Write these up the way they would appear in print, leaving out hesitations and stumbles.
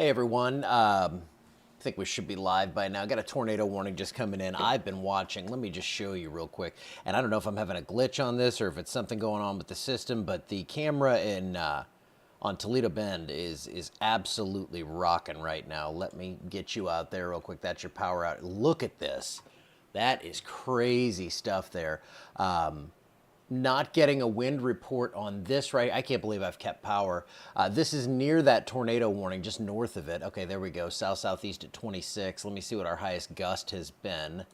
Hey everyone, I think we should be live by now. Got a tornado warning just coming in. I've been watching. Let me just show you real quick. And I don't know if I'm having a glitch on this or if it's something going on with the system, but the camera in on Toledo Bend is absolutely rocking right now. Let me get you out there real quick. That's your power out. Look at this. That is crazy stuff there. Not getting a wind report on this, right? I can't believe I've kept power. This is near that tornado warning, just north of it. Okay, there we go. South-southeast at 26. Let me see what our highest gust has been.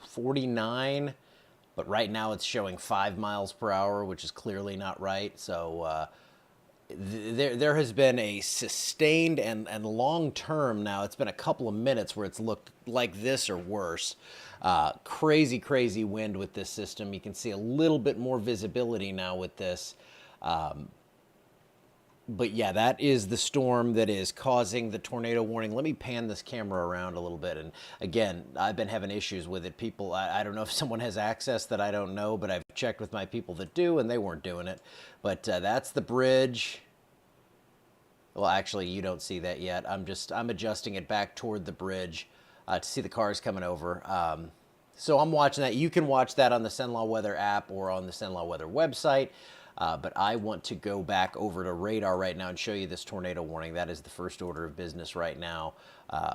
49, but right now it's showing 5 miles per hour, which is clearly not right. So there has been a sustained and long term now. It's been a couple of minutes where it's looked like this or worse. Crazy wind with this system. You can see a little bit more visibility now with this. But yeah, that is the storm that is causing the tornado warning. Let me pan this camera around a little bit. And again, I've been having issues with it. People, I don't know if someone has access that I don't know, but I've checked with my people that do, and they weren't doing it. But that's the bridge. Well, actually, you don't see that yet. I'm adjusting it back toward the bridge to see the cars coming over. So I'm watching that. You can watch that on the Cenla Weather app or on the Cenla Weather website. But I want to go back over to radar right now and show you this tornado warning. That is the first order of business right now.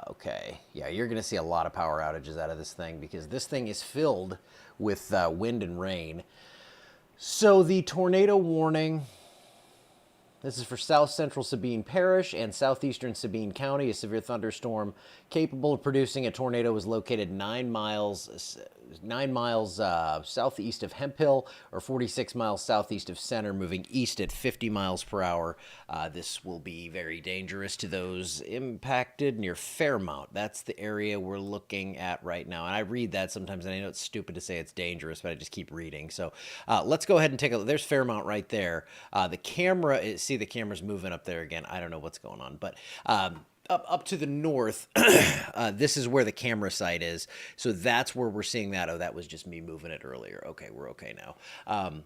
Okay, yeah, you're going to see a lot of power outages out of this thing because this thing is filled with wind and rain. So the tornado warning, this is for south central Sabine Parish and southeastern Sabine County. A severe thunderstorm capable of producing a tornado was located 9 miles southeast of Hemphill or 46 miles southeast of Center, moving east at 50 miles per hour. This will be very dangerous to those impacted near Fairmount. That's the area we're looking at right now. And I read that sometimes, and I know it's stupid to say it's dangerous, but I just keep reading. So let's go ahead and take a look. There's Fairmount right there. The camera is, see the camera's moving up there again. I don't know what's going on, but up to the north, this is where the camera site is. So that's where we're seeing that. Oh, that was just me moving it earlier. Okay, we're okay now.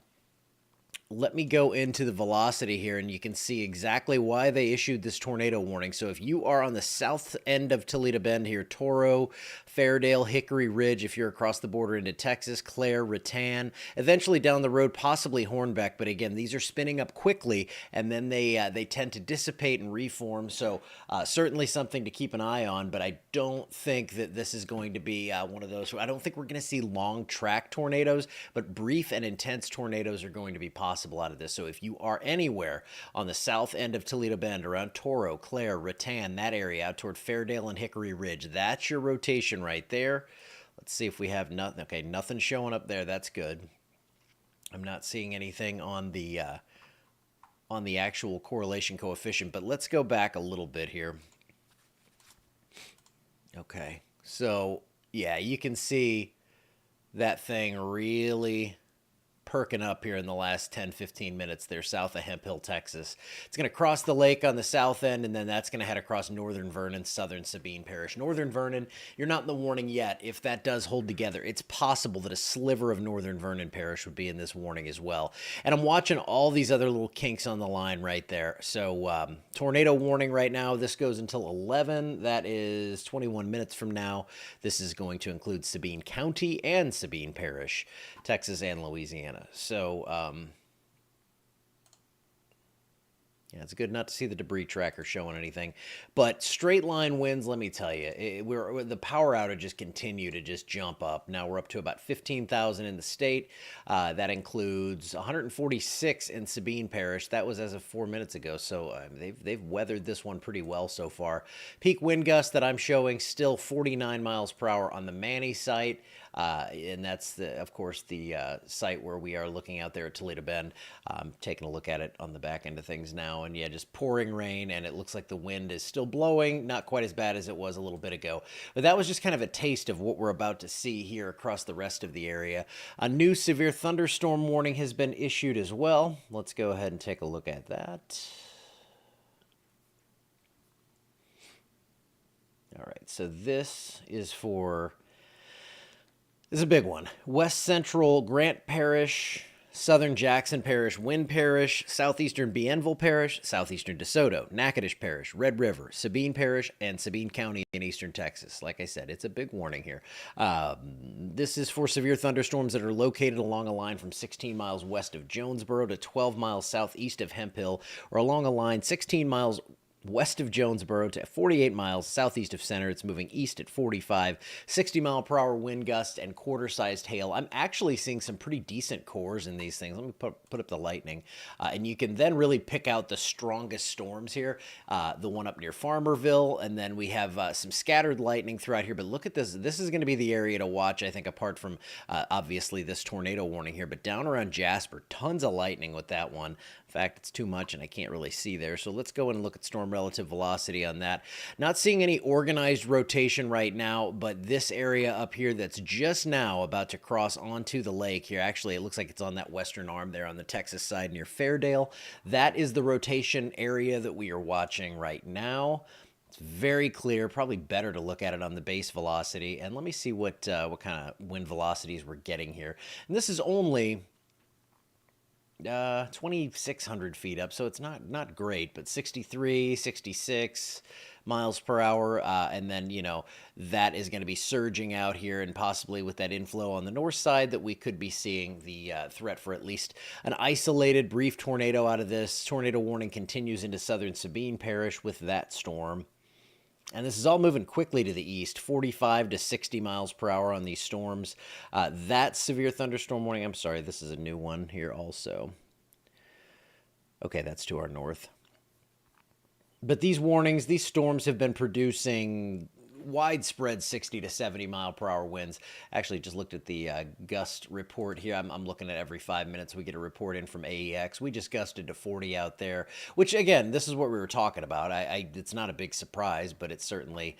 Let me go into the velocity here, and you can see exactly why they issued this tornado warning. So if you are on the south end of Toledo Bend here, Toro, Fairdale, Hickory Ridge, if you're across the border into Texas, Clare, Rattan, eventually down the road, possibly Hornbeck. But again, these are spinning up quickly, and then they tend to dissipate and reform. So certainly something to keep an eye on, but I don't think that this is going to be one of those. I don't think we're going to see long track tornadoes, but brief and intense tornadoes are going to be possible out of this. So if you are anywhere on the south end of Toledo Bend, around Toro, Clare, Rattan, that area out toward Fairdale and Hickory Ridge, that's your rotation right there. Let's see if we have nothing. Okay, nothing showing up there. That's good. I'm not seeing anything on the actual correlation coefficient, but let's go back a little bit here. Okay, so yeah, you can see that thing really perking up here in the last 10-15 minutes there south of Hemp Hill, Texas. It's going to cross the lake on the south end, and then that's going to head across northern Vernon, southern Sabine Parish. Northern Vernon, you're not in the warning yet. If that does hold together, it's possible that a sliver of northern Vernon Parish would be in this warning as well. And I'm watching all these other little kinks on the line right there. So tornado warning right now. This goes until 11. That is 21 minutes from now. This is going to include Sabine County and Sabine Parish, Texas and Louisiana. So, yeah, it's good not to see the debris tracker showing anything. But straight line winds, let me tell you, the power outages continue to just jump up. Now we're up to about 15,000 in the state. That includes 146 in Sabine Parish. That was as of 4 minutes ago. So they've weathered this one pretty well so far. Peak wind gust that I'm showing still 49 miles per hour on the Manny site. And that's, of course, the site where we are looking out there at Toledo Bend. I'm taking a look at it on the back end of things now. And yeah, just pouring rain, and it looks like the wind is still blowing. Not quite as bad as it was a little bit ago. But that was just kind of a taste of what we're about to see here across the rest of the area. A new severe thunderstorm warning has been issued as well. Let's go ahead and take a look at that. All right, so this is for... This is a big one. West Central Grant Parish, Southern Jackson Parish, Wynn Parish, Southeastern Bienville Parish, Southeastern DeSoto, Natchitoches Parish, Red River, Sabine Parish, and Sabine County in eastern Texas. Like I said, it's a big warning here. This is for severe thunderstorms that are located along a line from 16 miles west of Jonesboro to 12 miles southeast of Hemphill, or along a line 16 miles west of Jonesboro to 48 miles southeast of Center. It's moving east at 45, 60-mile-per-hour wind gusts and quarter-sized hail. I'm actually seeing some pretty decent cores in these things. Let me put up the lightning. And you can then really pick out the strongest storms here. The one up near Farmerville, and then we have some scattered lightning throughout here. But look at this. This is going to be the area to watch, I think, apart from obviously this tornado warning here. But down around Jasper, tons of lightning with that one. In fact, it's too much and I can't really see there. So let's go and look at storm relative velocity on that. Not seeing any organized rotation right now, but this area up here that's just now about to cross onto the lake here. Actually, it looks like it's on that western arm there on the Texas side near Fairdale. That is the rotation area that we are watching right now. It's very clear, probably better to look at it on the base velocity. And let me see what kind of wind velocities we're getting here. And this is only 2,600 feet up, so it's not great, but 63, 66 miles per hour, and then, you know, that is going to be surging out here, and possibly with that inflow on the north side that we could be seeing the threat for at least an isolated brief tornado out of this. Tornado warning continues into southern Sabine Parish with that storm. And this is all moving quickly to the east, 45 to 60 miles per hour on these storms. That severe thunderstorm warning, I'm sorry, this is a new one here also. Okay, that's to our north. But these warnings, these storms have been producing widespread 60 to 70 mile per hour winds. Actually, just looked at the gust report here. I'm looking at every 5 minutes we get a report in from AEX. We just gusted to 40 out there, which again, this is what we were talking about. It's not a big surprise, but it's certainly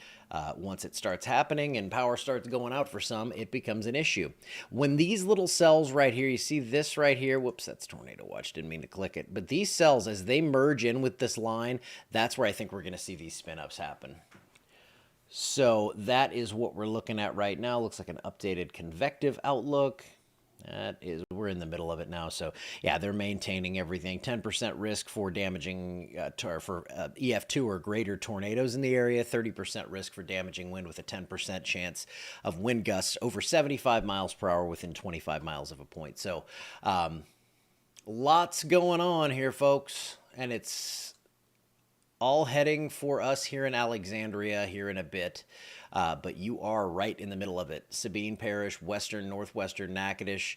once it starts happening and power starts going out for some, it becomes an issue. When these little cells right here, you see this right here, whoops, that's Tornado Watch, didn't mean to click it, but these cells, as they merge in with this line, that's where I think we're going to see these spin-ups happen. So that is what we're looking at right now. Looks like an updated convective outlook. We're in the middle of it now. So yeah, they're maintaining everything. 10% risk for damaging for EF2 or greater tornadoes in the area. 30% risk for damaging wind with a 10% chance of wind gusts over 75 miles per hour within 25 miles of a point. So lots going on here, folks. And it's all heading for us here in Alexandria here in a bit, but you are right in the middle of it. Sabine Parish, western, northwestern Natchitoches,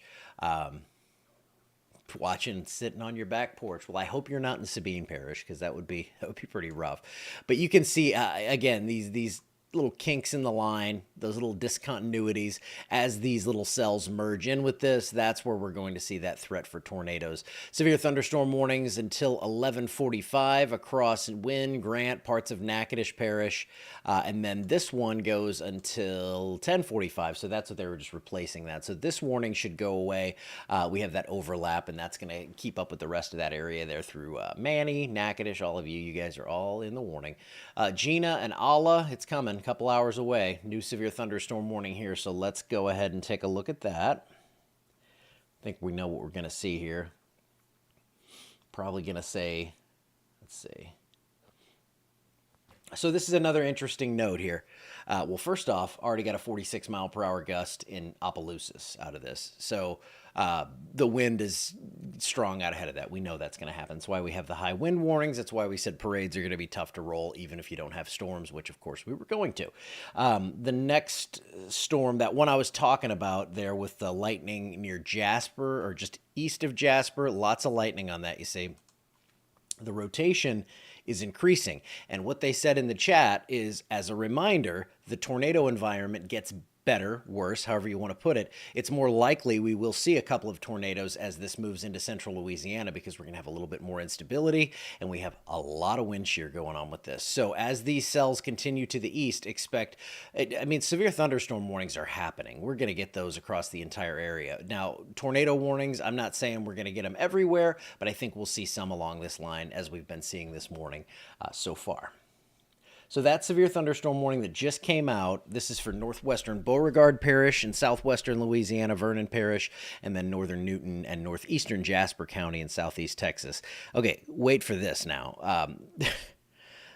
watching, sitting on your back porch. Well, I hope you're not in Sabine Parish because that would be pretty rough. But you can see again these little kinks in the line, those little discontinuities as these little cells merge in with this. That's where we're going to see that threat for tornadoes. Severe thunderstorm warnings until 11:45 across Wynn, Grant, parts of Natchitoches Parish, and then this one goes until 10:45. So that's what they were just replacing that. So this warning should go away. We have that overlap, and that's going to keep up with the rest of that area there through Manny, Natchitoches, all of you. You guys are all in the warning. Gina and Allah, it's coming. Couple hours away. New severe thunderstorm warning here, so let's go ahead and take a look at that. I think we know what we're going to see here. Probably going to say, let's see. So this is another interesting note here. Well, first off, already got a 46 mile per hour gust in Opelousas out of this. So the wind is strong out ahead of that. We know that's going to happen. That's why we have the high wind warnings. That's why we said parades are going to be tough to roll, even if you don't have storms, which of course we were going to. The next storm, that one I was talking about there with the lightning near Jasper, or just east of Jasper, lots of lightning on that, you see. The rotation is increasing. And what they said in the chat is, as a reminder, the tornado environment gets better, worse, however you want to put it. It's more likely we will see a couple of tornadoes as this moves into central Louisiana, because we're going to have a little bit more instability, and we have a lot of wind shear going on with this. So as these cells continue to the east, expect, I mean, severe thunderstorm warnings are happening. We're going to get those across the entire area. Now, tornado warnings, I'm not saying we're going to get them everywhere, but I think we'll see some along this line as we've been seeing this morning so far. So that severe thunderstorm warning that just came out, this is for northwestern Beauregard Parish and southwestern Louisiana, Vernon Parish, and then northern Newton and northeastern Jasper County in southeast Texas. Okay, wait for this now.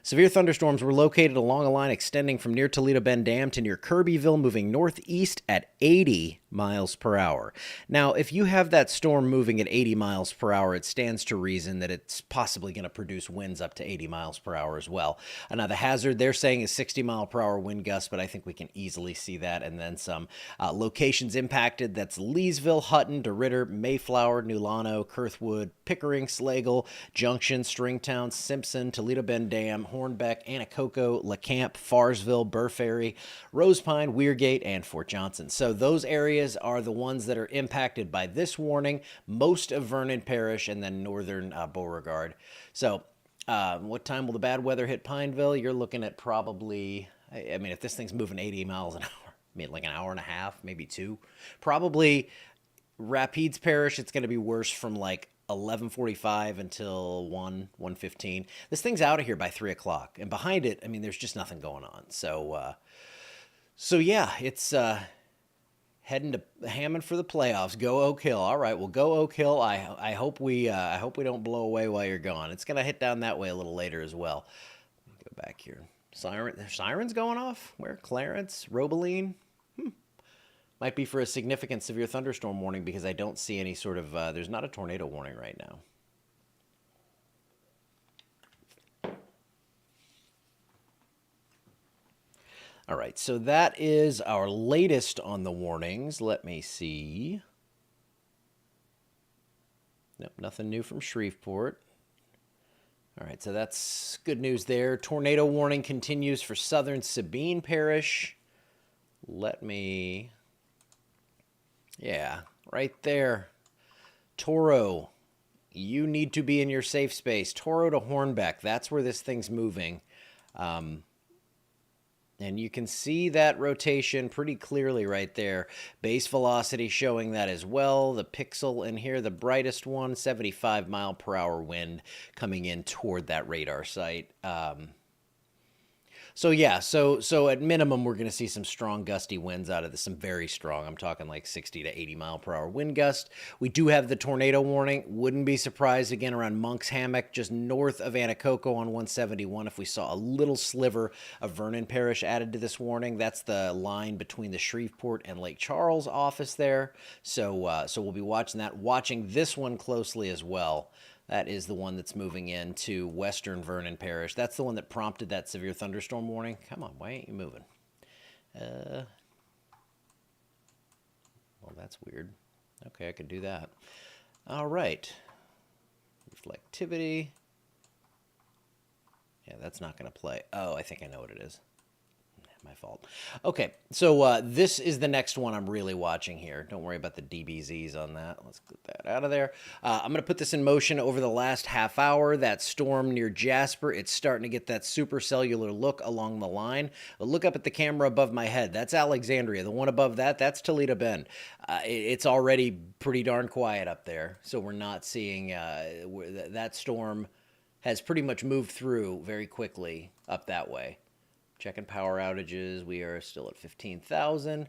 Severe thunderstorms were located along a line extending from near Toledo Bend Dam to near Kirbyville, moving northeast at 80 miles per hour. Now, if you have that storm moving at 80 miles per hour, it stands to reason that it's possibly going to produce winds up to 80 miles per hour as well. Now, the hazard they're saying is 60 mile per hour wind gusts, but I think we can easily see that and then some. Locations impacted, that's Leesville, Hutton, DeRitter, Mayflower, Nulano, Kurthwood, Pickering, Slagle, Junction, Stringtown, Simpson, Toledo Bend Dam, Hornbeck, Anacoco, LeCamp, Farsville, Burr-Ferry, Rosepine, Weirgate, and Fort Johnson. So those areas are the ones that are impacted by this warning, most of Vernon Parish, and then northern Beauregard. So what time will the bad weather hit Pineville? You're looking at probably, I mean, if this thing's moving 80 miles an hour, I mean, like an hour and a half, maybe two. Probably Rapides Parish, it's going to be worse from like 11:45 until 1:15. This thing's out of here by 3 o'clock. And behind it, I mean, there's just nothing going on. So yeah, it's heading to Hammond for the playoffs. Go Oak Hill. All right, well, go Oak Hill. I hope we don't blow away while you're gone. It's gonna hit down that way a little later as well. Go back here. Sirens going off. Where? Clarence, Robeline. Might be for a significant severe thunderstorm warning because I don't see any sort of. There's not a tornado warning right now. All right, so that is our latest on the warnings. Let me see. Nope, nothing new from Shreveport. All right, so that's good news there. Tornado warning continues for southern Sabine Parish. Yeah, right there. Toro, you need to be in your safe space. Toro to Hornbeck, that's where this thing's moving. And you can see that rotation pretty clearly right there. Base velocity showing that as well. The pixel in here, the brightest one, 75 mile per hour wind coming in toward that radar site. So yeah, so at minimum, we're going to see some strong gusty winds out of this, some very strong. I'm talking like 60 to 80 mile per hour wind gust. We do have the tornado warning. Wouldn't be surprised again around Monk's Hammock, just north of Anacoco on 171 if we saw a little sliver of Vernon Parish added to this warning. That's the line between the Shreveport and Lake Charles office there. So we'll be watching that, watching this one closely as well. That is the one that's moving into western Vernon Parish. That's the one that prompted that severe thunderstorm warning. Come on, why ain't you moving? Well, that's weird. Okay, I could do that. All right. Reflectivity. Yeah, that's not going to play. Oh, I think I know what it is. My fault. Okay, so this is the next one I'm really watching here. Don't worry about the DBZs on that. Let's get that out of there. I'm going to put this in motion over the last half hour. That storm near Jasper, it's starting to get that supercellular look along the line. But look up at the camera above my head. That's Alexandria. The one above that, that's Toledo Bend. It's already pretty darn quiet up there, so we're not seeing that storm has pretty much moved through very quickly up that way. Checking power outages, we are still at 15,000.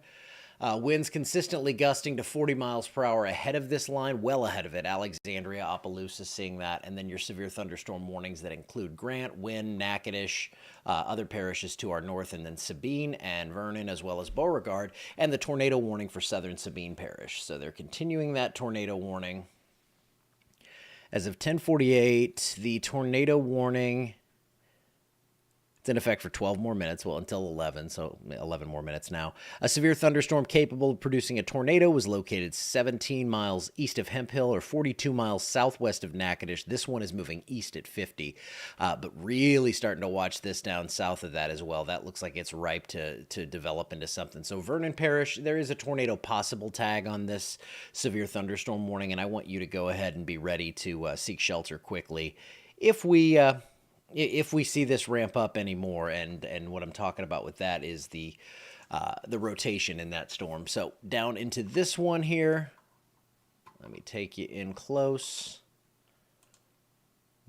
Winds consistently gusting to 40 miles per hour ahead of this line, well ahead of it. Alexandria, Opelousas seeing that, and then your severe thunderstorm warnings that include Grant, Wynne, Natchitoches, other parishes to our north, and then Sabine and Vernon, as well as Beauregard, and the tornado warning for southern Sabine Parish. So they're continuing that tornado warning. As of 10:48, the tornado warning... It's in effect for 12 more minutes, well, until 11, so 11 more minutes now. A severe thunderstorm capable of producing a tornado was located 17 miles east of Hemp Hill or 42 miles southwest of Natchitoches. This one is moving east at 50, but really starting to watch this down south of that as well. That looks like it's ripe to develop into something. So Vernon Parish, there is a tornado possible tag on this severe thunderstorm warning, and I want you to go ahead and be ready to seek shelter quickly if we see this ramp up anymore. And what I'm talking about with that is the rotation in that storm. So down into this one here, let me take you in close.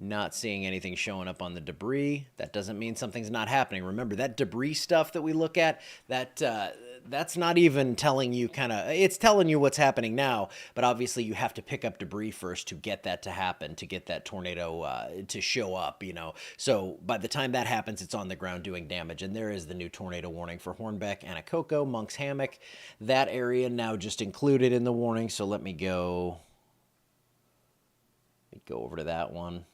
Not seeing anything showing up on the debris. That doesn't mean something's not happening. Remember, that debris stuff that we look at, that's not even telling you it's telling you what's happening now, but obviously you have to pick up debris first to get that to happen, to get that tornado to show up, So by the time that happens, it's on the ground doing damage. And there is the new tornado warning for Hornbeck, Anacoco, Monk's Hammock. That area now just included in the warning. So let me go over to that one.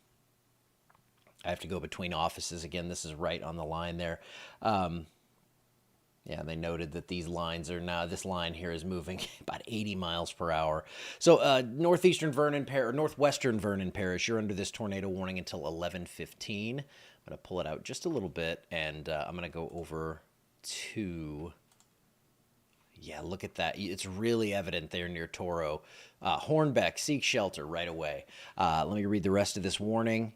I have to go between offices again. This is right on the line there. Yeah, they noted that these lines are now, this line here is moving about 80 miles per hour. So northwestern Vernon Parish, you're under this tornado warning until 11:15. I'm going to pull it out just a little bit, and I'm going to go over to, yeah, look at that. It's really evident there near Toro. Hornbeck, seek shelter right away. Let me read the rest of this warning.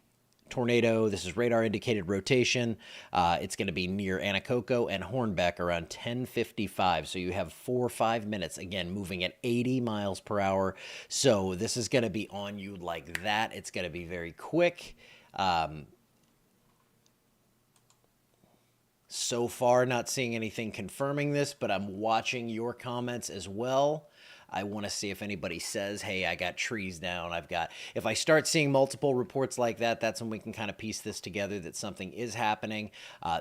Tornado, this is radar indicated rotation. It's going to be near Anacoco and Hornbeck around 10:55. So you have 4 or 5 minutes, again, moving at 80 miles per hour. So this is going to be on you like that. It's going to be very quick. So far, not seeing anything confirming this, but I'm watching your comments as well. I want to see if anybody says, hey, I got trees down. If I start seeing multiple reports like that, that's when we can kind of piece this together that something is happening.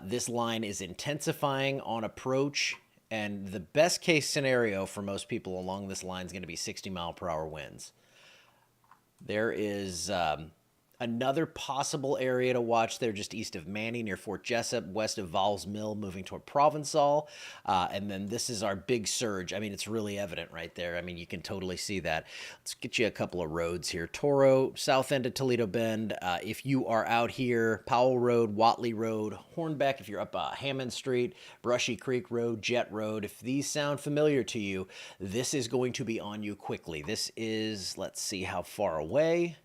This line is intensifying on approach, and the best case scenario for most people along this line is going to be 60 mile per hour winds. There is another possible area to watch there just east of Manny near Fort Jessup, west of Val's Mill, moving toward Provençal. And then this is our big surge. I mean, it's really evident right there. I mean, you can totally see that. Let's get you a couple of roads here. Toro, south end of Toledo Bend. If you are out here, Powell Road, Watley Road, Hornbeck, if you're up Hammond Street, Brushy Creek Road, Jet Road, if these sound familiar to you, this is going to be on you quickly. This is, let's see how far away.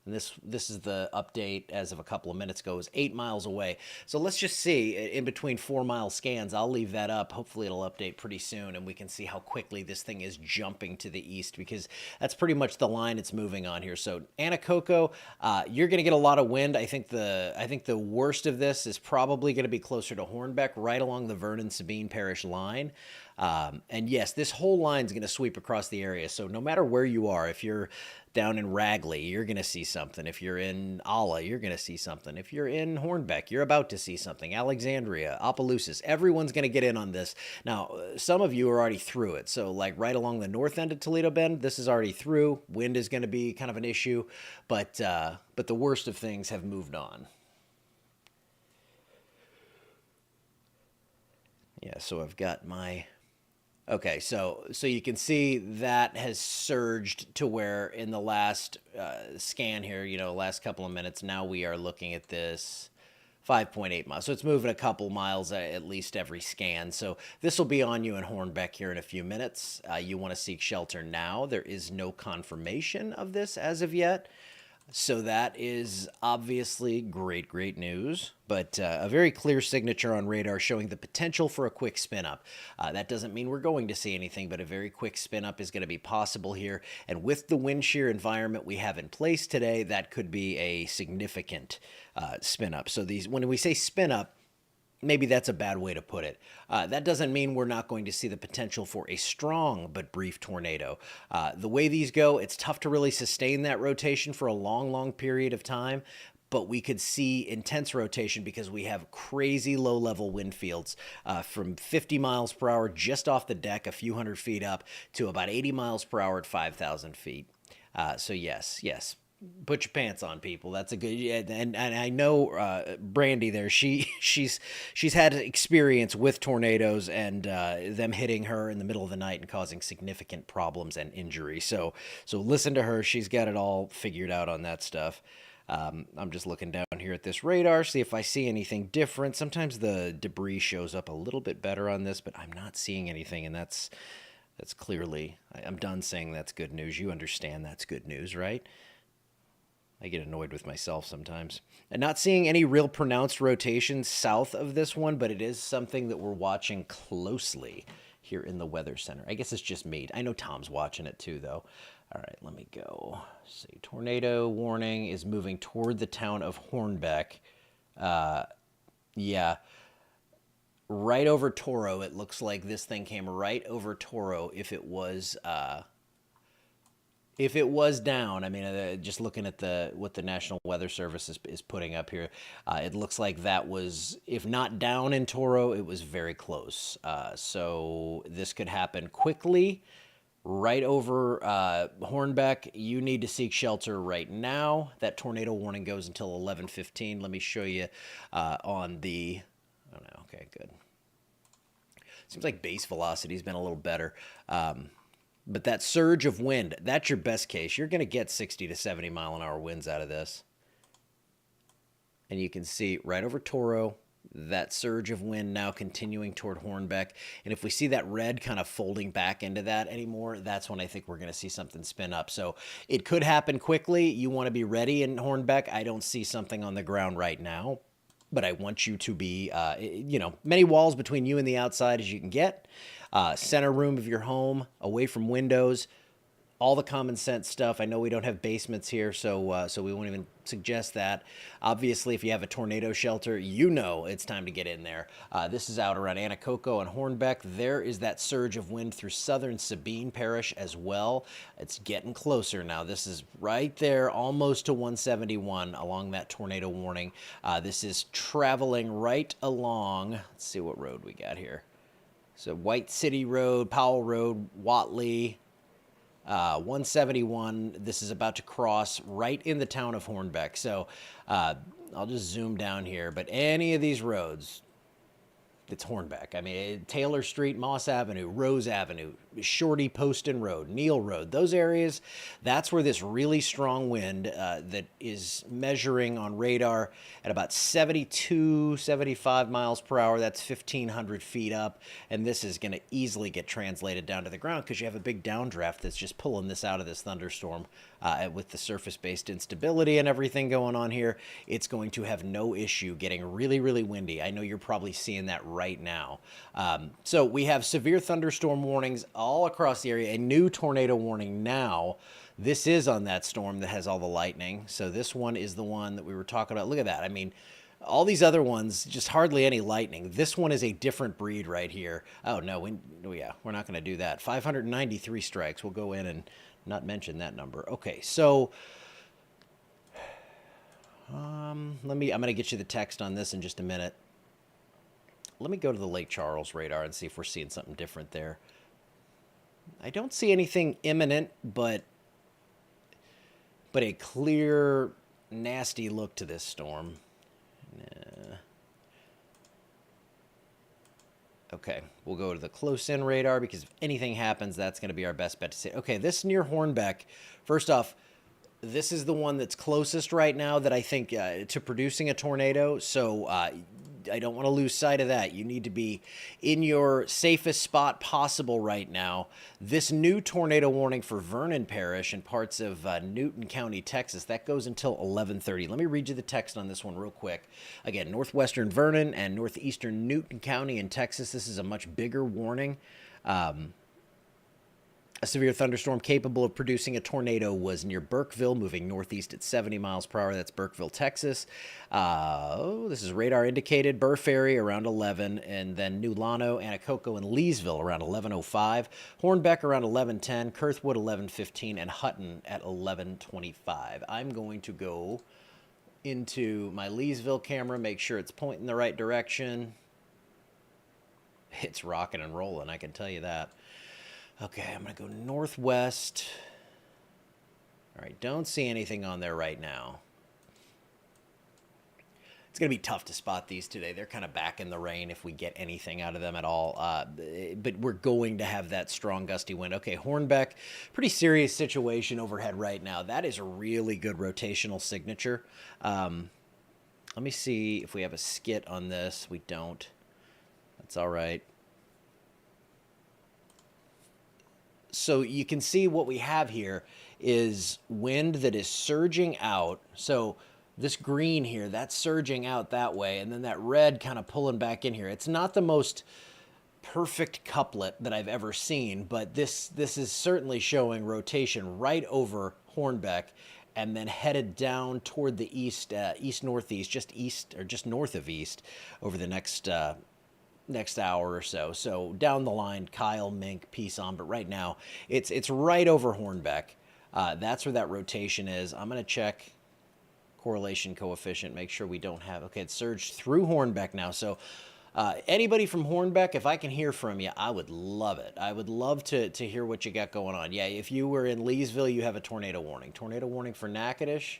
And this is the update as of a couple of minutes ago, is 8 miles away. So let's just see, in between 4-mile scans, I'll leave that up. Hopefully it'll update pretty soon, and we can see how quickly this thing is jumping to the east, because that's pretty much the line it's moving on here. So Anacoco, you're going to get a lot of wind. I think the worst of this is probably going to be closer to Hornbeck, right along the Vernon Parish line. And yes, this whole line is going to sweep across the area. So no matter where you are, if you're down in Ragley, you're going to see something. If you're in Alla, you're going to see something. If you're in Hornbeck, you're about to see something. Alexandria, Opelousas, everyone's going to get in on this. Now, some of you are already through it. So like right along the north end of Toledo Bend, this is already through. Wind is going to be kind of an issue, but the worst of things have moved on. Yeah, so I've got my... Okay, so you can see that has surged to where in the last scan here, last couple of minutes, now we are looking at this 5.8 miles. So it's moving a couple miles at least every scan. So this will be on you in Hornbeck here in a few minutes. You want to seek shelter now. There is no confirmation of this as of yet. So that is obviously great news, but a very clear signature on radar showing the potential for a quick spin up. That doesn't mean we're going to see anything, but a very quick spin up is going to be possible here. And with the wind shear environment we have in place today, that could be a significant spin up. So when we say spin up, maybe that's a bad way to put it. That doesn't mean we're not going to see the potential for a strong but brief tornado. The way these go, it's tough to really sustain that rotation for a long period of time, but we could see intense rotation because we have crazy low-level wind fields from 50 miles per hour just off the deck, a few hundred feet up, to about 80 miles per hour at 5,000 feet. So yes. Put your pants on, people. That's a good, and I know Brandy there. She's had experience with tornadoes and them hitting her in the middle of the night and causing significant problems and injury. So listen to her. She's got it all figured out on that stuff. I'm just looking down here at this radar, see if I see anything different. Sometimes the debris shows up a little bit better on this, but I'm not seeing anything, and that's clearly. I'm done saying that's good news. You understand that's good news, right? I get annoyed with myself sometimes. And not seeing any real pronounced rotations south of this one, but it is something that we're watching closely here in the Weather Center. I guess it's just me. I know Tom's watching it too, though. All right, let me go. See, tornado warning is moving toward the town of Hornbeck. Yeah, right over Toro. It looks like this thing came right over Toro. If it was down, I mean, just looking at what the National Weather Service is putting up here, it looks like that was, if not down in Toro, it was very close. So this could happen quickly. Right over Hornbeck, you need to seek shelter right now. That tornado warning goes until 11:15. Let me show you on the. Oh no, okay, good. Seems like base velocity's been a little better, but that surge of wind, that's your best case. You're going to get 60 to 70 mile an hour winds out of this, and you can see right over Toro. That surge of wind now continuing toward Hornbeck. And if we see that red kind of folding back into that anymore, that's when I think we're going to see something spin up. So it could happen quickly. You want to be ready in Hornbeck. I don't see something on the ground right now, but I want you to be, many walls between you and the outside as you can get. Center room of your home, away from windows. All the common sense stuff. I know we don't have basements here, so we won't even suggest that. Obviously, if you have a tornado shelter, you know it's time to get in there. This is out around Anacoco and Hornbeck. There is that surge of wind through southern Sabine Parish as well. It's getting closer now. This is right there, almost to 171 along that tornado warning. This is traveling right along. Let's see what road we got here. So White City Road, Powell Road, Watley. 171, this is about to cross right in the town of Hornbeck. So I'll just zoom down here, but any of these roads, it's Hornbeck. I mean, Taylor Street, Moss Avenue, Rose Avenue, Shorty Poston Road, Neal Road, those areas, that's where this really strong wind that is measuring on radar at about 72, 75 miles per hour, that's 1,500 feet up, and this is going to easily get translated down to the ground because you have a big downdraft that's just pulling this out of this thunderstorm. With the surface-based instability and everything going on here, it's going to have no issue getting really, really windy. I know you're probably seeing that right now. So we have severe thunderstorm warnings all across the area, a new tornado warning now. This is on that storm that has all the lightning. So this one is the one that we were talking about. Look at that. I mean, all these other ones, just hardly any lightning. This one is a different breed right here. Oh, no, we're not going to do that. 593 strikes. We'll go in and not mention that number. Okay, so I'm going to get you the text on this in just a minute. Let me go to the Lake Charles radar and see if we're seeing something different there. I don't see anything imminent, but a clear, nasty look to this storm. Okay, we'll go to the close-in radar because if anything happens, that's going to be our best bet to say. Okay, this near Hornbeck, first off, this is the one that's closest right now that I think to producing a tornado, so I don't want to lose sight of that. You need to be in your safest spot possible right now. This new tornado warning for Vernon Parish and parts of Newton County, Texas, that goes until 11:30. Let me read you the text on this one real quick. Again, northwestern Vernon and northeastern Newton County in Texas. This is a much bigger warning. A severe thunderstorm capable of producing a tornado was near Burkeville, moving northeast at 70 miles per hour. That's Burkeville, Texas. This is radar indicated. Burr Ferry around 11, and then New Llano, Anacoco, and Leesville around 11:05. Hornbeck around 11:10. Kurthwood 11:15, and Hutton at 11:25. I'm going to go into my Leesville camera, make sure it's pointing the right direction. It's rocking and rolling, I can tell you that. Okay, I'm going to go northwest. All right, don't see anything on there right now. It's going to be tough to spot these today. They're kind of back in the rain if we get anything out of them at all. But we're going to have that strong gusty wind. Okay, Hornbeck, pretty serious situation overhead right now. That is a really good rotational signature. Let me see if we have a skit on this. We don't. That's all right. So you can see what we have here is wind that is surging out. So this green here, that's surging out that way, and then that red kind of pulling back in here. It's not the most perfect couplet that I've ever seen, but this is certainly showing rotation right over Hornbeck and then headed down toward the east, east-northeast, just east or just north of east over the next hour or so. So down the line, Kyle, Mink, Peason, but right now it's right over Hornbeck. That's where that rotation is. I'm going to check correlation coefficient, make sure we don't have, okay, it's surged through Hornbeck now. So anybody from Hornbeck, if I can hear from you, I would love it. I would love to hear what you got going on. Yeah, if you were in Leeville, you have a tornado warning. Tornado warning for Natchitoches.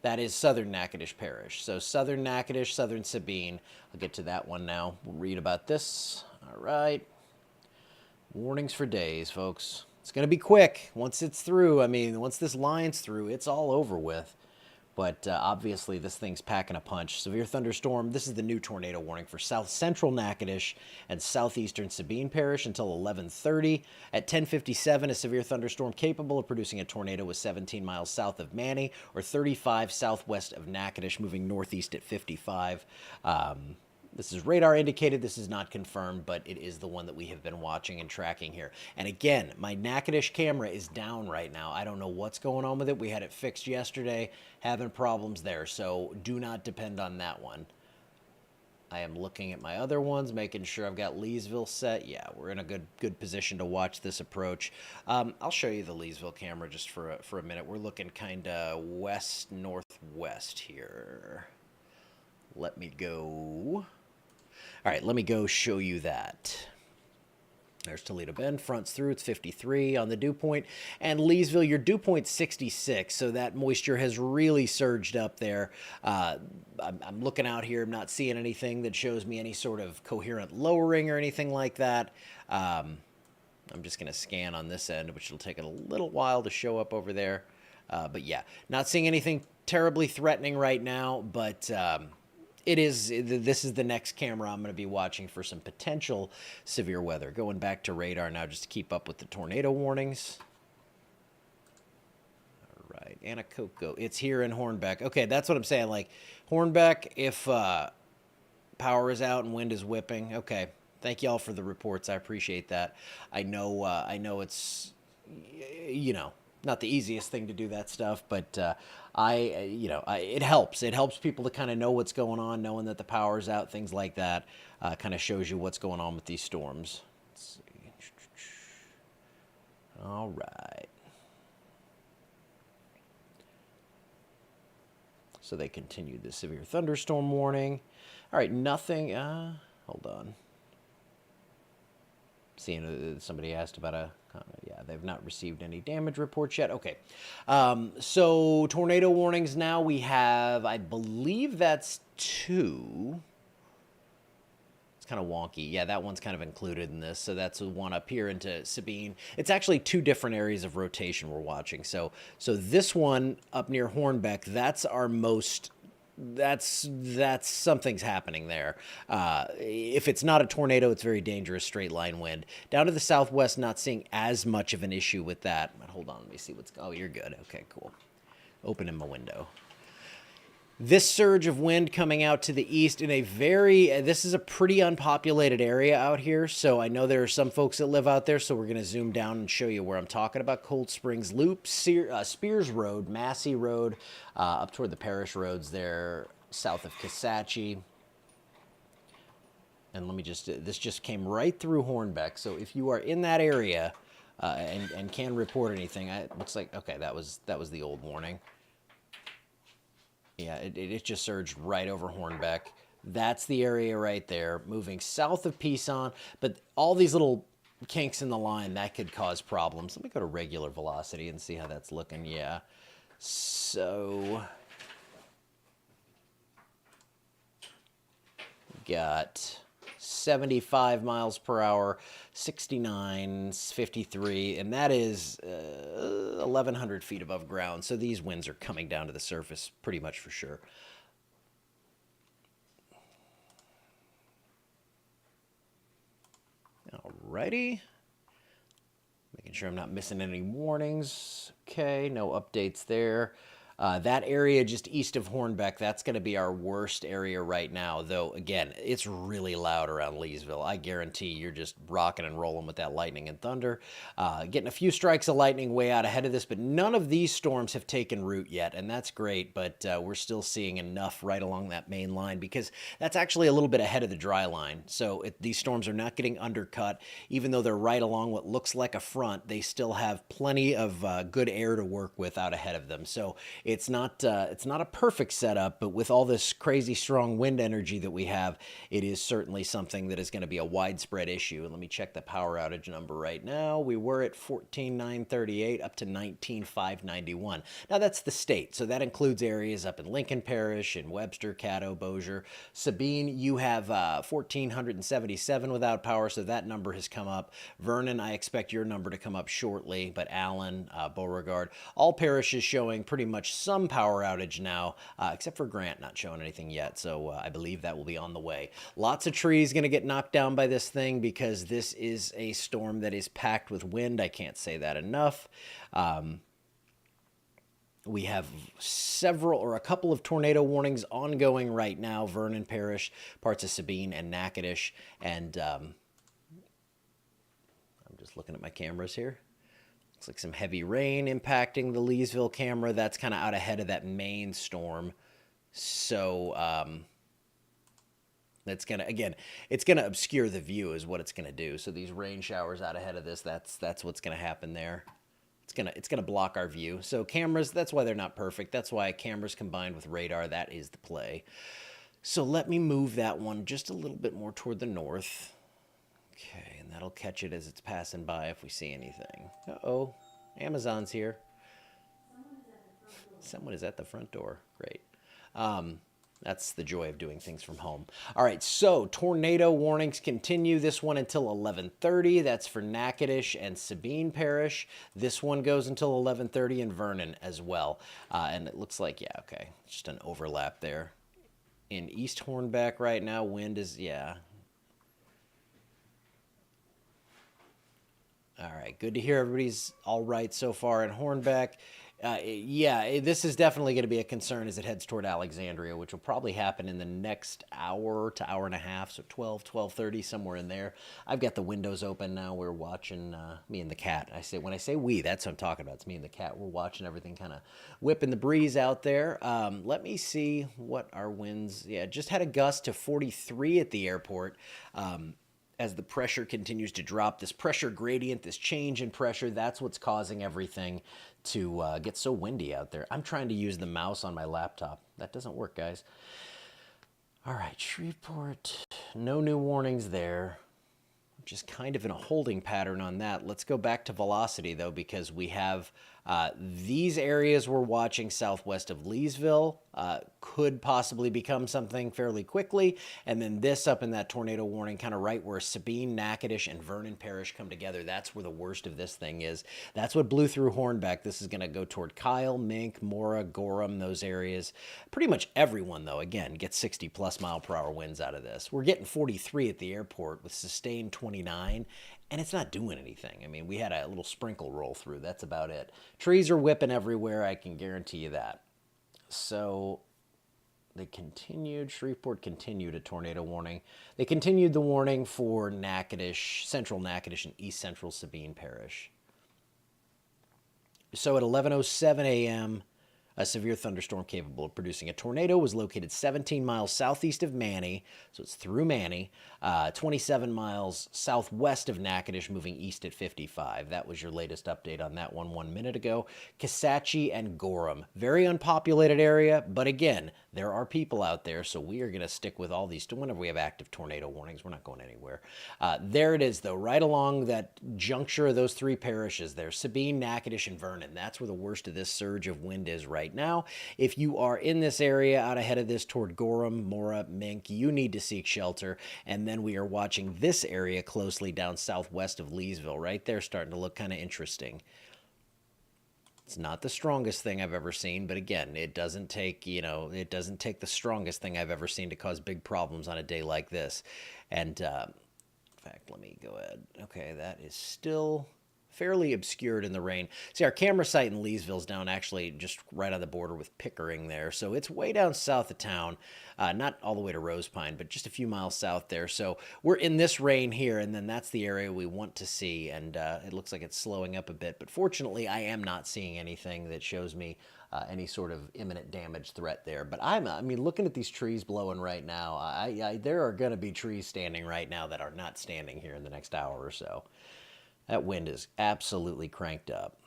That is southern Natchitoches Parish. So southern Natchitoches, southern Sabine. I'll get to that one now. We'll read about this. All right. Warnings for days, folks. It's going to be quick once it's through. I mean, once this line's through, it's all over with. But obviously, this thing's packing a punch. Severe thunderstorm. This is the new tornado warning for south central Natchitoches and southeastern Sabine Parish until 11:30. At 10:57, a severe thunderstorm capable of producing a tornado was 17 miles south of Manny or 35 southwest of Natchitoches, moving northeast at 55. This is radar indicated. This is not confirmed, but it is the one that we have been watching and tracking here. And again, my Natchitoches camera is down right now. I don't know what's going on with it. We had it fixed yesterday, having problems there, so do not depend on that one. I am looking at my other ones, making sure I've got Leeville set. Yeah, we're in a good position to watch this approach. I'll show you the Leeville camera just for a minute. We're looking kind of west-northwest here. Let me go. All right, let me go show you that. There's Toledo Bend, fronts through, it's 53 on the dew point. And Leeville, your dew point's 66, so that moisture has really surged up there. I'm looking out here, I'm not seeing anything that shows me any sort of coherent lowering or anything like that. I'm just going to scan on this end, which will take a little while to show up over there. But yeah, not seeing anything terribly threatening right now, but this is the next camera I'm going to be watching for some potential severe weather. Going back to radar now just to keep up with the tornado warnings. All right, Anacoco. It's here in Hornbeck. Okay, that's what I'm saying. Like, Hornbeck, if power is out and wind is whipping. Okay, thank y'all for the reports. I appreciate that. I know it's, not the easiest thing to do that stuff, but it helps. It helps people to kind of know what's going on, knowing that the power's out, things like that. Kind of shows you what's going on with these storms. Let's see. All right. So they continued the severe thunderstorm warning. All right, nothing. Hold on. Seeing somebody asked about yeah, they've not received any damage reports yet. Okay. So tornado warnings now we have, I believe that's 2. It's kind of wonky. Yeah, that one's kind of included in this. So that's the one up here into Sabine. It's actually 2 different areas of rotation we're watching. So this one up near Hornbeck, that's our most, that's something's happening there. If it's not a tornado, it's very dangerous straight line wind. Down to the southwest, not seeing as much of an issue with that. But hold on, let me see what's, oh, you're good. Okay, cool. Opening my window. This surge of wind coming out to the east in a this is a pretty unpopulated area out here, so I know there are some folks that live out there, so we're going to zoom down and show you where I'm talking about. Cold Springs Loop, Spears Road, Massey Road, up toward the Parish roads there, south of Kisatchie. And let me just, this just came right through Hornbeck, so if you are in that area and can report anything, it looks like, okay, that was the old warning. Yeah, it just surged right over Hornbeck. That's the area right there, moving south of Peason. But all these little kinks in the line, that could cause problems. Let me go to regular velocity and see how that's looking. Yeah. So, got 75 miles per hour, 69, 53, and that is 1,100 feet above ground. So these winds are coming down to the surface pretty much for sure. Alrighty. Making sure I'm not missing any warnings. Okay, no updates there. That area just east of Hornbeck, that's going to be our worst area right now. Though, again, it's really loud around Leesville. I guarantee you're just rocking and rolling with that lightning and thunder. Getting a few strikes of lightning way out ahead of this, but none of these storms have taken root yet, and that's great. But we're still seeing enough right along that main line because that's actually a little bit ahead of the dry line. So these storms are not getting undercut. Even though they're right along what looks like a front, they still have plenty of good air to work with out ahead of them. So it's not a perfect setup, but with all this crazy strong wind energy that we have, it is certainly something that is going to be a widespread issue. And let me check the power outage number right now. We were at 14,938 up to 19,591. Now that's the state, so that includes areas up in Lincoln Parish and Webster, Caddo, Bossier. Sabine, you have 1,477 without power, so that number has come up. Vernon, I expect your number to come up shortly, but Allen, Beauregard, all parishes showing pretty much some power outage now, except for Grant not showing anything yet, so I believe that will be on the way. Lots of trees going to get knocked down by this thing because this is a storm that is packed with wind. I can't say that enough. We have a couple of tornado warnings ongoing right now. Vernon Parish, parts of Sabine and Natchitoches, and I'm just looking at my cameras here. Looks like some heavy rain impacting the Leesville camera. That's kind of out ahead of that main storm. So that's going to, again, it's going to obscure the view is what it's going to do. So these rain showers out ahead of this, that's what's going to happen there. It's gonna block our view. So cameras, that's why they're not perfect. That's why cameras combined with radar, that is the play. So let me move that one just a little bit more toward the north. Okay, and that'll catch it as it's passing by if we see anything. Uh-oh, Amazon's here. Someone is at the front door. Great. That's the joy of doing things from home. All right, so tornado warnings continue. This one until 11:30. That's for Natchitoches and Sabine Parish. This one goes until 11:30 in Vernon as well. And it looks like, yeah, okay, just an overlap there. In East Hornbeck right now, wind is, yeah. All right, good to hear everybody's all right so far in Hornbeck. Yeah, this is definitely going to be a concern as it heads toward Alexandria, which will probably happen in the next hour to hour and a half, so 12:30, somewhere in there. I've got the windows open now. We're watching me and the cat. When I say we, that's what I'm talking about. It's me and the cat. We're watching everything kind of whipping the breeze out there. Let me see what our winds. Yeah, just had a gust to 43 at the airport. As the pressure continues to drop, this pressure gradient, this change in pressure, that's what's causing everything to get so windy out there. I'm trying to use the mouse on my laptop. That doesn't work, guys. All right, Shreveport, no new warnings there. Just kind of in a holding pattern on that. Let's go back to velocity, though, because we have these areas we're watching southwest of Leesville could possibly become something fairly quickly. And then this up in that tornado warning, kind of right where Sabine, Natchitoches, and Vernon Parish come together. That's where the worst of this thing is. That's what blew through Hornbeck. This is going to go toward Kyle, Mink, Mora, Gorham, those areas. Pretty much everyone, though, again, gets 60-plus mile-per-hour winds out of this. We're getting 43 at the airport with sustained 29. And it's not doing anything. I mean, we had a little sprinkle roll through. That's about it. Trees are whipping everywhere. I can guarantee you that. So they continued. Shreveport continued a tornado warning. They continued the warning for Natchitoches, central Natchitoches, and east central Sabine Parish. So at 11:07 a.m., a severe thunderstorm capable of producing a tornado was located 17 miles southeast of Manny, so it's through Manny, 27 miles southwest of Natchitoches, moving east at 55. That was your latest update on that one 1 minute ago. Kisatchie and Gorham, very unpopulated area, but again, there are people out there, so we are going to stick with all these. Whenever we have active tornado warnings, we're not going anywhere. There it is, though, right along that juncture of those three parishes there, Sabine, Natchitoches, and Vernon. That's where the worst of this surge of wind is right now. If you are in this area out ahead of this toward Gorham, Mora, Mink, you need to seek shelter. And then we are watching this area closely down southwest of Leesville. Right there starting to look kind of interesting. It's not the strongest thing I've ever seen, but again, it doesn't take the strongest thing I've ever seen to cause big problems on a day like this. And in fact, let me go ahead. Okay, that is still fairly obscured in the rain. See, our camera site in Leesville's down actually just right on the border with Pickering there. So it's way down south of town, not all the way to Rose Pine, but just a few miles south there. So we're in this rain here, and then that's the area we want to see. And it looks like it's slowing up a bit. But fortunately, I am not seeing anything that shows me any sort of imminent damage threat there. But I mean, looking at these trees blowing right now, there are going to be trees standing right now that are not standing here in the next hour or so. That wind is absolutely cranked up.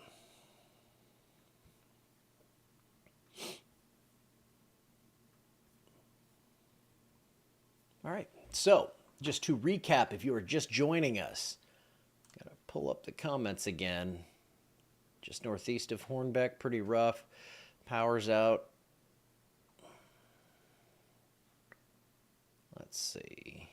All right, so just to recap, if you are just joining us, gotta pull up the comments again. Just northeast of Hornbeck, pretty rough. Power's out. Let's see.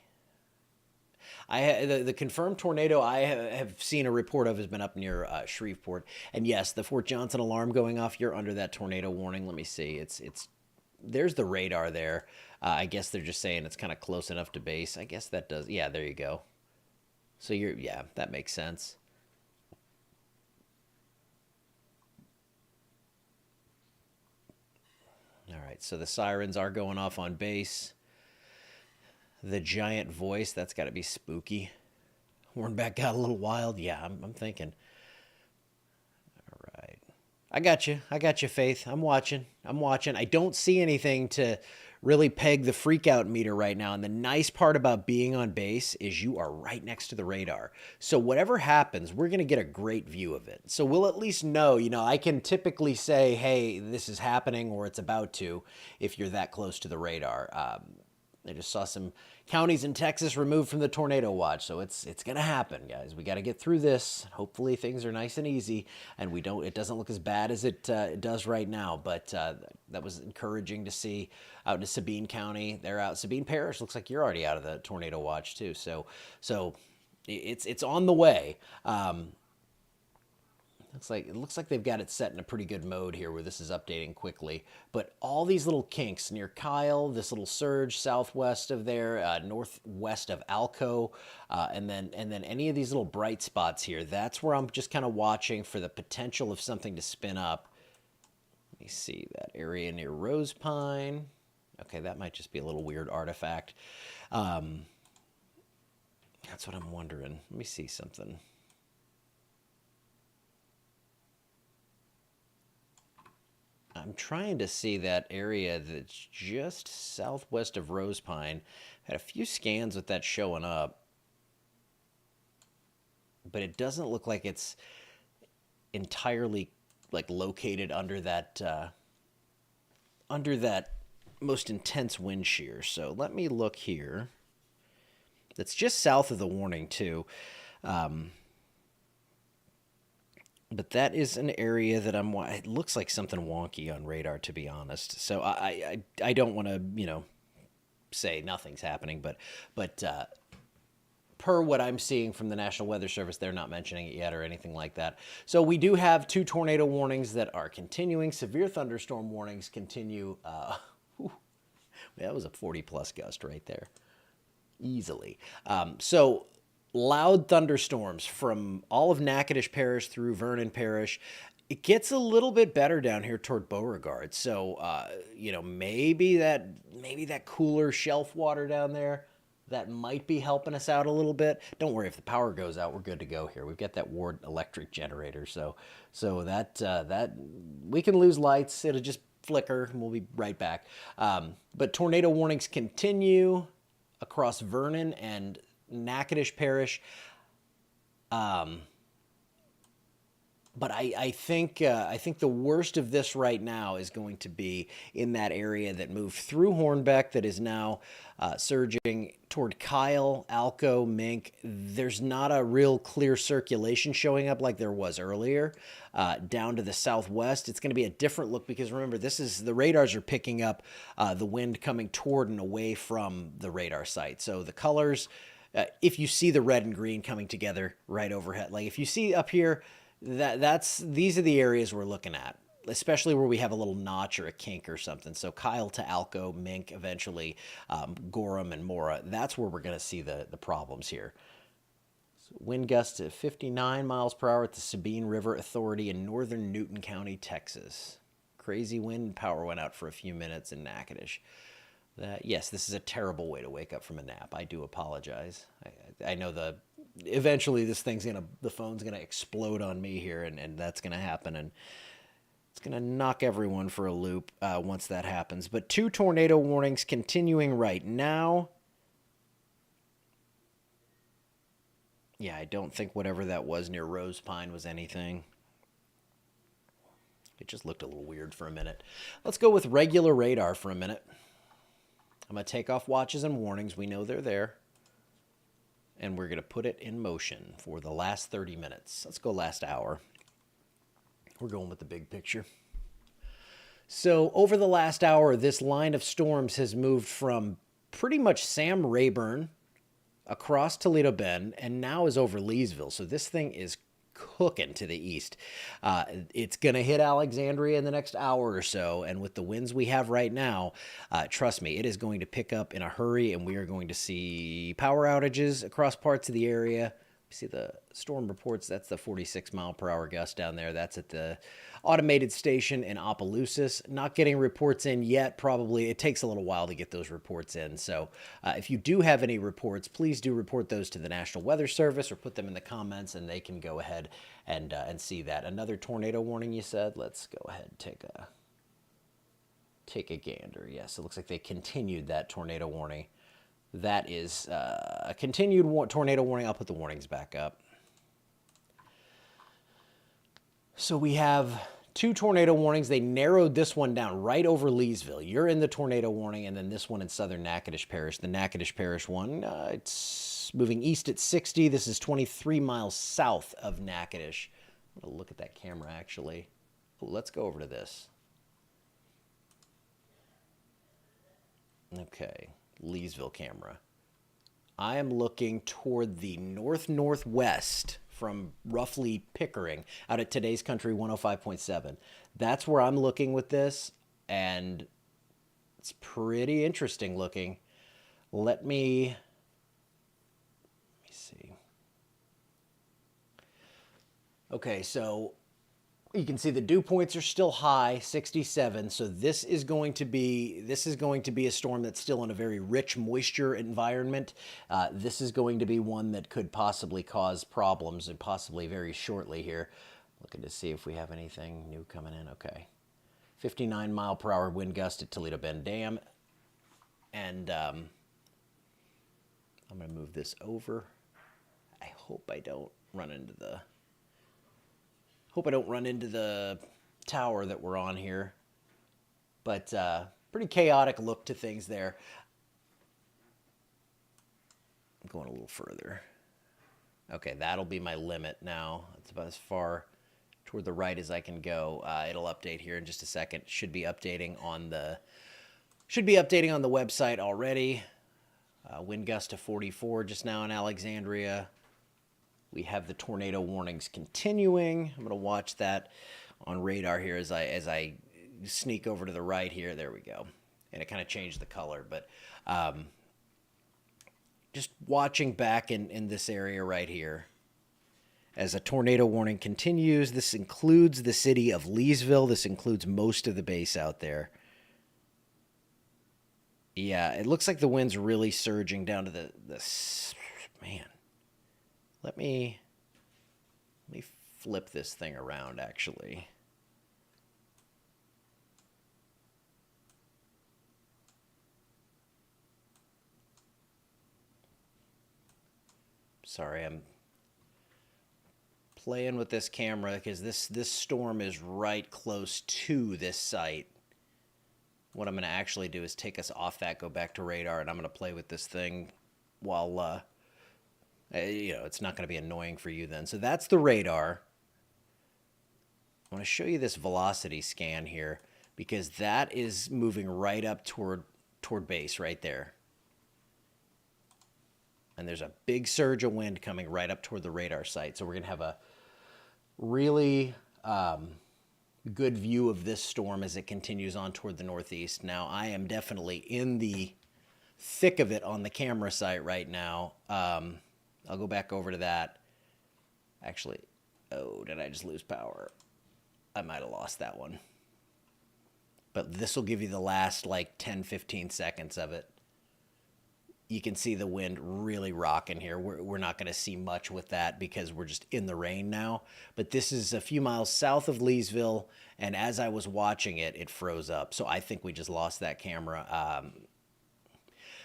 The confirmed tornado I have seen a report of has been up near Shreveport, and yes, the Fort Johnson alarm going off. You're under that tornado warning. Let me see. It's there's the radar there. I guess they're just saying it's kind of close enough to base. I guess that does. Yeah, there you go. So yeah, that makes sense. All right, so the sirens are going off on base. The giant voice, that's got to be spooky. Hornbeck got a little wild. Yeah, I'm thinking. All right. I got you. I got you, Faith. I'm watching. I don't see anything to really peg the freak out meter right now. And the nice part about being on base is you are right next to the radar. So whatever happens, we're going to get a great view of it. So we'll at least know, I can typically say, hey, this is happening or it's about to if you're that close to the radar. I just saw some counties in Texas removed from the tornado watch, so it's gonna happen, guys. We got to get through this. Hopefully, things are nice and easy, and it doesn't look as bad as it does right now. But that was encouraging to see out in Sabine County. They're out. Sabine Parish looks like you're already out of the tornado watch too. So it's on the way. It looks like they've got it set in a pretty good mode here where this is updating quickly. But all these little kinks near Kyle, this little surge southwest of there, northwest of Alco, and then any of these little bright spots here, that's where I'm just kind of watching for the potential of something to spin up. Let me see that area near Rose Pine. Okay, that might just be a little weird artifact. That's what I'm wondering. Let me see something. I'm trying to see that area that's just southwest of Rose Pine. Had a few scans with that showing up, but it doesn't look like it's entirely located under that most intense wind shear. So let me look here. That's just south of the warning too. But that is an area that it looks like something wonky on radar, to be honest. So I don't want to, say nothing's happening, but per what I'm seeing from the National Weather Service, they're not mentioning it yet or anything like that. So we do have 2 tornado warnings that are continuing. Severe thunderstorm warnings continue. That was a 40-plus gust right there. Easily. So loud thunderstorms from all of Natchitoches Parish through Vernon Parish. It gets a little bit better down here toward Beauregard. So, maybe that cooler shelf water down there, that might be helping us out a little bit. Don't worry, if the power goes out, we're good to go here. We've got that Ward electric generator. So that we can lose lights. It'll just flicker and we'll be right back. But tornado warnings continue across Vernon and Natchitoches Parish. But I think the worst of this right now is going to be in that area that moved through Hornbeck that is now surging toward Kyle, Alco, Mink. There's not a real clear circulation showing up like there was earlier. Down to the southwest, it's going to be a different look because remember, the radars are picking up the wind coming toward and away from the radar site. So the colors, if you see the red and green coming together right overhead, like if you see up here, these are the areas we're looking at, especially where we have a little notch or a kink or something. So Kyle to Alco, Mink, eventually Gorham and Mora. That's where we're going to see the problems here. So wind gusts at 59 miles per hour at the Sabine River Authority in northern Newton County, Texas. Crazy wind, power went out for a few minutes in Natchitoches. Yes, this is a terrible way to wake up from a nap. I do apologize. I know eventually the phone's gonna explode on me here, and that's gonna happen, and it's gonna knock everyone for a loop once that happens. But 2 tornado warnings continuing right now. Yeah, I don't think whatever that was near Rose Pine was anything. It just looked a little weird for a minute. Let's go with regular radar for a minute. I'm going to take off watches and warnings. We know they're there. And we're going to put it in motion for the last 30 minutes. Let's go last hour. We're going with the big picture. So over the last hour, this line of storms has moved from pretty much Sam Rayburn across Toledo Bend and now is over Leesville. So this thing is cooking to the east. It's going to hit Alexandria in the next hour or so, and with the winds we have right now, trust me, it is going to pick up in a hurry, and we are going to see power outages across parts of the area. We see the storm reports. That's the 46 mile per hour gust down there. That's at the automated station in Opelousas. Not getting reports in yet. Probably it takes a little while to get those reports in. So if you do have any reports, please do report those to the National Weather Service or put them in the comments, and they can go ahead and see that. Another tornado warning, you said? Let's go ahead and take a gander. Yes, it looks like they continued that tornado warning. That is a continued tornado warning. I'll put the warnings back up. So we have 2 tornado warnings. They narrowed this one down right over Leesville. You're in the tornado warning, and then this one in southern Natchitoches Parish. The Natchitoches Parish one, it's moving east at 60. This is 23 miles south of Natchitoches. I'm going to look at that camera, actually. Ooh, let's go over to this. Okay. Leesville camera. I am looking toward the north-northwest from roughly Pickering out at Today's Country 105.7. That's where I'm looking with this, and it's pretty interesting looking. Let me see. Okay, so you can see the dew points are still high, 67. So this is going to be a storm that's still in a very rich moisture environment. This is going to be one that could possibly cause problems, and possibly very shortly here. Looking to see if we have anything new coming in. Okay, 59 mile per hour wind gust at Toledo Bend Dam, and I'm going to move this over. I hope I don't run into the tower that we're on here. But pretty chaotic look to things there. I'm going a little further. Okay, that'll be my limit now. It's about as far toward the right as I can go. It'll update here in just a second. Should be updating on the website already. Wind gust to 44 just now in Alexandria. We have the tornado warnings continuing. I'm going to watch that on radar here as I sneak over to the right here. There we go. And it kind of changed the color. But just watching back in this area right here as a tornado warning continues. This includes the city of Leesville. This includes most of the base out there. Yeah, it looks like the wind's really surging down to the man. Let me flip this thing around, actually. Sorry, I'm playing with this camera because this storm is right close to this site. What I'm going to actually do is take us off that, go back to radar, and I'm going to play with this thing while it's not going to be annoying for you then. So that's the radar. I want to show you this velocity scan here because that is moving right up toward base right there. And there's a big surge of wind coming right up toward the radar site. So we're going to have a really good view of this storm as it continues on toward the northeast. Now, I am definitely in the thick of it on the camera site right now. I'll go back over to that. Actually, oh, did I just lose power? I might have lost that one. But this will give you the last like 10, 15 seconds of it. You can see the wind really rocking here. We're not going to see much with that because we're just in the rain now. But this is a few miles south of Leeville, and as I was watching it, it froze up. So I think we just lost that camera.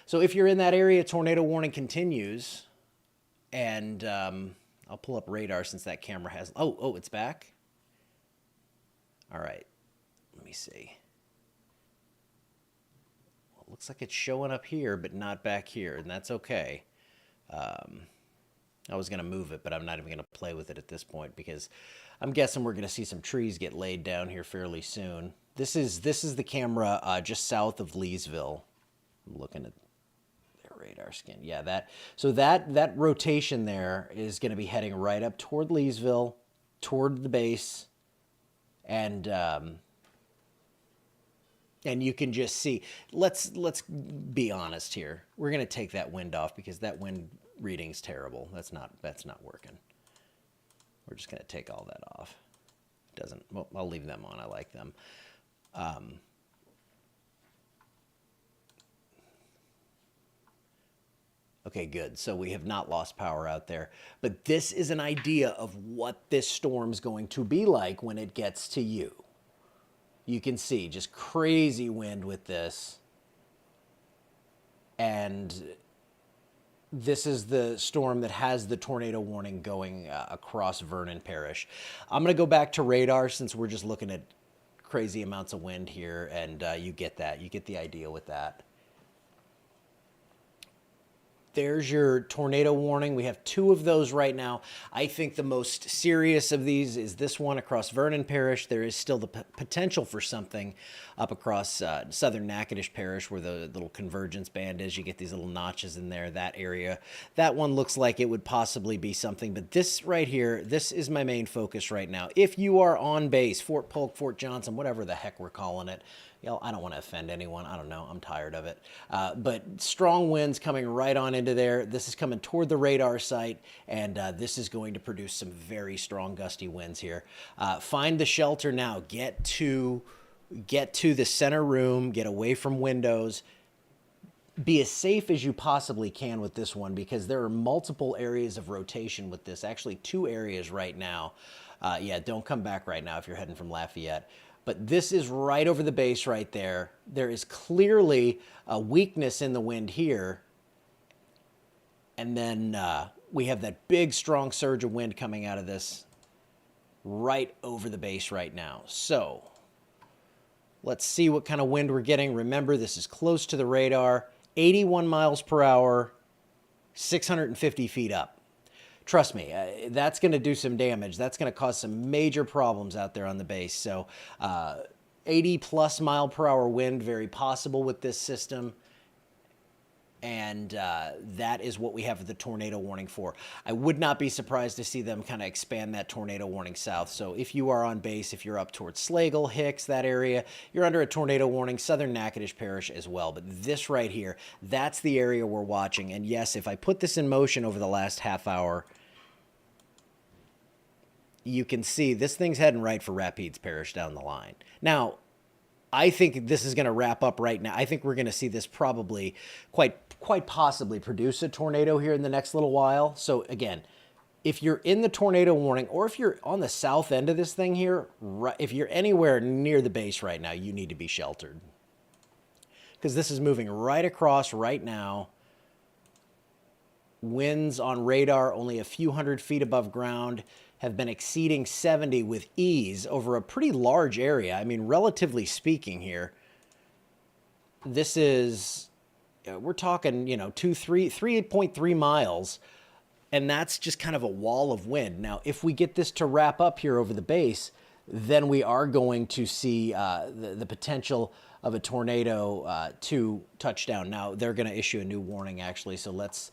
So if you're in that area, tornado warning continues. And I'll pull up radar since that camera has... Oh, it's back? All right. Let me see. Looks like it's showing up here, but not back here, and that's okay. I was going to move it, but I'm not even going to play with it at this point because I'm guessing we're going to see some trees get laid down here fairly soon. This is the camera just south of Leeville. I'm looking at their radar scan. Yeah, that rotation there is going to be heading right up toward Leeville, toward the base, and you can just see, let's be honest here. We're going to take that wind off because that wind reading's terrible. That's not working. We're just going to take all that off. Well, I'll leave them on. I like them. Okay, good. So we have not lost power out there. But this is an idea of what this storm's going to be like when it gets to you. You can see just crazy wind with this. And this is the storm that has the tornado warning going across Vernon Parish. I'm going to go back to radar since we're just looking at crazy amounts of wind here. And you get that. You get the idea with that. There's your tornado warning. We have 2 of those right now. I think the most serious of these is this one across Vernon Parish. There is still the potential for something up across southern Natchitoches Parish where the little convergence band is. You get these little notches in there, that area. That one looks like it would possibly be something. But this right here, this is my main focus right now. If you are on base, Fort Polk, Fort Johnson, whatever the heck we're calling it, I don't want to offend anyone. I don't know. I'm tired of it. But strong winds coming right on into there. This is coming toward the radar site, and this is going to produce some very strong gusty winds here. Find the shelter now. Get to the center room. Get away from windows. Be as safe as you possibly can with this one because there are multiple areas of rotation with this. Actually, 2 areas right now. Yeah, don't come back right now if you're heading from Lafayette. But this is right over the base right there. There is clearly a weakness in the wind here. And then we have that big, strong surge of wind coming out of this right over the base right now. So let's see what kind of wind we're getting. Remember, this is close to the radar. 81 miles per hour, 650 feet up. Trust me, that's going to do some damage. That's going to cause some major problems out there on the base. So 80 plus mile per hour wind, very possible with this system. And that is what we have the tornado warning for. I would not be surprised to see them kind of expand that tornado warning south. So if you are on base, if you're up towards Slagle, Hicks, that area, you're under a tornado warning, southern Natchitoches Parish as well. But this right here, that's the area we're watching. And yes, if I put this in motion over the last half hour, you can see this thing's heading right for Rapides Parish down the line. Now, I think this is going to wrap up right now. I think we're going to see this probably quite possibly produce a tornado here in the next little while. So again, if you're in the tornado warning or if you're on the south end of this thing here, if you're anywhere near the base right now, you need to be sheltered. Because this is moving right across right now. Winds on radar only a few hundred feet above ground have been exceeding 70 with ease over a pretty large area. I mean, relatively speaking here, this is, we're talking, 3.3 miles, and that's just kind of a wall of wind. Now, if we get this to wrap up here over the base, then we are going to see the potential of a tornado to touch down. Now, they're going to issue a new warning, actually, so let's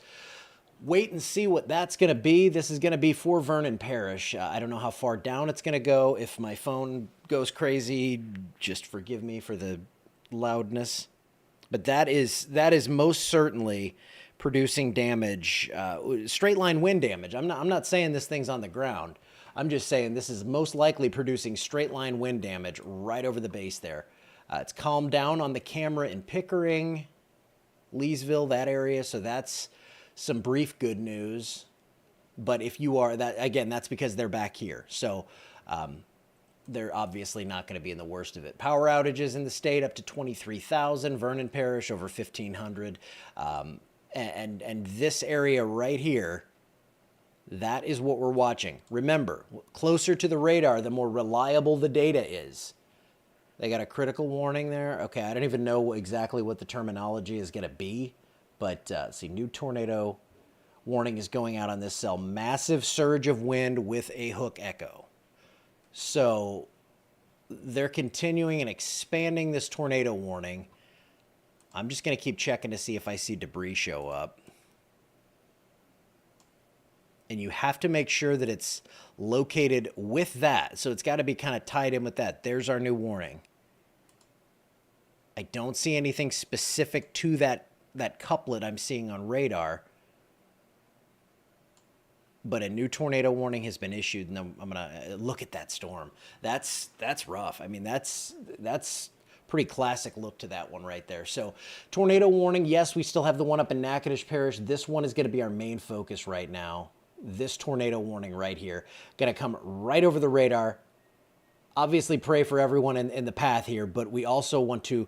wait and see what that's going to be. This is going to be for Vernon Parish. I don't know how far down it's going to go. If my phone goes crazy, just forgive me for the loudness. But that is most certainly producing damage, straight line wind damage. I'm not saying this thing's on the ground. I'm just saying this is most likely producing straight line wind damage right over the base there. It's calmed down on the camera in Pickering, Leesville, that area. So that's some brief good news. But if you are that, again, that's because they're back here. So they're obviously not going to be in the worst of it. Power outages in the state up to 23,000. Vernon Parish over 1,500. And this area right here, that is what we're watching. Remember, closer to the radar, the more reliable the data is. They got a critical warning there. Okay, I don't even know exactly what the terminology is going to be. But see, new tornado warning is going out on this cell. Massive surge of wind with a hook echo. So they're continuing and expanding this tornado warning. I'm just going to keep checking to see if I see debris show up. And you have to make sure that it's located with that. So it's got to be kind of tied in with that. There's our new warning. I don't see anything specific to that couplet I'm seeing on radar. But a new tornado warning has been issued, and I'm gonna look at that storm. That's rough. I mean, that's pretty classic look to that one right there. So tornado warning, yes, we still have the one up in Natchitoches Parish. This one is going to be our main focus right now. This tornado warning right here, going to come right over the radar. Obviously pray for everyone in the path here, but we also want to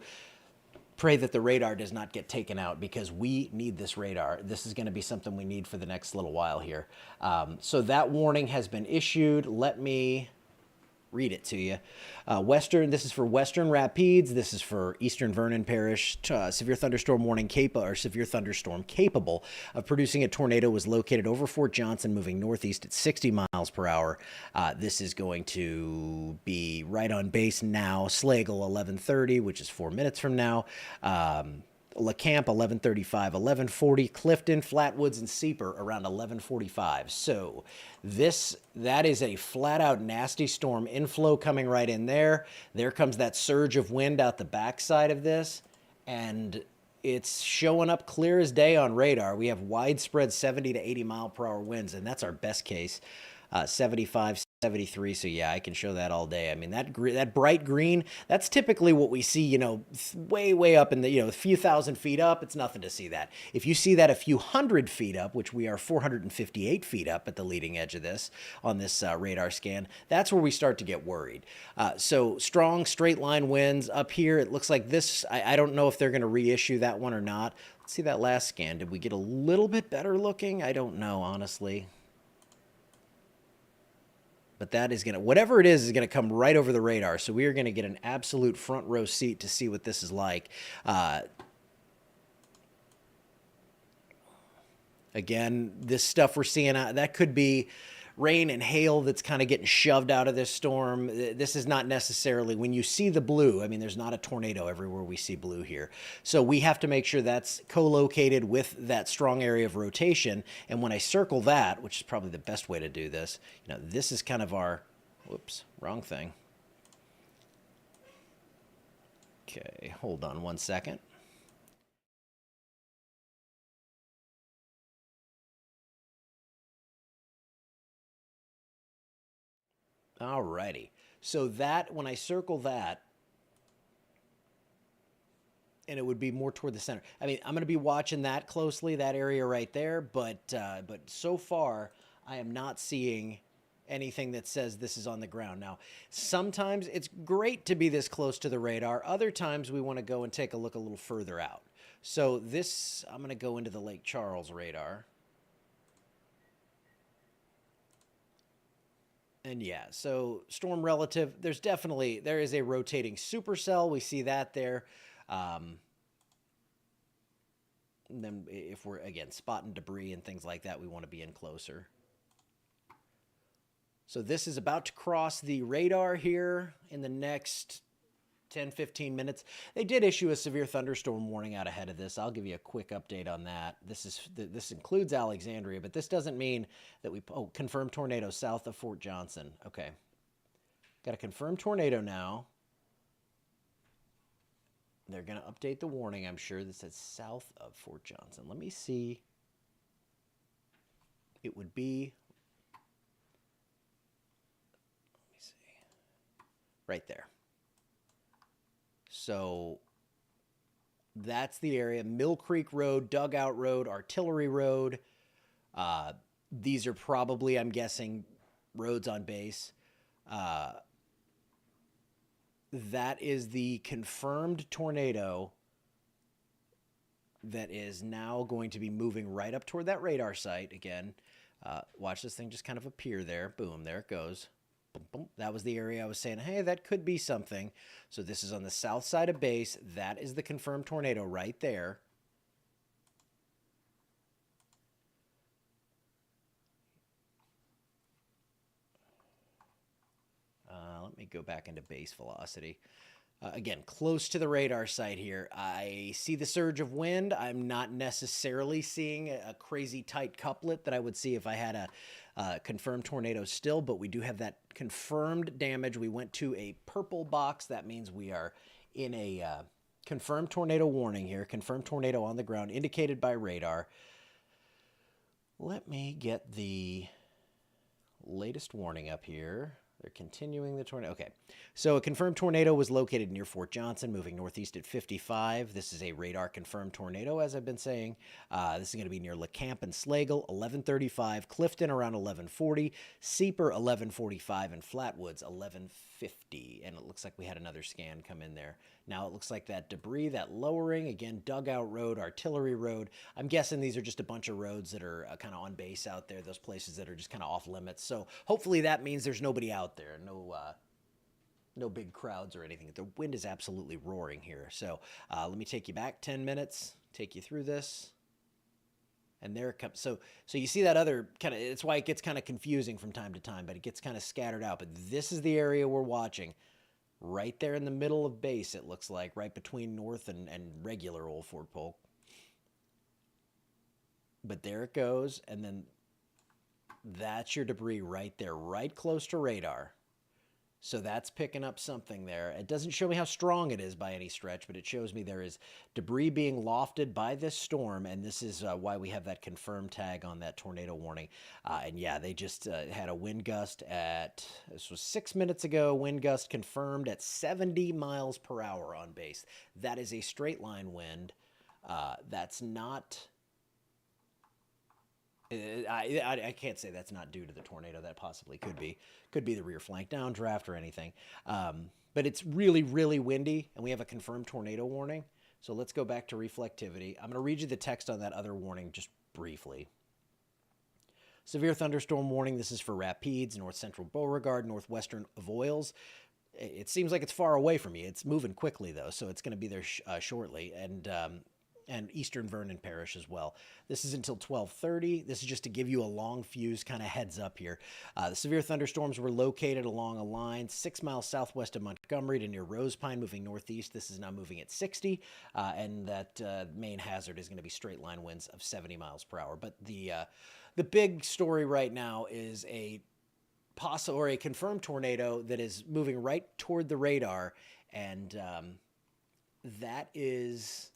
pray that the radar does not get taken out, because we need this radar. This is going to be something we need for the next little while here. So that warning has been issued. Let me read it to you. This is for Western Rapides. This is for Eastern Vernon Parish. Severe thunderstorm warning severe thunderstorm capable of producing a tornado was located over Fort Johnson, moving northeast at 60 miles per hour. This is going to be right on base now. Slagle 11:30, which is 4 minutes from now. LeCamp 11:35, 11:40, Clifton, Flatwoods, and Seeper around 11:45. So that is a flat out nasty storm inflow coming right in there. There comes that surge of wind out the backside of this, and it's showing up clear as day on radar. We have widespread 70 to 80 mile per hour winds, and that's our best case. 75, 73. So yeah, I can show that all day. I mean, that bright green, that's typically what we see, way up in the, a few thousand feet up. It's nothing to see that. If you see that a few hundred feet up, which we are 458 feet up at the leading edge of this on this radar scan, that's where we start to get worried. So strong straight line winds up here. It looks like this, I don't know if they're going to reissue that one or not. Let's see that last scan. Did we get a little bit better looking? I don't know, honestly. But that is going to, whatever it is going to come right over the radar. So we are going to get an absolute front row seat to see what this is like. Again, this stuff we're seeing, that could be rain and hail that's kind of getting shoved out of this storm. This is not necessarily, when you see the blue, I mean, there's not a tornado everywhere we see blue here. So we have to make sure that's co-located with that strong area of rotation. And when I circle that, which is probably the best way to do this, this is kind of our, whoops, wrong thing. Okay, hold on one second. All righty. So that, when I circle that, and it would be more toward the center. I mean, I'm going to be watching that closely, that area right there. But so far, I am not seeing anything that says this is on the ground. Now, sometimes it's great to be this close to the radar. Other times, we want to go and take a look a little further out. So this, I'm going to go into the Lake Charles radar. And yeah, so storm relative, there is a rotating supercell. We see that there. And then if we're, again, spotting debris and things like that, we want to be in closer. So this is about to cross the radar here in the next 10, 15 minutes. They did issue a severe thunderstorm warning out ahead of this. I'll give you a quick update on that. This includes Alexandria, but this doesn't mean that confirmed tornado south of Fort Johnson. Okay. Got a confirmed tornado now. They're going to update the warning, I'm sure, that says south of Fort Johnson. Let me see. It would be, let me see, right there. So that's the area. Mill Creek Road, Dugout Road, Artillery Road. These are probably, I'm guessing, roads on base. That is the confirmed tornado that is now going to be moving right up toward that radar site again. Watch this thing just kind of appear there. Boom, there it goes. Boom, boom. That was the area I was saying, hey, that could be something. So this is on the south side of base. That is the confirmed tornado right there. Let me go back into base velocity. Again, close to the radar site here. I see the surge of wind. I'm not necessarily seeing a crazy tight couplet that I would see if I had a confirmed tornado still, but we do have that confirmed damage. We went to a purple box. That means we are in a confirmed tornado warning here. Confirmed tornado on the ground indicated by radar. Let me get the latest warning up here. They're continuing the tornado. Okay. So a confirmed tornado was located near Fort Johnson, moving northeast at 55. This is a radar confirmed tornado, as I've been saying. This is going to be near LeCamp and Slagle, 1135. Clifton around 1140. Seeper, 1145. And Flatwoods, 1150. And it looks like we had another scan come in there. Now it looks like that debris, that lowering, again, Dugout Road, Artillery Road. I'm guessing these are just a bunch of roads that are kind of on base out there, those places that are just kind of off limits. So hopefully that means there's nobody out there, no big crowds or anything. The wind is absolutely roaring here. So let me take you back 10 minutes, take you through this. And there it comes. So you see that other kind of, it's why it gets kind of confusing from time to time, but it gets kind of scattered out. But this is the area we're watching. Right there in the middle of base, it looks like, right between north and regular old Fort Polk. But there it goes, and then that's your debris right there, right close to radar. So that's picking up something there. It doesn't show me how strong it is by any stretch, but it shows me there is debris being lofted by this storm, and this is why we have that confirmed tag on that tornado warning. And yeah, they just had a wind gust at, this was 6 minutes ago, wind gust confirmed at 70 miles per hour on base. That is a straight line wind. That's not... I can't say that's not due to the tornado. That possibly could be. Could be the rear flank downdraft or anything. But it's really, really windy, and we have a confirmed tornado warning. So let's go back to reflectivity. I'm going to read you the text on that other warning just briefly. Severe thunderstorm warning. This is for Rapides, north central Beauregard, northwestern Avoyelles. It seems like it's far away from you. It's moving quickly, though, so it's going to be there shortly. And eastern Vernon Parish as well. This is until 12:30. This is just to give you a long fuse kind of heads up here. The severe thunderstorms were located along a line 6 miles southwest of Montgomery to near Rose Pine, moving northeast. This is now moving at 60, and that main hazard is going to be straight line winds of 70 miles per hour. But the big story right now is a possible or a confirmed tornado that is moving right toward the radar, and that is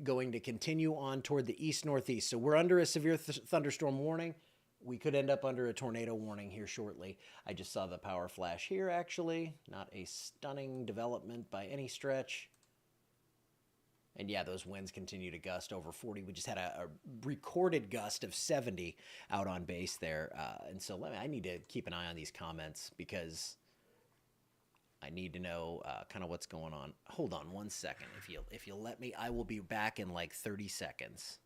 going to continue on toward the east-northeast. So we're under a severe thunderstorm warning. We could end up under a tornado warning here shortly. I just saw the power flash here, actually. Not a stunning development by any stretch. And yeah, those winds continue to gust over 40. We just had a recorded gust of 70 out on base there. And so I need to keep an eye on these comments because I need to know kind of what's going on. Hold on one second. If you'll let me, I will be back in like 30 seconds.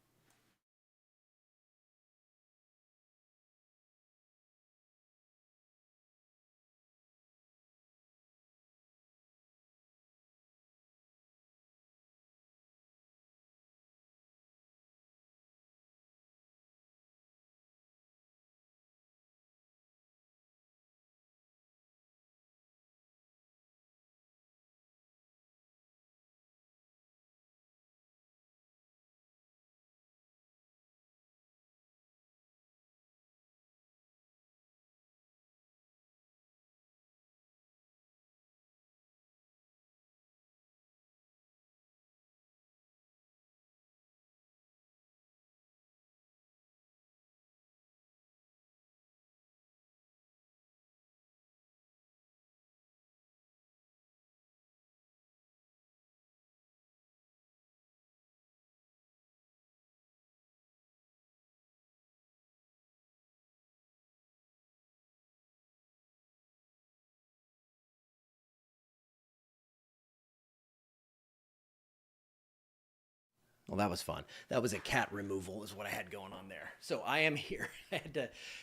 Well, that was fun. That was a cat removal is what I had going on there. So I am here.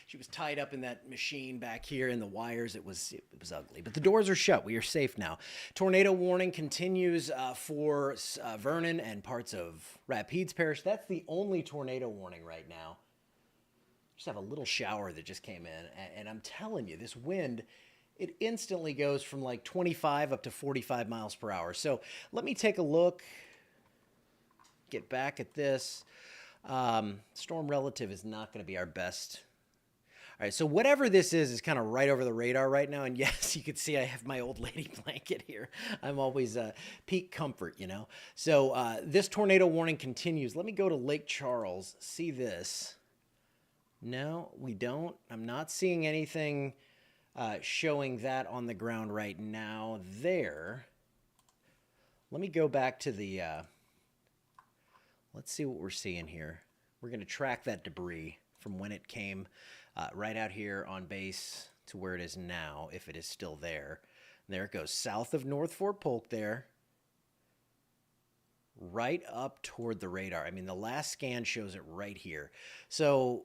She was tied up in that machine back here in the wires. It was ugly, but the doors are shut. We are safe now. Tornado warning continues for Vernon and parts of Rapides Parish. That's the only tornado warning right now. Just have a little shower that just came in, and I'm telling you, this wind, it instantly goes from like 25 up to 45 miles per hour. So let me take a look. Get back at this. Storm relative is not going to be our best. All right, so whatever this is kind of right over the radar right now. And yes, you can see I have my old lady blanket here. I'm always peak comfort, you know. So this tornado warning continues. Let me go to Lake Charles. See this. No, we don't. I'm not seeing anything showing that on the ground right now there. Let me go back to the... let's see what we're seeing here. We're going to track that debris from when it came right out here on base to where it is now, if it is still there. And there it goes, south of North Fort Polk there, right up toward the radar. I mean, the last scan shows it right here. So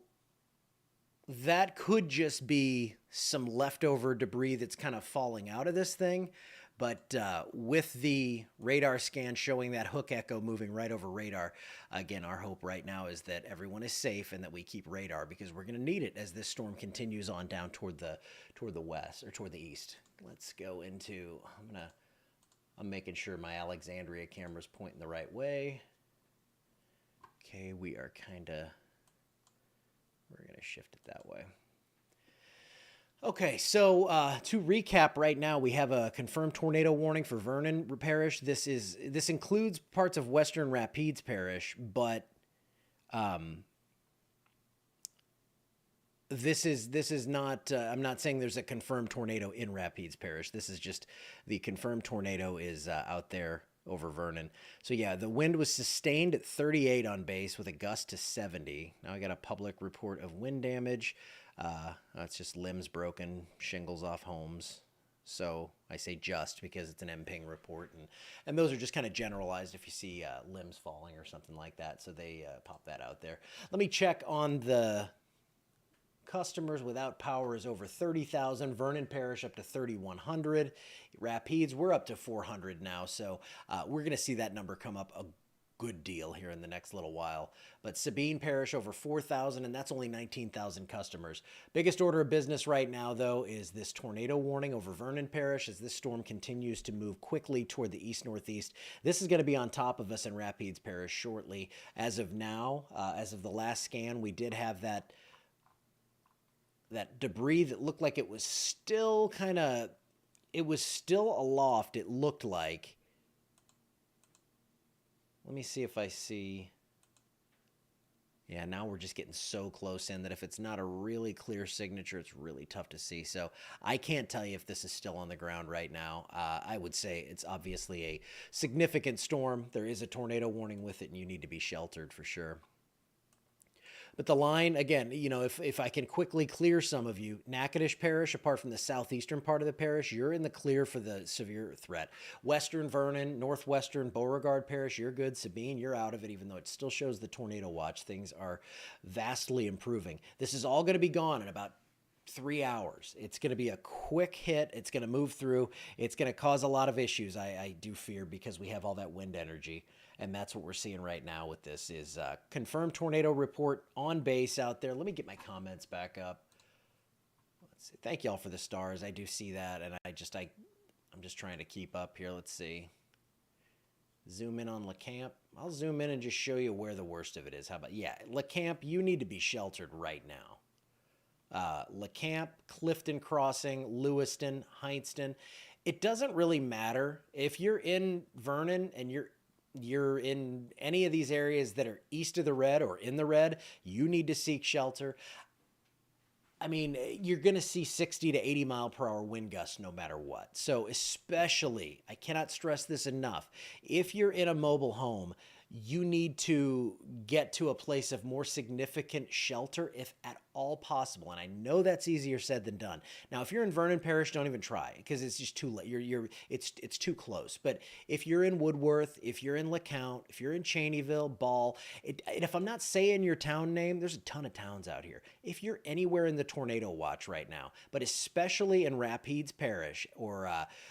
that could just be some leftover debris that's kind of falling out of this thing. But with the radar scan showing that hook echo moving right over radar, again, our hope right now is that everyone is safe and that we keep radar, because we're going to need it as this storm continues on down toward the west, or toward the east. Let's go into, I'm making sure my Alexandria camera's pointing the right way. Okay, we're going to shift it that way. Okay, so to recap right now, we have a confirmed tornado warning for Vernon Parish. This includes parts of Western Rapides Parish, but this is not, I'm not saying there's a confirmed tornado in Rapides Parish. This is just the confirmed tornado is out there over Vernon. So yeah, the wind was sustained at 38 on base with a gust to 70. Now I got a public report of wind damage. It's just limbs broken, shingles off homes. So I say just because it's an MPing report, and those are just kind of generalized if you see limbs falling or something like that. So they pop that out there. Let me check on the customers without power is over 30,000. Vernon Parish up to 3,100. Rapides, we're up to 400 now. So we're going to see that number come up a good deal here in the next little while. But Sabine Parish over 4,000, and that's only 19,000 customers. Biggest order of business right now, though, is this tornado warning over Vernon Parish as this storm continues to move quickly toward the east-northeast. This is going to be on top of us in Rapides Parish shortly. As of now, as of the last scan, we did have that debris that looked like it was still aloft, it looked like. Let me see if I see. Yeah, now we're just getting so close in that if it's not a really clear signature, it's really tough to see. So I can't tell you if this is still on the ground right now. I would say it's obviously a significant storm. There is a tornado warning with it, and you need to be sheltered for sure. But the line, again, you know, if I can quickly clear some of you, Natchitoches Parish, apart from the southeastern part of the parish, you're in the clear for the severe threat. Western Vernon, northwestern Beauregard Parish, you're good. Sabine, you're out of it, even though it still shows the tornado watch. Things are vastly improving. This is all going to be gone in about 3 hours. It's going to be a quick hit. It's going to move through. It's going to cause a lot of issues, I do fear, because we have all that wind energy. And that's what we're seeing right now with this is confirmed tornado report on base out there. Let me get my comments back up. Let's see. Thank y'all for the stars. I do see that, and I'm just trying to keep up here. Let's see. Zoom in on LeCamp. I'll zoom in and just show you where the worst of it is. How about, yeah, LeCamp, you need to be sheltered right now. LeCamp, Clifton Crossing, Lewiston, Heintston. It doesn't really matter if you're in Vernon and you're in any of these areas that are east of the red or in the red. You need to seek shelter. I mean, you're going to see 60 to 80 mile per hour wind gusts no matter what. So especially, I cannot stress this enough, if you're in a mobile home, you need to get to a place of more significant shelter if at all possible. And I know that's easier said than done. Now, if you're in Vernon Parish, don't even try because it's just too late. It's too close. But if you're in Woodworth, if you're in LeCount, if you're in Cheneyville, Ball, and if I'm not saying your town name, there's a ton of towns out here. If you're anywhere in the tornado watch right now, but especially in Rapides Parish or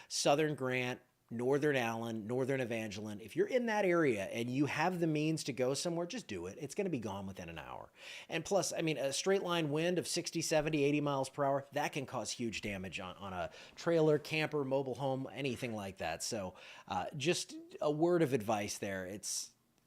Southern Grant, Northern Allen, Northern Evangeline, if you're in that area and you have the means to go somewhere, just do it. It's going to be gone within an hour. And plus, I mean, a straight line wind of 60, 70, 80 miles per hour, that can cause huge damage on a trailer, camper, mobile home, anything like that. So just a word of advice there.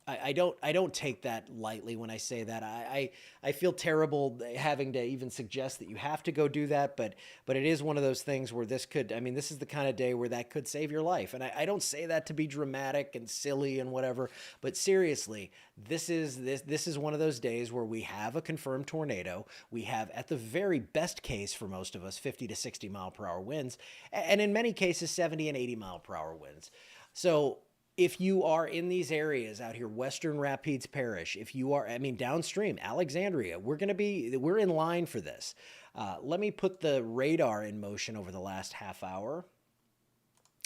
I don't take that lightly when I say that. I feel terrible having to even suggest that you have to go do that, but it is one of those things where this is the kind of day where that could save your life. And I don't say that to be dramatic and silly and whatever, but seriously, this is one of those days where we have a confirmed tornado. We have, at the very best case for most of us, 50 to 60 mile per hour winds, and in many cases 70 and 80 mile per hour winds. So if you are in these areas out here, Western Rapides Parish, if you are, I mean, downstream, Alexandria, we're in line for this. Let me put the radar in motion over the last half hour.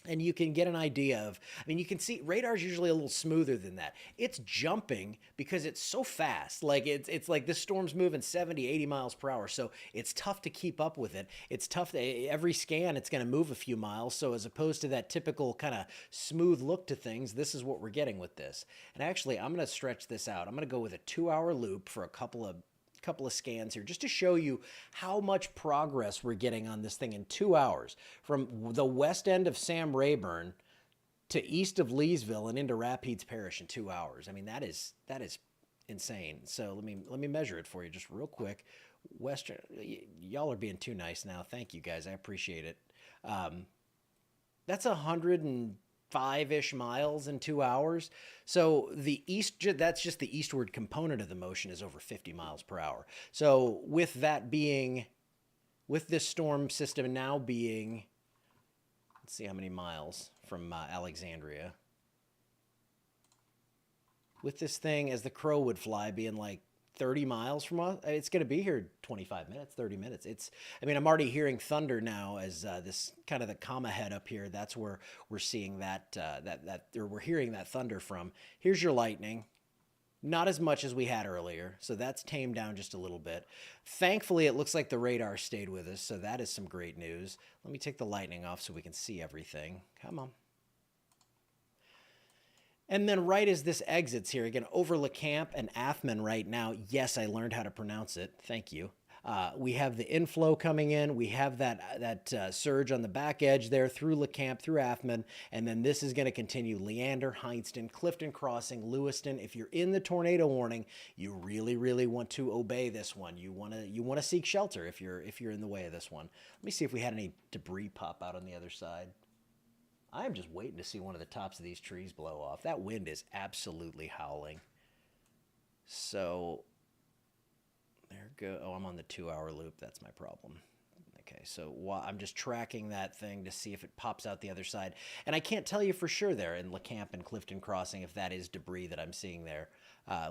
And you can get an idea of, I mean, you can see radar's usually a little smoother than that. It's jumping because it's so fast. Like it's like this storm's moving 70, 80 miles per hour. So it's tough to keep up with it. It's tough. Every scan, it's going to move a few miles. So as opposed to that typical kind of smooth look to things, this is what we're getting with this. And actually, I'm going to stretch this out. I'm going to go with a 2-hour loop for a couple of scans here just to show you how much progress we're getting on this thing in 2 hours from the west end of Sam Rayburn to east of Leesville and into Rapides Parish in 2 hours. I mean, that is insane. So let me measure it for you just real quick. Western, y'all are being too nice now. Thank you guys. I appreciate it. That's 105-ish miles in 2 hours. So that's just the eastward component of the motion is over 50 miles per hour. So with this storm system now being, let's see how many miles from Alexandria. With this thing, as the crow would fly, being like 30 miles from us, it's going to be here 25 minutes, 30 minutes. I'm already hearing thunder now as this kind of the comma head up here. That's where we're seeing we're hearing that thunder from. Here's your lightning. Not as much as we had earlier, so that's tamed down just a little bit. Thankfully, it looks like the radar stayed with us, so that is some great news. Let me take the lightning off so we can see everything. Come on. And then right as this exits here, again, over LeCamp and Athman right now, yes, I learned how to pronounce it. Thank you. We have the inflow coming in. We have that surge on the back edge there through LeCamp, through Athman, and then this is going to continue. Leander, Hindston, Clifton Crossing, Lewiston. If you're in the tornado warning, you really, really want to obey this one. You want to seek shelter if you're in the way of this one. Let me see if we had any debris pop out on the other side. I'm just waiting to see one of the tops of these trees blow off. That wind is absolutely howling. So there go. Oh, I'm on the 2-hour loop. That's my problem. Okay, so I'm just tracking that thing to see if it pops out the other side. And I can't tell you for sure there in LeCamp and Clifton Crossing if that is debris that I'm seeing there.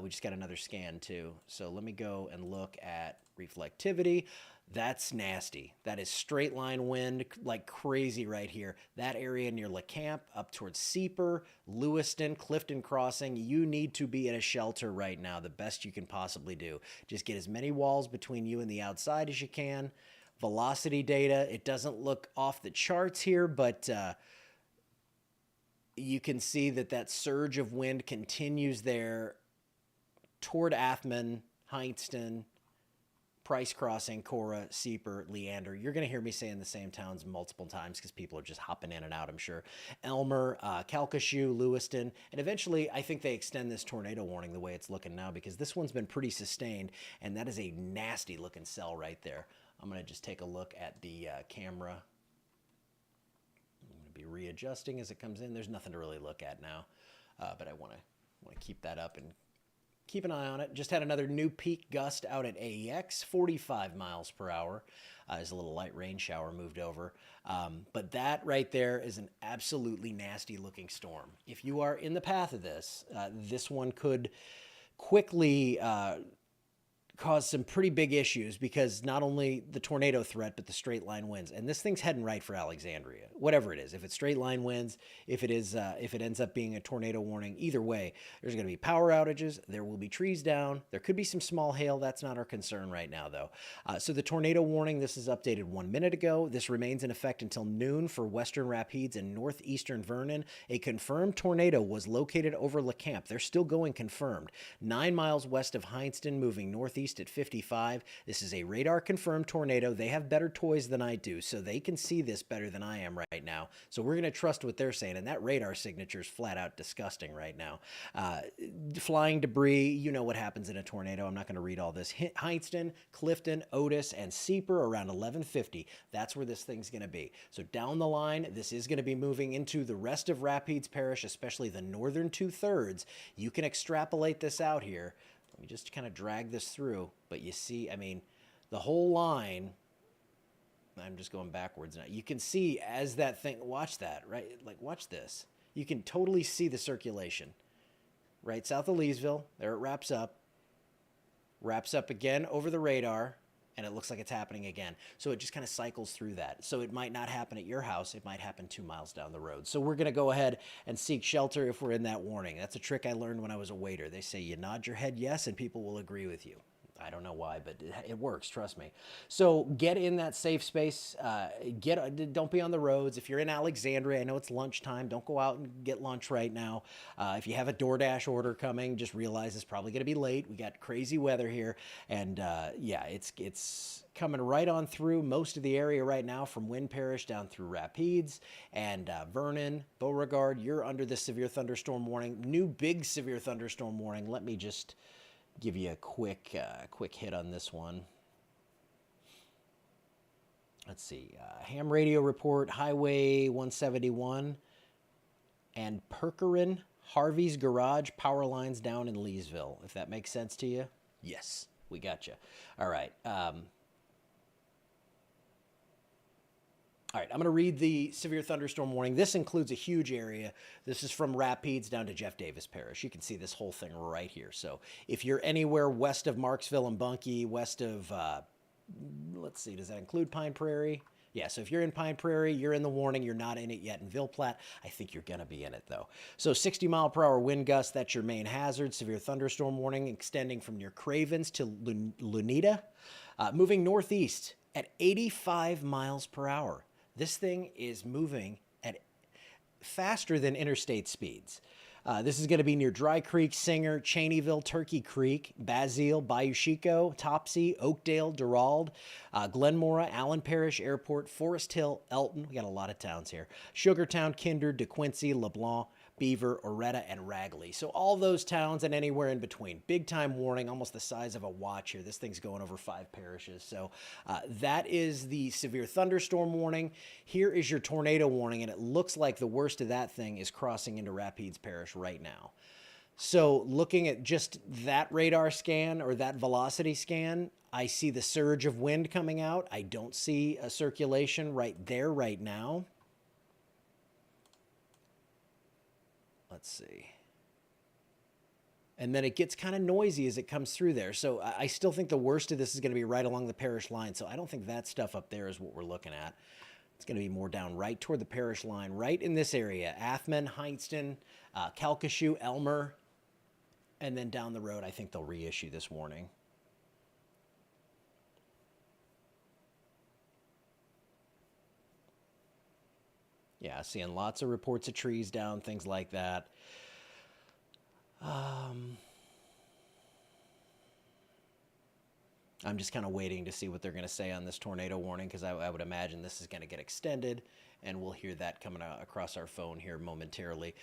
We just got another scan too. So let me go and look at reflectivity. That's nasty. That is straight line wind like crazy right here. That area near LeCamp up towards Seeper, Lewiston, Clifton Crossing. You need to be in a shelter right now, the best you can possibly do. Just get as many walls between you and the outside as you can. Velocity data, it doesn't look off the charts here, but you can see that surge of wind continues there toward Athman, Hindston, Price Crossing, Cora, Seeper, Leander. You're going to hear me saying the same towns multiple times because people are just hopping in and out, I'm sure. Elmer, Calcasieu, Lewiston, and eventually I think they extend this tornado warning the way it's looking now because this one's been pretty sustained, and that is a nasty looking cell right there. I'm going to just take a look at the camera. I'm going to be readjusting as it comes in. There's nothing to really look at now, but I want to keep that up and keep an eye on it. Just had another new peak gust out at AEX, 45 miles per hour. As a little light rain shower moved over. But that right there is an absolutely nasty looking storm. If you are in the path of this, this one could quickly cause some pretty big issues because not only the tornado threat, but the straight line winds. And this thing's heading right for Alexandria, whatever it is. If it's straight line winds, if it ends up being a tornado warning, either way, there's going to be power outages. There will be trees down. There could be some small hail. That's not our concern right now, though. So the tornado warning, this is updated 1 minute ago. This remains in effect until noon for Western Rapides and northeastern Vernon. A confirmed tornado was located over LeCamp. They're still going confirmed. 9 miles west of Heinston, moving northeast at 55. This is a radar confirmed tornado. They have better toys than I do, so they can see this better than I am right now. So we're going to trust what they're saying, and that radar signature is flat out disgusting right now. Flying debris, you know what happens in a tornado. I'm not going to read all this. Heinston, Clifton, Otis, and Sieper around 1150. That's where this thing's going to be. So down the line, this is going to be moving into the rest of Rapides Parish, especially the northern 2/3. You can extrapolate this out here. Let me just kind of drag this through, but you see, I mean, the whole line, I'm just going backwards now. You can see as that thing, watch that, right? Like, watch this. You can totally see the circulation. Right south of Leeville, there it wraps up again over the radar, and it looks like it's happening again. So it just kind of cycles through that. So it might not happen at your house. It might happen 2 miles down the road. So we're going to go ahead and seek shelter if we're in that warning. That's a trick I learned when I was a waiter. They say you nod your head yes, and people will agree with you. I don't know why, but it works, trust me. So get in that safe space. Don't be on the roads. If you're in Alexandria, I know it's lunchtime. Don't go out and get lunch right now. If you have a DoorDash order coming, just realize it's probably going to be late. We got crazy weather here. And yeah, it's coming right on through most of the area right now from Wind Parish down through Rapides and Vernon, Beauregard. You're under the severe thunderstorm warning. New big severe thunderstorm warning. Let me just give you a quick hit on this one. Let's see. Ham radio report, Highway 171 and Perkerin, Harvey's Garage, power lines down in Leesville. If that makes sense to you? Yes, we got you. All right. All right, I'm going to read the severe thunderstorm warning. This includes a huge area. This is from Rapides down to Jeff Davis Parish. You can see this whole thing right here. So if you're anywhere west of Marksville and Bunkie, west of, let's see, does that include Pine Prairie? Yeah, so if you're in Pine Prairie, you're in the warning. You're not in it yet in Ville Platte. I think you're going to be in it, though. So 60-mile-per-hour wind gusts, that's your main hazard. Severe thunderstorm warning extending from near Cravens to Lunita. Moving northeast at 85 miles per hour. This thing is moving at faster than interstate speeds. This is going to be near Dry Creek, Singer, Cheneyville, Turkey Creek, Basile, Bayou Chico, Topsy, Oakdale, Durald, Glenmora, Allen Parish Airport, Forest Hill, Elton. We got a lot of towns here. Sugartown, Kinder, DeQuincy, LeBlanc, Beaver, Oretta, and Ragley. So all those towns and anywhere in between. Big time warning, almost the size of a watch here. This thing's going over 5 parishes. So that is the severe thunderstorm warning. Here is your tornado warning, and it looks like the worst of that thing is crossing into Rapides Parish right now. So looking at just that radar scan or that velocity scan, I see the surge of wind coming out. I don't see a circulation right there right now. Let's see. And then it gets kind of noisy as it comes through there. So I still think the worst of this is going to be right along the parish line. So I don't think that stuff up there is what we're looking at. It's going to be more down right toward the parish line, right in this area. Athman, Heinston, Calcasieu, Elmer. And then down the road, I think they'll reissue this warning. Yeah, seeing lots of reports of trees down, things like that. I'm just kind of waiting to see what they're going to say on this tornado warning because I would imagine this is going to get extended, and we'll hear that coming across our phone here momentarily,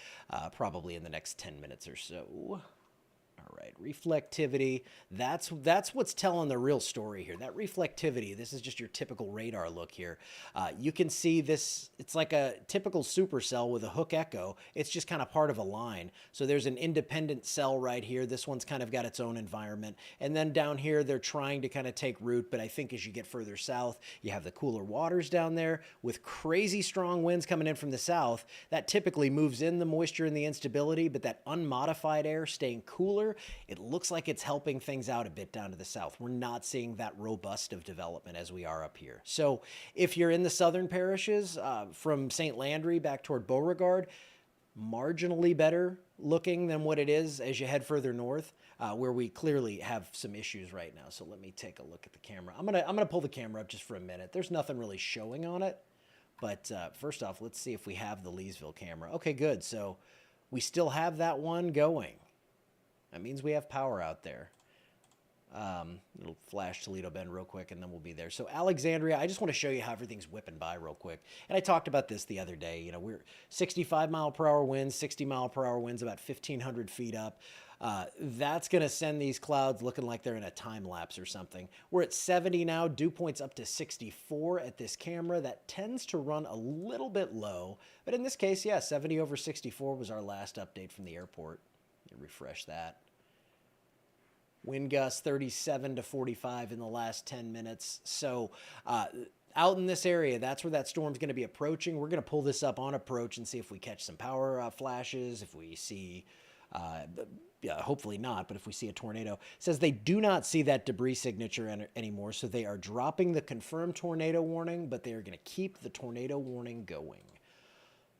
probably in the next 10 minutes or so. All All right, reflectivity. That's what's telling the real story here. That reflectivity. This is just your typical radar look here. You can see this. It's like a typical supercell with a hook echo. It's just kind of part of a line. So there's an independent cell right here. This one's kind of got its own environment. And then down here, they're trying to kind of take root. But I think as you get further south, you have the cooler waters down there with crazy strong winds coming in from the south. That typically moves in the moisture and the instability, but that unmodified air staying cooler, it looks like it's helping things out a bit down to the south. We're not seeing that robust of development as we are up here. So if you're in the southern parishes, from St. Landry back toward Beauregard, marginally better looking than what it is as you head further north, where we clearly have some issues right now. So let me take a look at the camera. I'm gonna pull the camera up just for a minute. There's nothing really showing on it, but first off, let's see if we have the Leeville camera. Okay, good. So we still have that one going. That means we have power out there. It'll flash Toledo Bend real quick, and then we'll be there. So Alexandria, I just want to show you how everything's whipping by real quick. And I talked about this the other day. You know, we're 65-mile-per-hour winds, 60-mile-per-hour winds, about 1,500 feet up. That's going to send these clouds looking like they're in a time lapse or something. We're at 70 now. Dew point's up to 64 at this camera. That tends to run a little bit low. But in this case, yeah, 70 over 64 was our last update from the airport. Refresh that. Wind gusts 37 to 45 in the last 10 minutes. So out in this area, that's where that storm's going to be approaching. We're going to pull this up on approach and see if we catch some power flashes, if we see, hopefully not, but if we see a tornado. It says they do not see that debris signature anymore, so they are dropping the confirmed tornado warning, but they are going to keep the tornado warning going.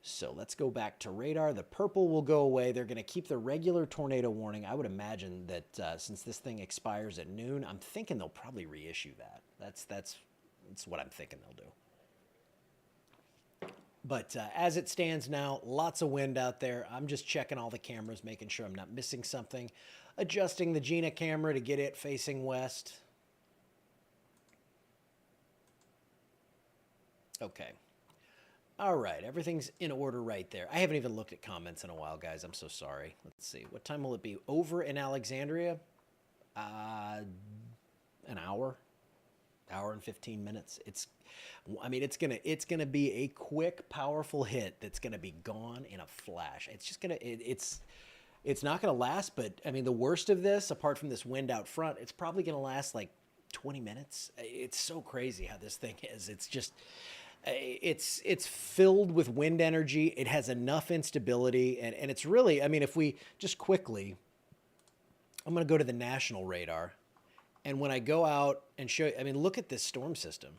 So let's go back to radar. The purple will go away. They're going to keep the regular tornado warning. I would imagine that since this thing expires at noon, I'm thinking they'll probably reissue that. That's what I'm thinking they'll do. But as it stands now, lots of wind out there. I'm just checking all the cameras, making sure I'm not missing something. Adjusting the Gina camera to get it facing west. Okay. All right, everything's in order right there. I haven't even looked at comments in a while, guys. I'm so sorry. Let's see. What time will it be? Over in Alexandria? An hour and 15 minutes. It's gonna be a quick, powerful hit that's gonna be gone in a flash. It's just it's not gonna last. But I mean, the worst of this, apart from this wind out front, it's probably gonna last like 20 minutes. It's so crazy how this thing is. It's just. It's filled with wind energy. It has enough instability, and it's really, I mean, if we just quickly, I'm going to go to the national radar, and when I go out and show, I mean, look at this storm system.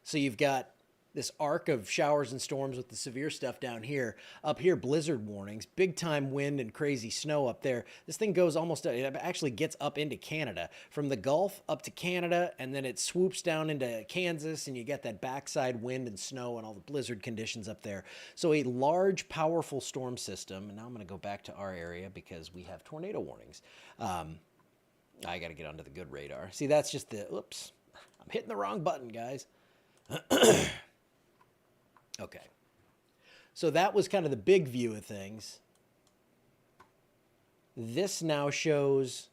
So you've got this arc of showers and storms with the severe stuff down here. Up here, blizzard warnings, big time wind and crazy snow up there. This thing goes almost, it actually gets up into Canada. From the Gulf up to Canada, and then it swoops down into Kansas, and you get that backside wind and snow and all the blizzard conditions up there. So a large, powerful storm system. And now I'm going to go back to our area because we have tornado warnings. I got to get onto the good radar. See, that's just the, oops, I'm hitting the wrong button, guys. Okay, so that was kind of the big view of things. This now shows,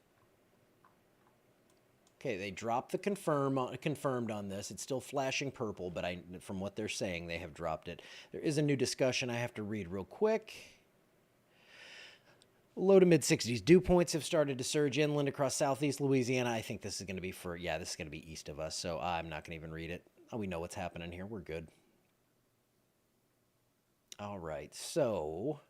okay, they dropped the confirmed on this. It's still flashing purple, but from what they're saying, they have dropped it. There is a new discussion I have to read real quick. Low to mid 60s. Dew points have started to surge inland across southeast Louisiana. I think this is going to be this is going to be east of us, so I'm not going to even read it. Oh, we know what's happening here. We're good. All right, so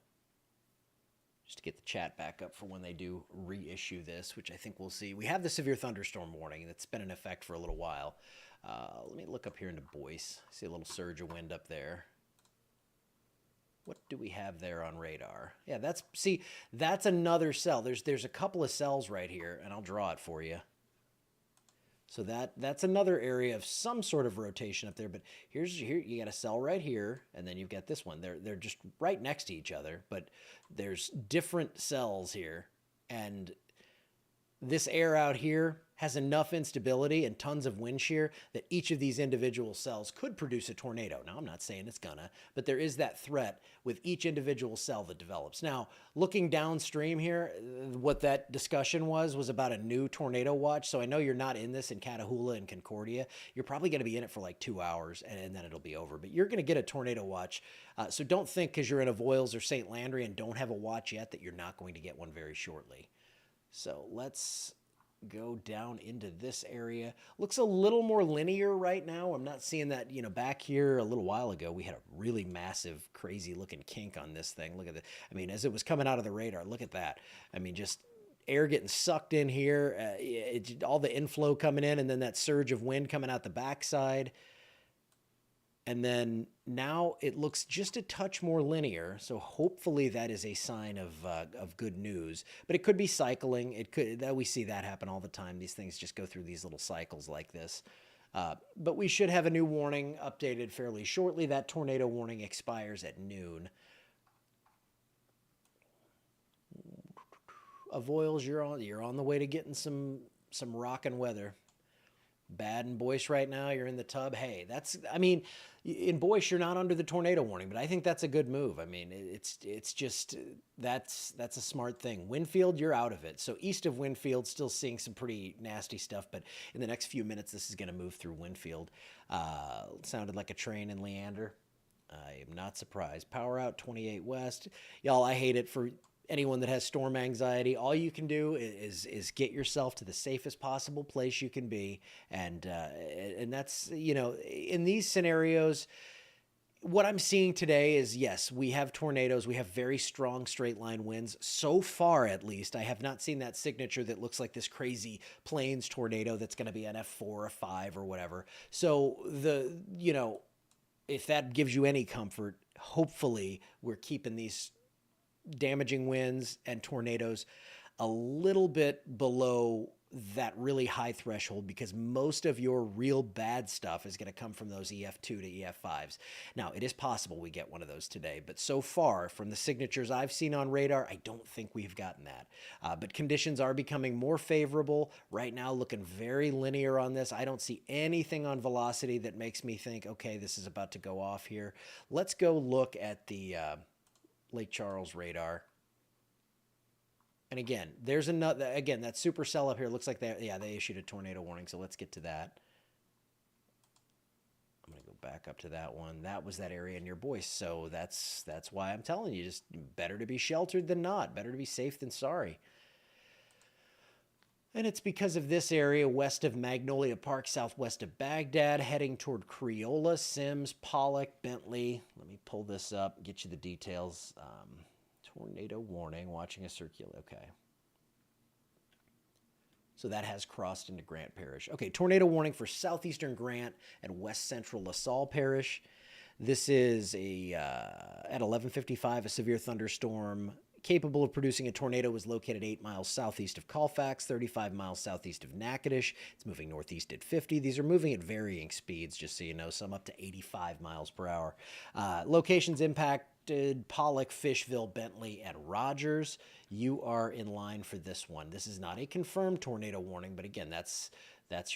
just to get the chat back up for when they do reissue this, which I think we'll see. We have the severe thunderstorm warning that's been in effect for a little while. Let me look up here into Boyce. I see a little surge of wind up there. What do we have there on radar? Yeah, that's another cell. There's a couple of cells right here, and I'll draw it for you. So that's another area of some sort of rotation up there. But here you got a cell right here, and then you've got this one. They're just right next to each other, but there's different cells here, and this air out here has enough instability and tons of wind shear that each of these individual cells could produce a tornado. Now, I'm not saying it's gonna, but there is that threat with each individual cell that develops. Now, looking downstream here, what that discussion was about a new tornado watch. So I know you're not in this in Catahoula and Concordia. You're probably gonna be in it for like 2 hours and then it'll be over. But you're gonna get a tornado watch. So don't think because you're in Avoyelles or St. Landry and don't have a watch yet that you're not going to get one very shortly. So let's go down into this area. Looks a little more linear right now. I'm not seeing that, back here a little while ago, we had a really massive, crazy looking kink on this thing. Look at that. I mean, as it was coming out of the radar, look at that. I mean, just air getting sucked in here, all the inflow coming in, and then that surge of wind coming out the backside. And then now it looks just a touch more linear. So hopefully that is a sign of good news. But it could be cycling. It could that we see that happen all the time. These things just go through these little cycles like this. But we should have a new warning updated fairly shortly. That tornado warning expires at noon. Avoyelles, you're on the way to getting some rockin' weather. Bad in Boyce right now. You're in the tub. Hey, in Boyce, you're not under the tornado warning, but I think that's a good move. I mean, it's just, that's a smart thing. Winfield, you're out of it. So east of Winfield, still seeing some pretty nasty stuff, but in the next few minutes, this is going to move through Winfield. Sounded like a train in Leander. I am not surprised. Power out 28 west. Y'all, I hate it for anyone that has storm anxiety. All you can do is get yourself to the safest possible place you can be. And that's, in these scenarios, what I'm seeing today is, yes, we have tornadoes. We have very strong straight line winds. So far, at least, I have not seen that signature that looks like this crazy plains tornado that's going to be an F4 or 5 or whatever. So if that gives you any comfort, hopefully we're keeping these damaging winds and tornadoes a little bit below that really high threshold, because most of your real bad stuff is going to come from those EF2 to EF5s. Now, it is possible we get one of those today, but so far from the signatures I've seen on radar, I don't think we've gotten that. But conditions are becoming more favorable. Right now, looking very linear on this. I don't see anything on velocity that makes me think, okay, this is about to go off here. Let's go look at the Lake Charles radar. And again, there's another, that supercell up here looks like they issued a tornado warning. So let's get to that. I'm going to go back up to that one. That was that area near Boyce. So that's why I'm telling you, just better to be sheltered than not. Better to be safe than sorry. And it's because of this area west of Magnolia Park, southwest of Baghdad, heading toward Creola, Sims, Pollock, Bentley. Let me pull this up, get you the details. Tornado warning, watching a circulate. Okay. So that has crossed into Grant Parish. Okay, tornado warning for southeastern Grant and west central LaSalle Parish. This is at 11:55, a severe thunderstorm capable of producing a tornado was located 8 miles southeast of Colfax, 35 miles southeast of Natchitoches. It's moving northeast at 50. These are moving at varying speeds, just so you know, some up to 85 miles per hour. Locations impacted Pollock, Fishville, Bentley, and Rogers. You are in line for this one. This is not a confirmed tornado warning, but again, that's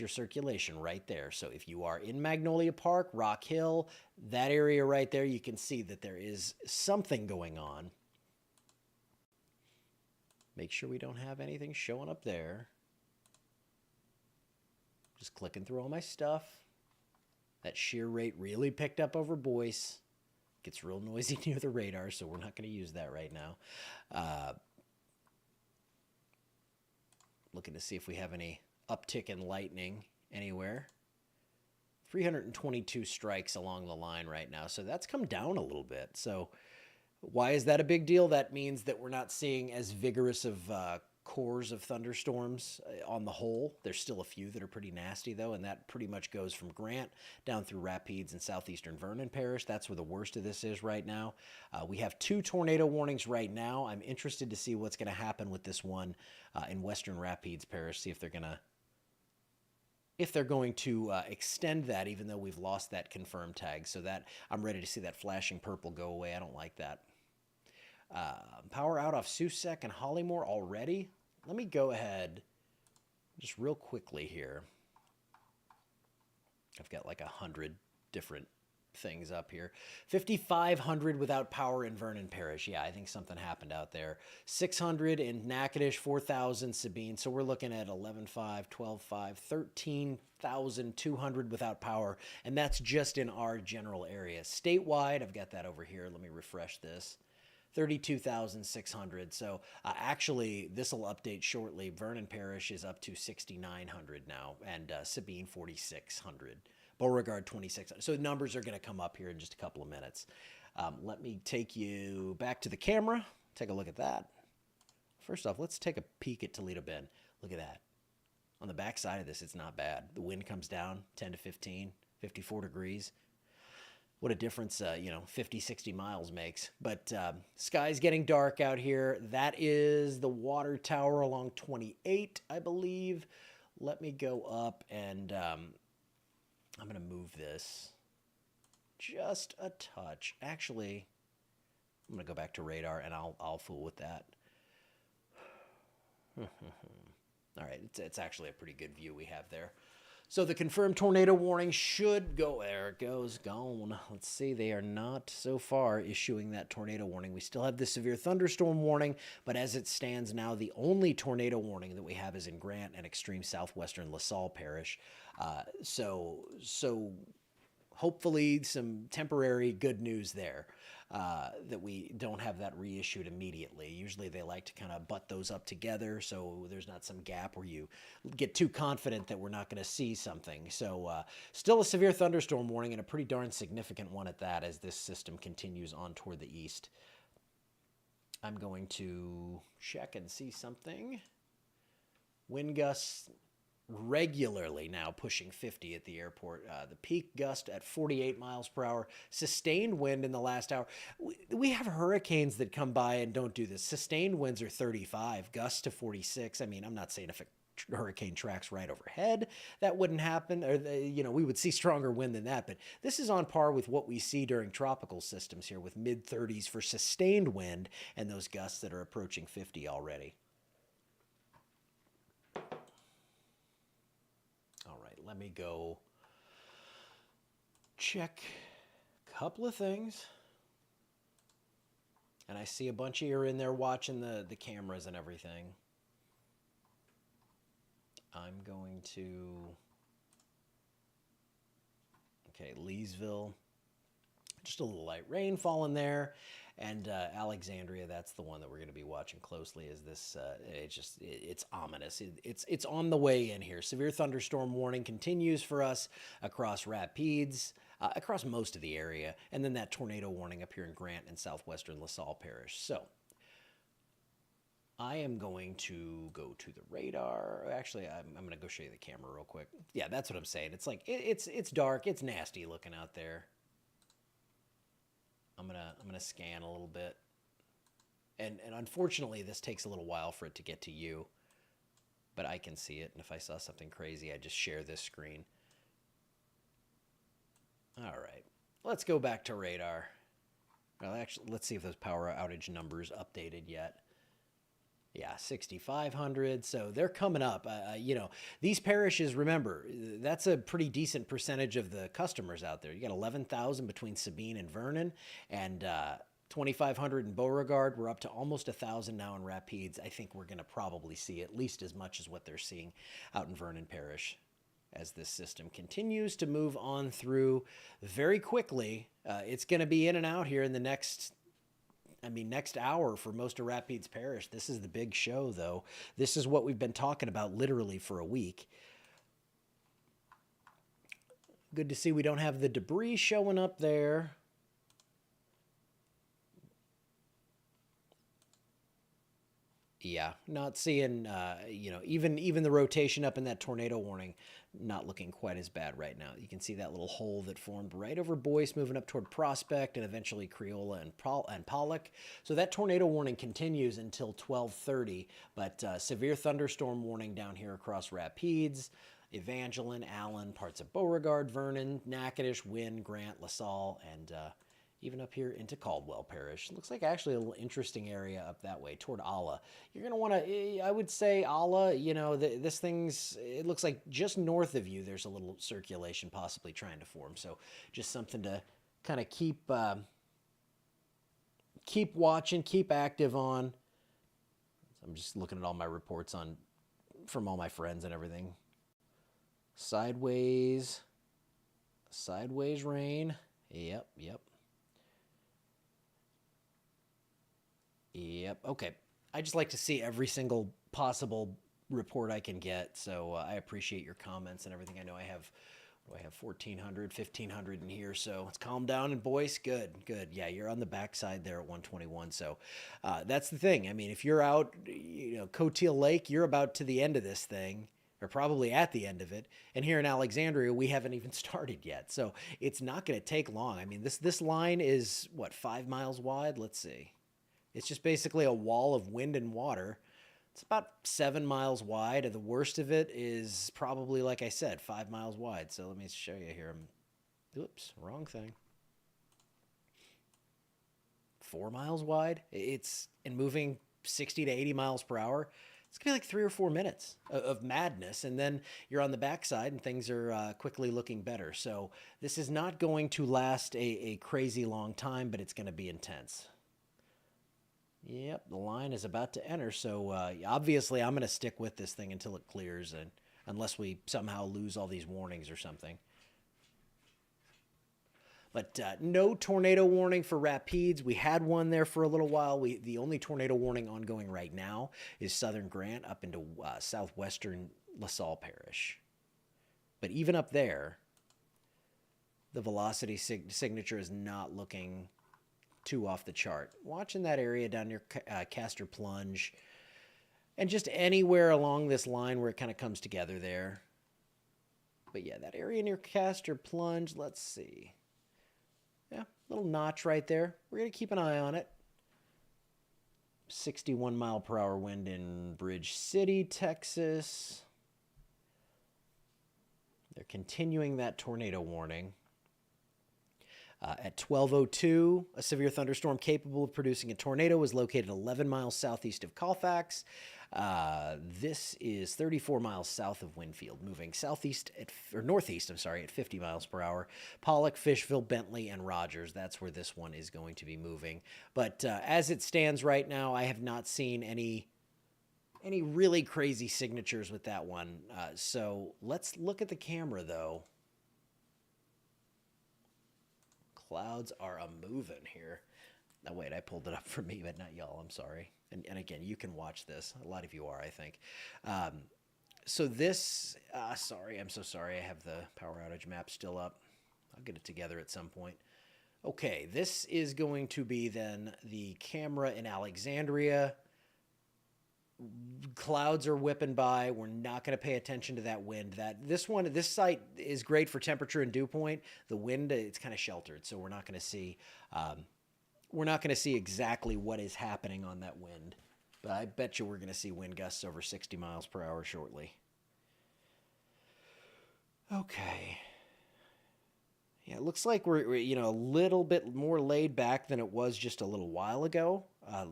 your circulation right there. So if you are in Magnolia Park, Rock Hill, that area right there, you can see that there is something going on. Make sure we don't have anything showing up there. Just clicking through all my stuff. That shear rate really picked up over Boyce. Gets real noisy near the radar, so we're not going to use that right now. Looking to see if we have any uptick in lightning anywhere. 322 strikes along the line right now, so that's come down a little bit. So why is that a big deal? That means that we're not seeing as vigorous of cores of thunderstorms on the whole. There's still a few that are pretty nasty, though, and that pretty much goes from Grant down through Rapides and southeastern Vernon Parish. That's where the worst of this is right now. We have 2 tornado warnings right now. I'm interested to see what's going to happen with this one in western Rapides Parish, see if they're going to extend that, even though we've lost that confirmed tag. So that I'm ready to see that flashing purple go away. I don't like that. Power out off Susek and Hollymore already. Let me go ahead just real quickly here. I've got like 100 different things up here. 5,500 without power in Vernon Parish. Yeah, I think something happened out there. 600 in Natchitoches, 4,000 Sabine. So we're looking at 11,500, 12,500, 13,200 without power. And that's just in our general area. Statewide, I've got that over here. Let me refresh this. 32,600. So actually, this will update shortly. Vernon Parish is up to 6,900 now, and Sabine 4,600. Beauregard 2,600. So numbers are going to come up here in just a couple of minutes. Let me take you back to the camera. Take a look at that. First off, let's take a peek at Toledo Bend. Look at that. On the back side of this, it's not bad. The wind comes down 10 to 15, 54 degrees. What a difference, 50, 60 miles makes. But sky's getting dark out here. That is the water tower along 28, I believe. Let me go up and I'm going to move this just a touch. Actually, I'm going to go back to radar and I'll fool with that. All right, it's actually a pretty good view we have there. So the confirmed tornado warning should go. There it goes, gone. Let's see, they are not so far issuing that tornado warning. We still have the severe thunderstorm warning, but as it stands now, the only tornado warning that we have is in Grant and extreme southwestern LaSalle Parish. So hopefully some temporary good news there, that we don't have that reissued immediately. Usually they like to kind of butt those up together so there's not some gap where you get too confident that we're not going to see something. So still a severe thunderstorm warning, and a pretty darn significant one at that, as this system continues on toward the east. I'm going to check and see something. Wind gusts regularly now pushing 50 at the airport. The peak gust at 48 miles per hour. Sustained wind in the last hour. We have hurricanes that come by and don't do this. Sustained winds are 35, gusts to 46. I mean, I'm not saying if a hurricane tracks right overhead, that wouldn't happen, or we would see stronger wind than that. But this is on par with what we see during tropical systems here, with mid 30s for sustained wind and those gusts that are approaching 50 already. All right, let me go check a couple of things. And I see a bunch of you are in there watching the cameras and everything. I'm going to... Okay, Leeville. Just a little light rainfall in there. And Alexandria, that's the one that we're going to be watching closely. Is this? It's ominous. It's on the way in here. Severe thunderstorm warning continues for us across Rapides, across most of the area, and then that tornado warning up here in Grant and southwestern LaSalle Parish. So I am going to go to the radar. Actually, I'm going to go show you the camera real quick. Yeah, that's what I'm saying. It's like it's dark. It's nasty looking out there. I'm gonna scan a little bit, and unfortunately this takes a little while for it to get to you, but I can see it. And if I saw something crazy, I'd just share this screen. All right, let's go back to radar. Well, actually, let's see if those power outage numbers updated yet. Yeah, 6,500. So they're coming up. These parishes, remember, that's a pretty decent percentage of the customers out there. You got 11,000 between Sabine and Vernon, and 2,500 in Beauregard. We're up to almost 1,000 now in Rapides. I think we're going to probably see at least as much as what they're seeing out in Vernon Parish as this system continues to move on through very quickly. It's going to be in and out here in the next hour for most of Rapides Parish. This is the big show, though. This is what we've been talking about literally for a week. Good to see we don't have the debris showing up there. Yeah, not seeing, even the rotation up in that tornado warning, not looking quite as bad right now. You can see that little hole that formed right over Boyce, moving up toward Prospect and eventually Creola and Pollock. So that tornado warning continues until 12:30, but severe thunderstorm warning down here across Rapides, Evangeline, Allen, parts of Beauregard, Vernon, Natchitoches, Wynne, Grant, LaSalle, and even up here into Caldwell Parish. Looks like actually a little interesting area up that way toward Allah. You're going to want to, I would say Allah, you know, this thing's, it looks like just north of you, there's a little circulation possibly trying to form. So just something to kind of keep watching, keep active on. I'm just looking at all my reports from all my friends and everything. Sideways rain. Yep. Okay. I just like to see every single possible report I can get. So I appreciate your comments and everything. I know I have 1,400, 1,500 in here. So let's calm down. And boys, good. Yeah, you're on the backside there at 121. So that's the thing. I mean, if you're out, you know, Coteal Lake, you're about to the end of this thing, or probably at the end of it. And here in Alexandria, we haven't even started yet. So it's not going to take long. I mean, this line is, what, 5 miles wide? Let's see. It's just basically a wall of wind and water. It's about 7 miles wide, and the worst of it is probably, like I said, 5 miles wide. So let me show you here. Oops, wrong thing. 4 miles wide. It's and moving 60 to 80 miles per hour. It's gonna be like 3 or 4 minutes of madness, and then you're on the backside, and things are quickly looking better. So this is not going to last a crazy long time, but it's going to be intense. Yep, the line is about to enter, so obviously I'm going to stick with this thing until it clears, and unless we somehow lose all these warnings or something. But no tornado warning for Rapides. We had one there for a little while. The only tornado warning ongoing right now is Southern Grant up into southwestern LaSalle Parish. But even up there, the velocity signature is not looking too off the chart. Watching that area down near Castor Plunge and just anywhere along this line where it kind of comes together there. But yeah, that area near Castor Plunge, let's see. Yeah, little notch right there. We're going to keep an eye on it. 61 mile per hour wind in Bridge City, Texas. They're continuing that tornado warning. At 12:02, a severe thunderstorm capable of producing a tornado was located 11 miles southeast of Colfax. This is 34 miles south of Winfield, moving northeast, at 50 miles per hour. Pollock, Fishville, Bentley, and Rogers. That's where this one is going to be moving. But as it stands right now, I have not seen any really crazy signatures with that one. So let's look at the camera, though. Clouds are a-moving here. Oh, wait, I pulled it up for me, but not y'all. I'm sorry. And again, you can watch this. A lot of you are, I think. So this, sorry, I'm so sorry. I have the power outage map still up. I'll get it together at some point. Okay, this is going to be then the camera in Alexandria. Clouds are whipping by. We're not going to pay attention to that wind. This site is great for temperature and dew point. The wind, it's kind of sheltered, so we're not going to see. We're not going to see exactly what is happening on that wind, but I bet you we're going to see wind gusts over 60 miles per hour shortly. Okay. Yeah, it looks like we're a little bit more laid back than it was just a little while ago.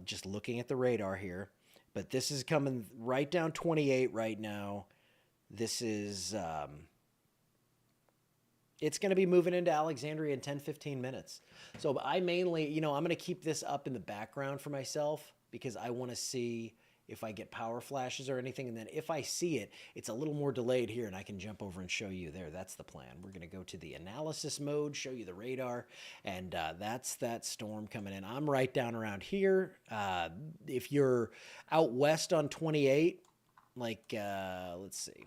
Just looking at the radar here. But this is coming right down 28 right now. This is, it's going to be moving into Alexandria in 10, 15 minutes. So I mainly, I'm going to keep this up in the background for myself because I want to see if I get power flashes or anything. And then if I see it, it's a little more delayed here and I can jump over and show you there. That's the plan. We're going to go to the analysis mode, show you the radar, and that's that storm coming in. I'm right down around here. If you're out west on 28, let's see.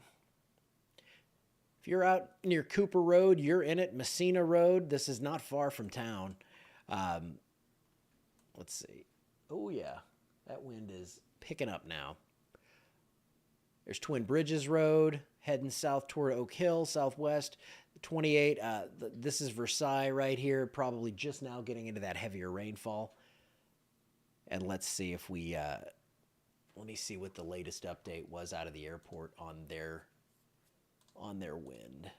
If you're out near Cooper Road, you're in it. Messina Road, this is not far from town. Let's see. Oh, yeah. That wind is picking up now. There's Twin Bridges Road, heading south toward Oak Hill, southwest. 28, this is Versailles right here, probably just now getting into that heavier rainfall. And let's see if we, let me see what the latest update was out of the airport on their wind.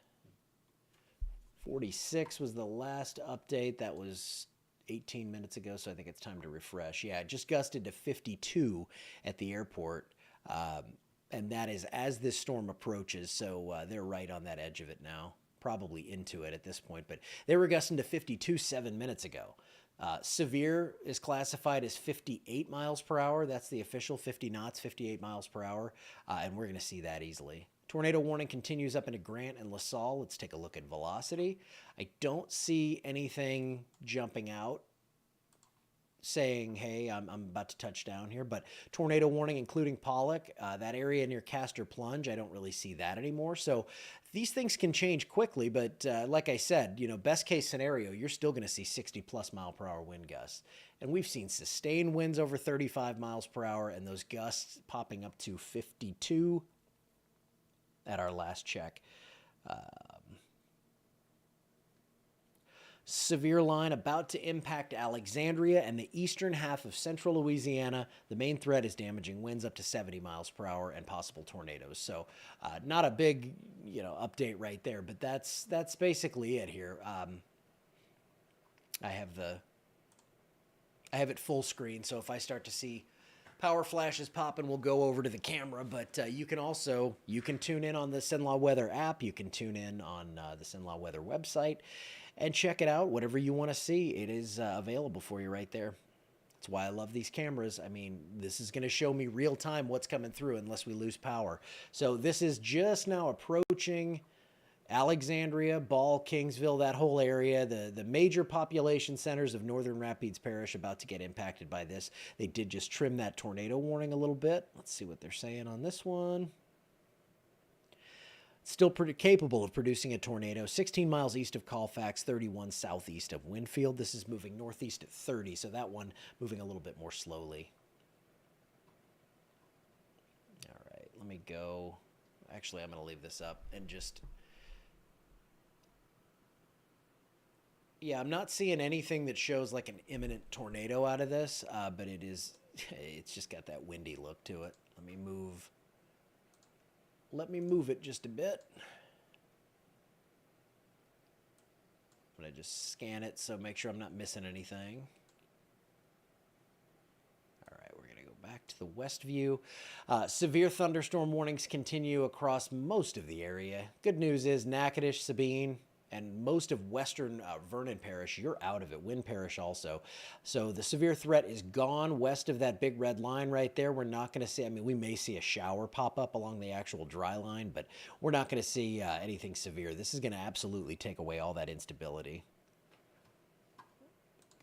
46 was the last update. That was 18 minutes ago, so I think it's time to refresh. Yeah, it just gusted to 52 at the airport. And that is as this storm approaches, so they're right on that edge of it now, probably into it at this point, but they were gusting to 52 7 minutes ago. Severe is classified as 58 miles per hour. That's the official 50 knots, 58 miles per hour, and we're going to see that easily. Tornado warning continues up into Grant and LaSalle. Let's take a look at velocity. I don't see anything jumping out saying, hey, I'm about to touch down here, but tornado warning, including Pollock, that area near Castor Plunge, I don't really see that anymore. So these things can change quickly, but like I said, best case scenario, you're still going to see 60 plus mile per hour wind gusts. And we've seen sustained winds over 35 miles per hour and those gusts popping up to 52 at our last check. Severe line about to impact Alexandria and the eastern half of central Louisiana. The main threat is damaging winds up to 70 miles per hour and possible tornadoes. So not a big, update right there, but that's basically it here. I have it full screen, so if I start to see power flashes popping, we'll go over to the camera, but you can tune in on the Cenla Weather app. You can tune in on the Cenla Weather website and check it out. Whatever you want to see, it is available for you right there. That's why I love these cameras. I mean, this is going to show me real time what's coming through unless we lose power. So this is just now approaching Alexandria, Ball, Kingsville, that whole area, the major population centers of Northern Rapides Parish about to get impacted by this. They did just trim that tornado warning a little bit. Let's see what they're saying on this one. Still pretty capable of producing a tornado. 16 miles east of Colfax, 31 southeast of Winfield. This is moving northeast at 30, so that one moving a little bit more slowly. All right, let me go. Actually, I'm going to leave this up and just... Yeah, I'm not seeing anything that shows like an imminent tornado out of this, but it's just got that windy look to it. Let me move it just a bit. I'm going to just scan it, so make sure I'm not missing anything. All right, we're going to go back to the west view. Severe thunderstorm warnings continue across most of the area. Good news is Natchitoches, Sabine, and most of western Vernon Parish, you're out of it. Wynn Parish also. So the severe threat is gone west of that big red line right there. We're not going to see, we may see a shower pop up along the actual dry line, but we're not going to see anything severe. This is going to absolutely take away all that instability.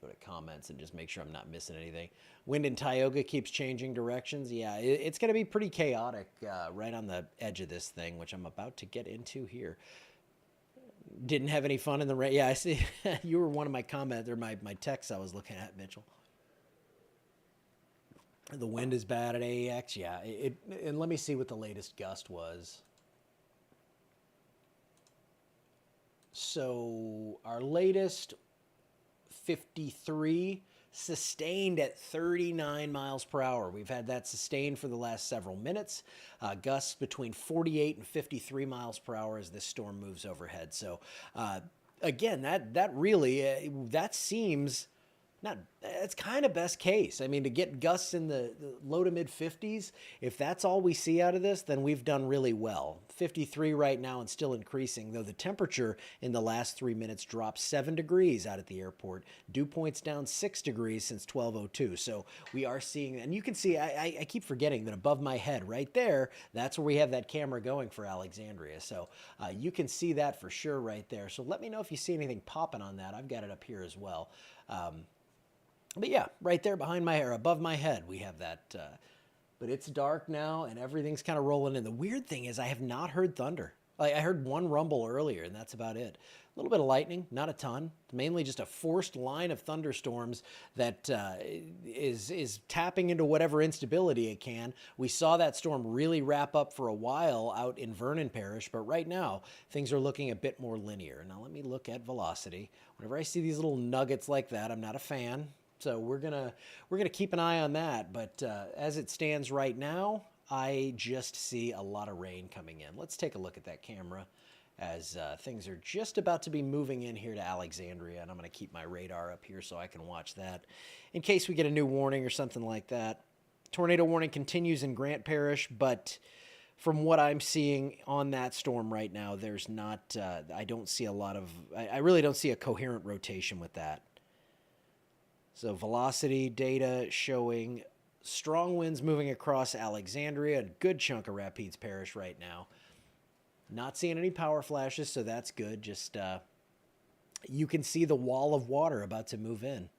Go to comments and just make sure I'm not missing anything. Wind in Tioga keeps changing directions. Yeah, it's going to be pretty chaotic right on the edge of this thing, which I'm about to get into here. Didn't have any fun in the rain. Yeah, I see. You were one of my comments or my texts I was looking at, Mitchell. The wind is bad at AEX. Yeah, and let me see what the latest gust was. So our latest 53 sustained at 39 miles per hour. We've had that sustained for the last several minutes. Gusts between 48 and 53 miles per hour as this storm moves overhead. So again, that really, that seems not, it's kind of best case. To get gusts in the low to mid 50s, if that's all we see out of this, then we've done really well. 53 right now and still increasing, though the temperature in the last 3 minutes dropped 7 degrees out at the airport. Dew points down 6 degrees since 12:02. So we are seeing, and you can see, I keep forgetting that above my head right there, that's where we have that camera going for Alexandria. So you can see that for sure right there. So let me know if you see anything popping on that. I've got it up here as well. But yeah, right there behind my hair, above my head, we have that. But it's dark now and everything's kind of rolling in. The weird thing is I have not heard thunder. I heard one rumble earlier and that's about it. A little bit of lightning, not a ton. Mainly just a forced line of thunderstorms that is tapping into whatever instability it can. We saw that storm really wrap up for a while out in Vernon Parish, but right now things are looking a bit more linear. Now let me look at velocity. Whenever I see these little nuggets like that, I'm not a fan. So we're gonna keep an eye on that. But as it stands right now, I just see a lot of rain coming in. Let's take a look at that camera as things are just about to be moving in here to Alexandria, and I'm going to keep my radar up here so I can watch that in case we get a new warning or something like that. Tornado warning continues in Grant Parish, but from what I'm seeing on that storm right now, there's not, I don't see a lot of, I really don't see a coherent rotation with that. So velocity data showing strong winds moving across Alexandria, a good chunk of Rapides Parish right now. Not seeing any power flashes, so that's good. Just, you can see the wall of water about to move in.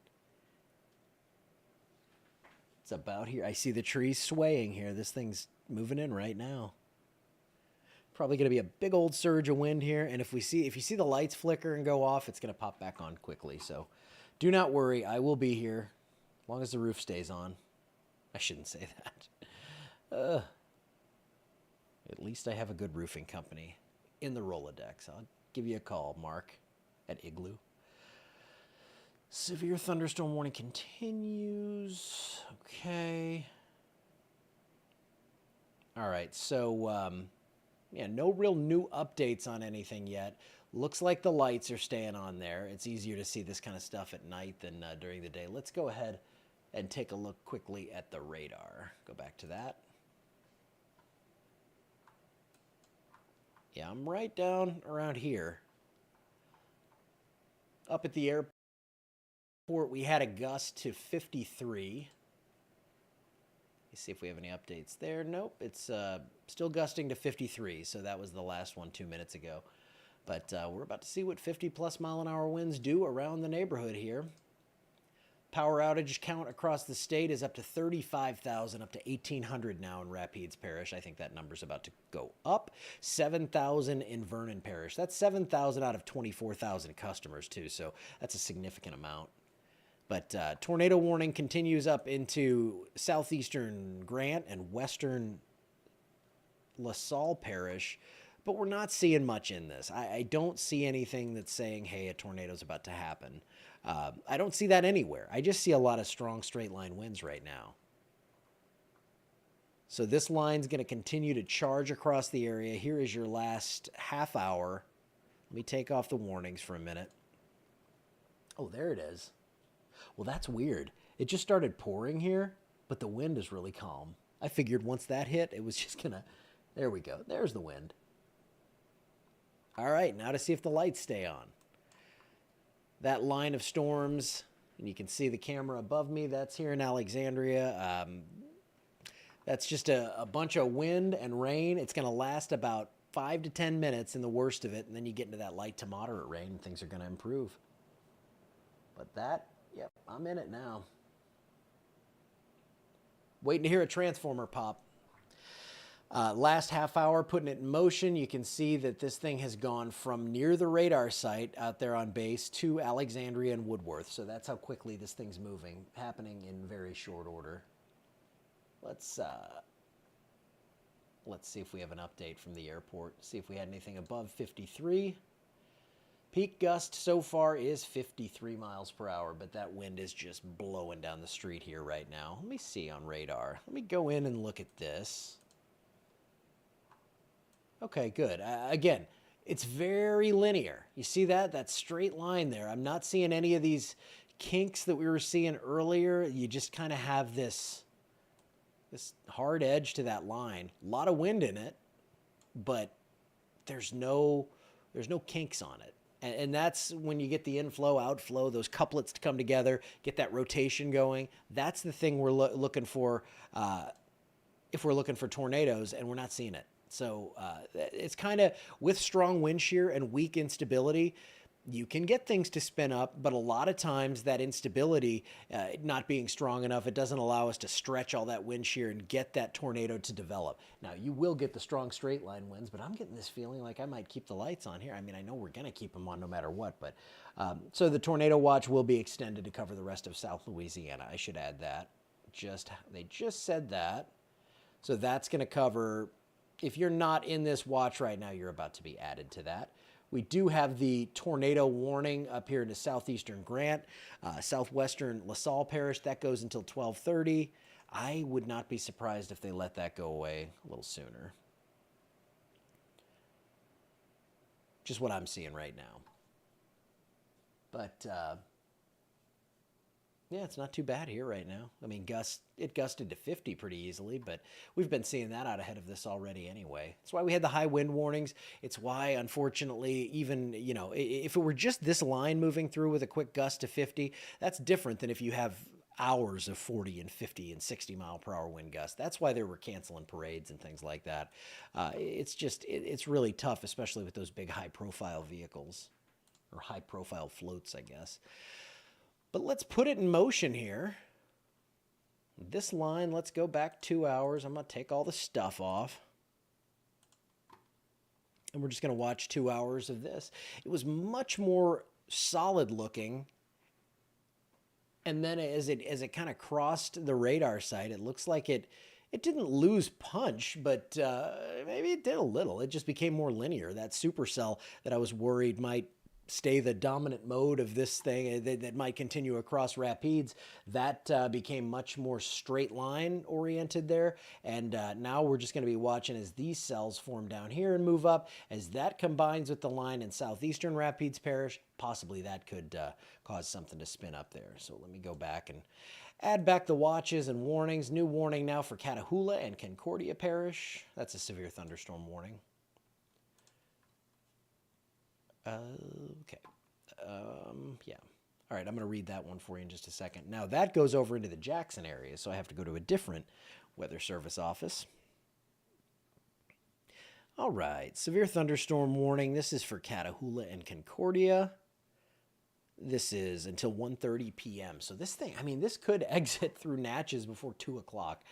It's about here. I see the trees swaying here. This thing's moving in right now. Probably going to be a big old surge of wind here, and if you see the lights flicker and go off, it's going to pop back on quickly. So do not worry, I will be here as long as the roof stays on. I shouldn't say that. At least I have a good roofing company in the Rolodex. I'll give you a call, Mark, at Igloo. Severe thunderstorm warning continues. Okay. All right, so yeah, no real new updates on anything yet. Looks like the lights are staying on there. It's easier to see this kind of stuff at night than during the day. Let's go ahead and take a look quickly at the radar. Go back to that. Yeah, I'm right down around here. Up at the airport, we had a gust to 53. Let's see if we have any updates there. Nope, it's still gusting to 53, so that was the last one 2 minutes ago. But we're about to see what 50-plus mile-an-hour winds do around the neighborhood here. Power outage count across the state is up to 35,000, up to 1,800 now in Rapides Parish. I think that number's about to go up. 7,000 in Vernon Parish. That's 7,000 out of 24,000 customers, too, so that's a significant amount. But tornado warning continues up into southeastern Grant and western LaSalle Parish, but we're not seeing much in this. I don't see anything that's saying, hey, a tornado's about to happen. I don't see that anywhere. I just see a lot of strong straight line winds right now. So this line's going to continue to charge across the area. Here is your last half hour. Let me take off the warnings for a minute. Oh, there it is. Well, that's weird. It just started pouring here, but the wind is really calm. I figured once that hit, it was just gonna, there we go. There's the wind. All right, now to see if the lights stay on. That line of storms, and you can see the camera above me, that's here in Alexandria. That's just a bunch of wind and rain. It's gonna last about 5 to 10 minutes in the worst of it, and then you get into that light to moderate rain, and things are gonna improve. But that, yep, I'm in it now. Waiting to hear a transformer pop. Last half hour, putting it in motion, you can see that this thing has gone from near the radar site out there on base to Alexandria and Woodworth. So that's how quickly this thing's moving, happening in very short order. Let's see if we have an update from the airport. See if we had anything above 53. Peak gust so far is 53 miles per hour, but that wind is just blowing down the street here right now. Let me see on radar. Let me go in and look at this. Okay, good. Again, it's very linear. You see that? That straight line there. I'm not seeing any of these kinks that we were seeing earlier. You just kind of have this hard edge to that line. A lot of wind in it, but there's no kinks on it. And that's when you get the inflow, outflow, those couplets to come together, get that rotation going. That's the thing we're looking for if we're looking for tornadoes, and we're not seeing it. So it's kind of, with strong wind shear and weak instability, you can get things to spin up, but a lot of times that instability not being strong enough, it doesn't allow us to stretch all that wind shear and get that tornado to develop. Now, you will get the strong straight line winds, but I'm getting this feeling like I might keep the lights on here. I mean, I know we're going to keep them on no matter what, but so the tornado watch will be extended to cover the rest of South Louisiana. I should add that. They just said that. So that's going to cover, if you're not in this watch right now, you're about to be added to that. We do have the tornado warning up here into southeastern Grant, southwestern LaSalle Parish. That goes until 12:30. I would not be surprised if they let that go away a little sooner. Just what I'm seeing right now. But yeah, it's not too bad here right now. I mean, it gusted to 50 pretty easily, but we've been seeing that out ahead of this already anyway. That's why we had the high wind warnings. It's why, unfortunately, even, if it were just this line moving through with a quick gust to 50, that's different than if you have hours of 40 and 50 and 60 mile per hour wind gusts. That's why they were canceling parades and things like that. It's really tough, especially with those big high profile vehicles, or high profile floats, I guess. But let's put it in motion here. This line, let's go back 2 hours. I'm going to take all the stuff off. And we're just going to watch 2 hours of this. It was much more solid looking. And then as it kind of crossed the radar site, it looks like it didn't lose punch, but maybe it did a little. It just became more linear. That supercell that I was worried might stay the dominant mode of this thing that might continue across Rapides, that became much more straight line oriented there. And now we're just going to be watching as these cells form down here and move up. As that combines with the line in southeastern Rapides Parish, possibly that could cause something to spin up there. So let me go back and add back the watches and warnings. New warning now for Catahoula and Concordia Parish. That's a severe thunderstorm warning. Okay. Yeah. All right, I'm going to read that one for you in just a second. Now, that goes over into the Jackson area, so I have to go to a different Weather Service office. All right, severe thunderstorm warning. This is for Catahoula and Concordia. This is until 1:30 p.m. So this thing, I mean, this could exit through Natchez before 2 o'clock.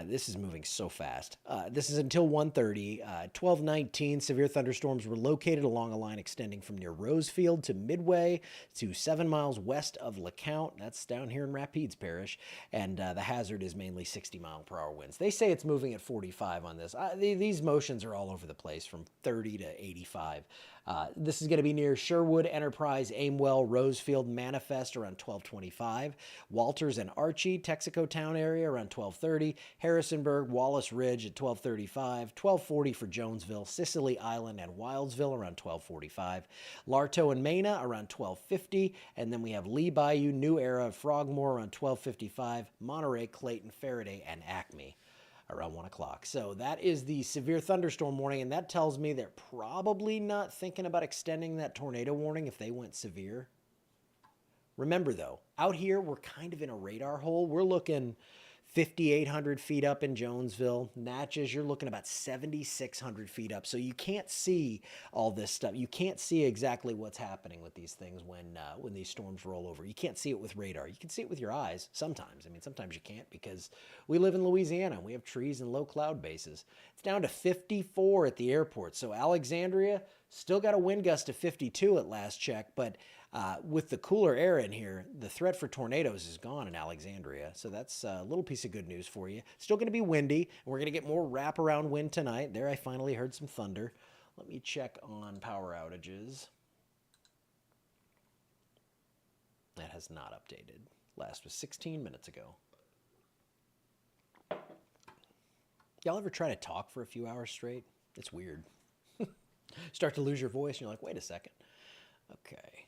This is moving so fast. This is until 1:30. 12:19, severe thunderstorms were located along a line extending from near Rosefield to Midway to 7 miles west of LeCount. That's down here in Rapides Parish. And the hazard is mainly 60 mile per hour winds. They say it's moving at 45 on this. These motions are all over the place from 30 to 85. This is going to be near Sherwood, Enterprise, Aimwell, Rosefield, Manifest around 12:25. Walters and Archie, Texaco Town area around 12:30. Harrisonburg, Wallace Ridge at 12:35, 12:40 for Jonesville, Sicily Island and Wildsville around 12:45, Larto and Mena around 12:50, and then we have Lee Bayou, New Era, Frogmore around 12:55, Monterey, Clayton, Faraday, and Acme around 1 o'clock. So that is the severe thunderstorm warning, and that tells me they're probably not thinking about extending that tornado warning if they went severe. Remember, though, out here, we're kind of in a radar hole. We're looking 5,800 feet up in Jonesville. Natchez, you're looking about 7,600 feet up. So you can't see all this stuff. You can't see exactly what's happening with these things when these storms roll over. You can't see it with radar. You can see it with your eyes sometimes. I mean, sometimes you can't because we live in Louisiana and we have trees and low cloud bases. It's down to 54 at the airport. So Alexandria still got a wind gust of 52 at last check, but with the cooler air in here, the threat for tornadoes is gone in Alexandria. So that's a little piece of good news for you. Still going to be windy. We're going to get more wraparound wind tonight. There I finally heard some thunder. Let me check on power outages. That has not updated. Last was 16 minutes ago. Y'all ever try to talk for a few hours straight? It's weird. Start to lose your voice and you're like, wait a second. Okay.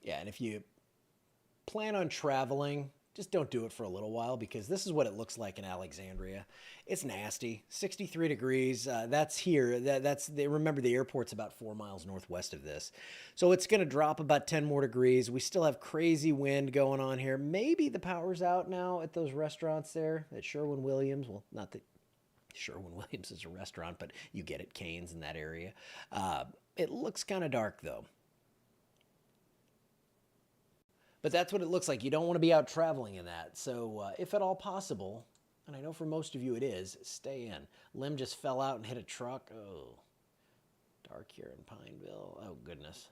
Yeah, and if you plan on traveling, just don't do it for a little while because this is what it looks like in Alexandria. It's nasty. 63 degrees. That's here. Remember, the airport's about 4 miles northwest of this. So it's going to drop about 10 more degrees. We still have crazy wind going on here. Maybe the power's out now at those restaurants there at Sherwin-Williams. Well, not that Sherwin-Williams is a restaurant, but you get it, Cane's in that area. It looks kind of dark, though. But that's what it looks like. You don't want to be out traveling in that. So if at all possible, and I know for most of you it is, stay in. Limb just fell out and hit a truck. Oh, dark here in Pineville. Oh, goodness.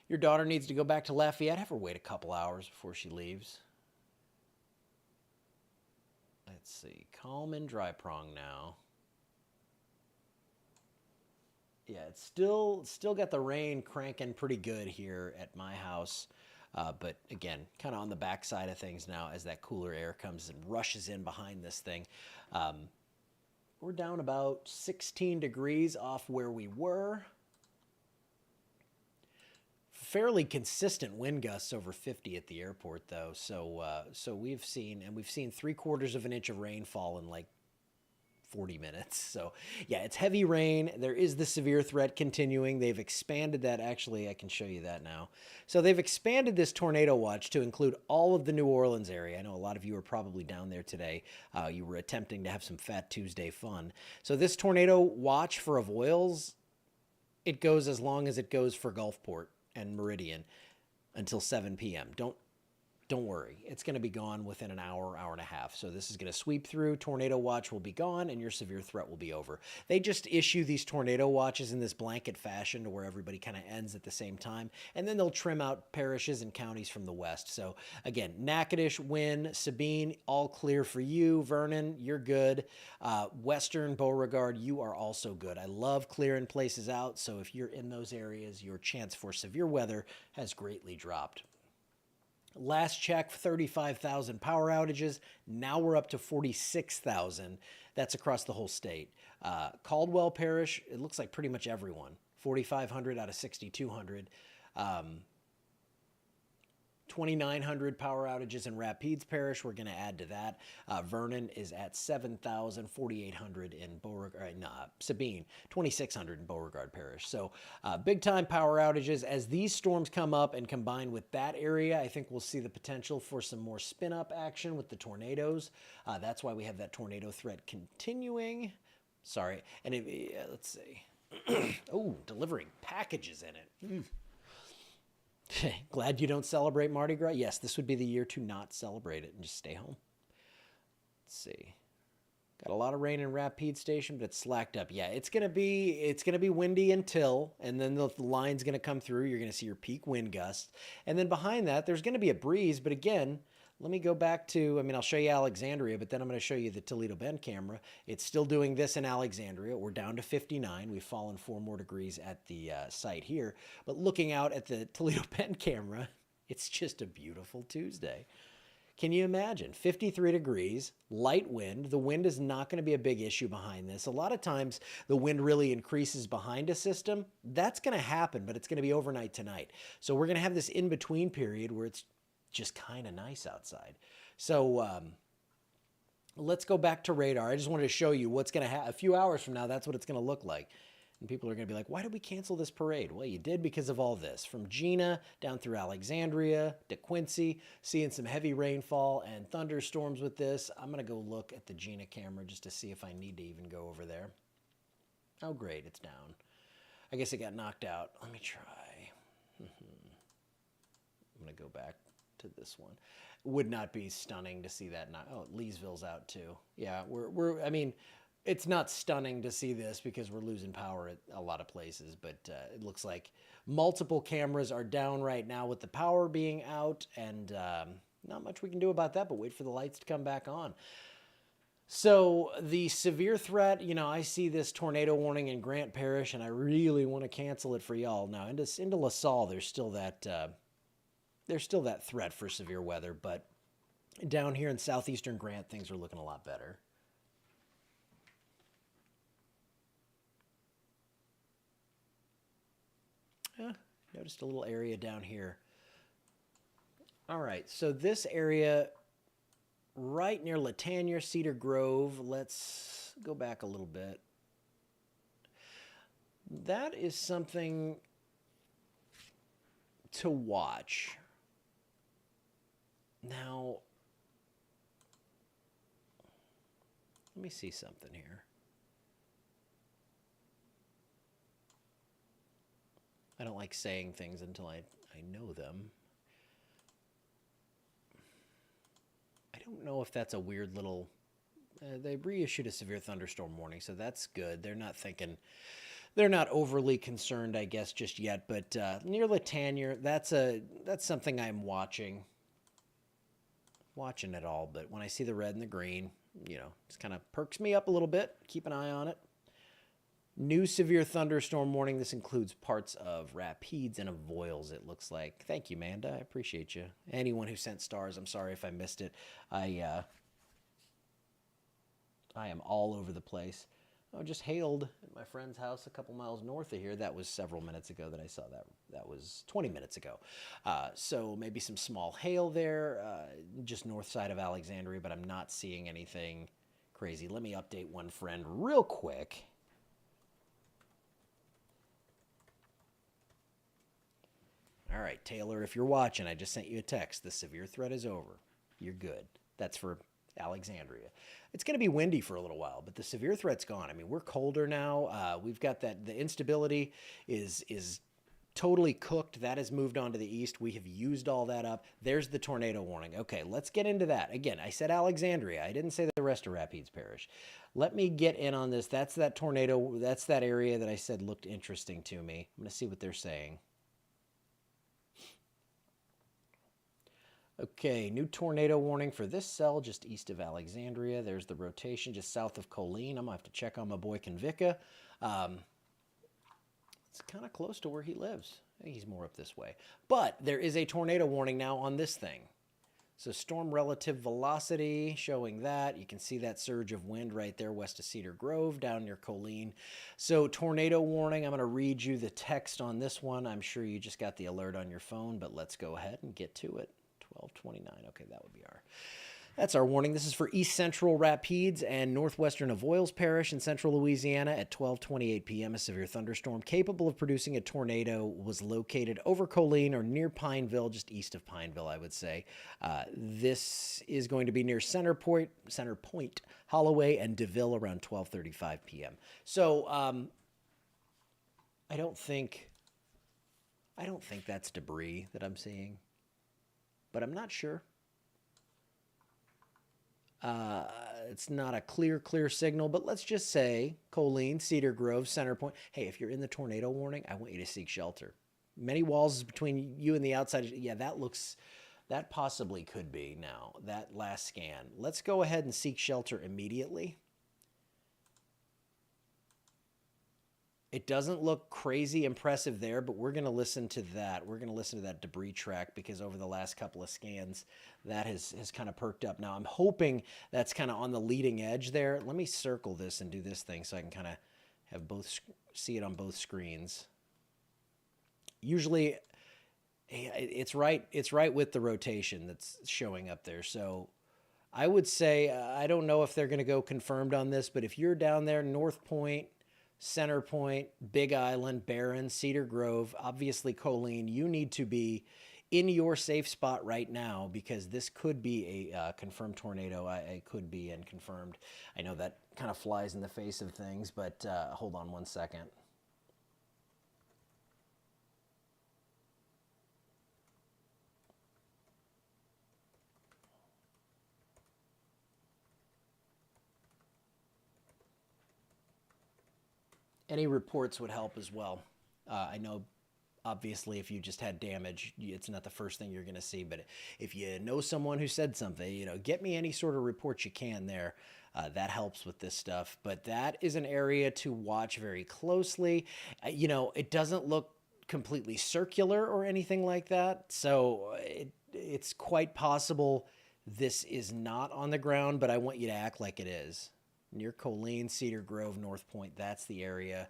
Your daughter needs to go back to Lafayette. Have her wait a couple hours before she leaves. Let's see. Calm and dry prong now. Yeah, it's still got the rain cranking pretty good here at my house. But again, kind of on the backside of things now as that cooler air comes and rushes in behind this thing. We're down about 16 degrees off where we were. fairly consistent wind gusts over 50 at the airport, though. So we've seen 3/4 of an inch of rainfall in like 40 minutes. So yeah, it's heavy rain. There is the severe threat continuing. They've expanded that. Actually, I can show you that now. So they've expanded this tornado watch to include all of the New Orleans area. I know a lot of you are probably down there today. You were attempting to have some Fat Tuesday fun. So this tornado watch for Avoyelles, it goes as long as it goes for Gulfport and Meridian until 7 p.m. Don't worry. It's going to be gone within an hour, hour and a half. So this is going to sweep through. Tornado watch will be gone and your severe threat will be over. They just issue these tornado watches in this blanket fashion to where everybody kind of ends at the same time. And then they'll trim out parishes and counties from the west. So again, Natchitoches, Wynne, Sabine, all clear for you. Vernon, you're good. Western Beauregard, you are also good. I love clearing places out. So if you're in those areas, your chance for severe weather has greatly dropped. Last check, 35,000 power outages. Now we're up to 46,000. That's across the whole state. Caldwell Parish, it looks like pretty much everyone. 4,500 out of 6,200. 2,900 power outages in Rapides Parish. We're going to add to that. Vernon is at 7,000, 4,800 in Beauregard, Sabine, 2,600 in Beauregard Parish. So big time power outages. As these storms come up and combine with that area, I think we'll see the potential for some more spin up action with the tornadoes. That's why we have that tornado threat continuing. Sorry. And let's see. Oh, delivering packages in it. Glad you don't celebrate Mardi Gras. Yes, this would be the year to not celebrate it and just stay home. Let's see. Got a lot of rain in Rapide Station, but it's slacked up. Yeah, it's gonna be windy until, and then the line's gonna come through. You're gonna see your peak wind gusts, and then behind that, there's gonna be a breeze. But again, let me go back to, I'll show you Alexandria, but then I'm going to show you the Toledo Bend camera. It's still doing this in Alexandria. We're down to 59. We've fallen 4 more degrees at the site here. But looking out at the Toledo Bend camera, it's just a beautiful Tuesday. Can you imagine? 53 degrees, light wind. The wind is not going to be a big issue behind this. A lot of times the wind really increases behind a system. That's going to happen, but it's going to be overnight tonight. So we're going to have this in-between period where it's just kind of nice outside. So let's go back to radar. I just wanted to show you what's going to happen. A few hours from now, that's what it's going to look like. And people are going to be like, why did we cancel this parade? Well, you did because of all this. From Gina down through Alexandria, DeQuincy, seeing some heavy rainfall and thunderstorms with this. I'm going to go look at the Gina camera just to see if I need to even go over there. Oh, great. It's down. I guess it got knocked out. Let me try. I'm going to go back to this one. Would not be stunning to see that. Oh, Leesville's out too. Yeah, it's not stunning to see this because we're losing power at a lot of places, but it looks like multiple cameras are down right now with the power being out, and not much we can do about that, but wait for the lights to come back on. So the severe threat, I see this tornado warning in Grant Parish, and I really want to cancel it for y'all. Now, into LaSalle, there's still that threat for severe weather, but down here in southeastern Grant, things are looking a lot better. Noticed a little area down here. All right, so this area right near Latania, Cedar Grove, let's go back a little bit. That is something to watch. Now, let me see something here. I don't like saying things until I know them. I don't know if that's a weird little... they reissued a severe thunderstorm warning, so that's good. They're not overly concerned, I guess, just yet. But near Latania, that's something I'm watching it all. But when I see the red and the green, just kind of perks me up a little bit. Keep an eye on it. New severe thunderstorm warning. This includes parts of Rapides and Avoyelles, it looks like. Thank you, Amanda. I appreciate you. Anyone who sent stars, I'm sorry if I missed it. I am all over the place. Oh, just hailed at my friend's house a couple miles north of here. That was several minutes ago that I saw that. That was 20 minutes ago. So maybe some small hail there, just north side of Alexandria, but I'm not seeing anything crazy. Let me update one friend real quick. All right, Taylor, if you're watching, I just sent you a text. The severe threat is over. You're good. That's for Alexandria. It's going to be windy for a little while, but the severe threat's gone. I mean, we're colder now. We've got that. The instability is totally cooked. That has moved on to the east. We have used all that up. There's the tornado warning. Okay, let's get into that. Again, I said Alexandria. I didn't say the rest of Rapides Parish. Let me get in on this. That's that tornado. That's that area that I said looked interesting to me. I'm going to see what they're saying. Okay, new tornado warning for this cell just east of Alexandria. There's the rotation just south of Colleen. I'm going to have to check on my boy Convica. It's kind of close to where he lives. He's more up this way. But there is a tornado warning now on this thing. So storm relative velocity showing that. You can see that surge of wind right there west of Cedar Grove down near Colleen. So tornado warning. I'm going to read you the text on this one. I'm sure you just got the alert on your phone, but let's go ahead and get to it. 1229. Okay, that would be that's our warning. This is for east central Rapides and northwestern Avoyelles Parish in central Louisiana at 12:28 p.m. A severe thunderstorm capable of producing a tornado was located over Colleen or near Pineville, just east of Pineville, I would say. This is going to be near Center Point, Holloway, and DeVille around 12:35 p.m. So I don't think that's debris that I'm seeing, but I'm not sure. It's not a clear signal, but let's just say Colleen, Cedar Grove, Center Point. Hey, if you're in the tornado warning, I want you to seek shelter. Many walls between you and the outside. Yeah, that possibly could be now, that last scan. Let's go ahead and seek shelter immediately. It doesn't look crazy impressive there, but we're going to listen to that. We're going to listen to that debris track because over the last couple of scans, that has kind of perked up. Now, I'm hoping that's kind of on the leading edge there. Let me circle this and do this thing so I can kind of have see it on both screens. Usually, it's right with the rotation that's showing up there. So I would say, I don't know if they're going to go confirmed on this, but if you're down there, North Point, Center Point, Big Island, Barron, Cedar Grove, obviously Colleen, you need to be in your safe spot right now because this could be a confirmed tornado. It could be and confirmed. I know that kind of flies in the face of things, but hold on one second. Any reports would help as well. I know, obviously, if you just had damage, it's not the first thing you're going to see. But if you know someone who said something, get me any sort of report you can there. That helps with this stuff. But that is an area to watch very closely. It doesn't look completely circular or anything like that. So it's quite possible this is not on the ground, but I want you to act like it is. Near Colleen, Cedar Grove, North Point, that's the area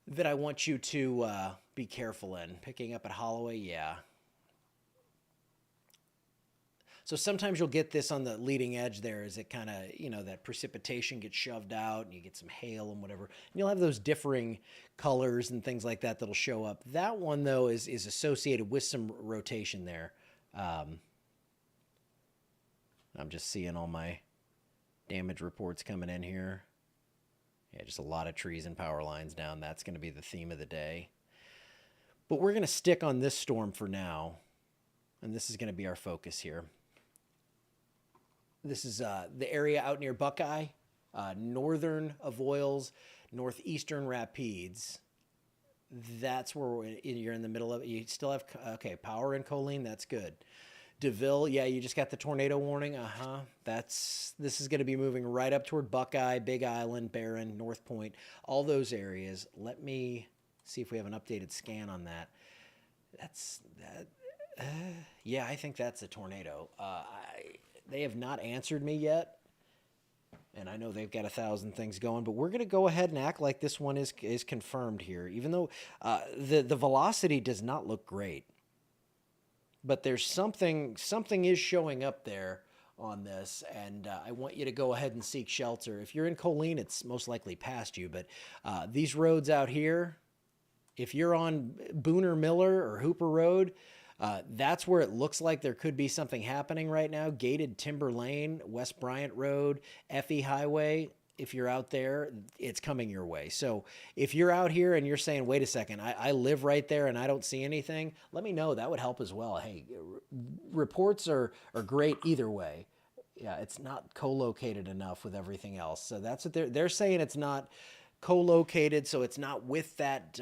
that I want you to be careful in. Picking up at Holloway, yeah. So sometimes you'll get this on the leading edge there as it kind of, that precipitation gets shoved out and you get some hail and whatever. And you'll have those differing colors and things like that that'll show up. That one, though, is associated with some rotation there. I'm just seeing all my damage reports coming in here. Yeah, just a lot of trees and power lines down. That's going to be the theme of the day. But we're going to stick on this storm for now. And this is going to be our focus here. This is the area out near Buckeye, northern Avoyelles, northeastern Rapides. That's where you're in the middle of it. You still have, power in Colleen. That's good. DeVille, yeah, you just got the tornado warning. This is going to be moving right up toward Buckeye, Big Island, Barron, North Point, all those areas. Let me see if we have an updated scan on that. Yeah, I think that's a tornado. They have not answered me yet. And I know they've got 1,000 things going, but we're going to go ahead and act like this one is confirmed here, even though the velocity does not look great. But there's something is showing up there on this, and I want you to go ahead and seek shelter. If you're in Colleen, it's most likely past you, but these roads out here, if you're on Booner Miller or Hooper Road, that's where it looks like there could be something happening right now. Gated Timber Lane, West Bryant Road, Effie Highway. If you're out there, it's coming your way. So if you're out here and you're saying, wait a second, I live right there and I don't see anything, let me know. That would help as well. Hey, reports are great either way. Yeah, it's not co-located enough with everything else. So that's what they're saying. It's not co-located, so it's not with that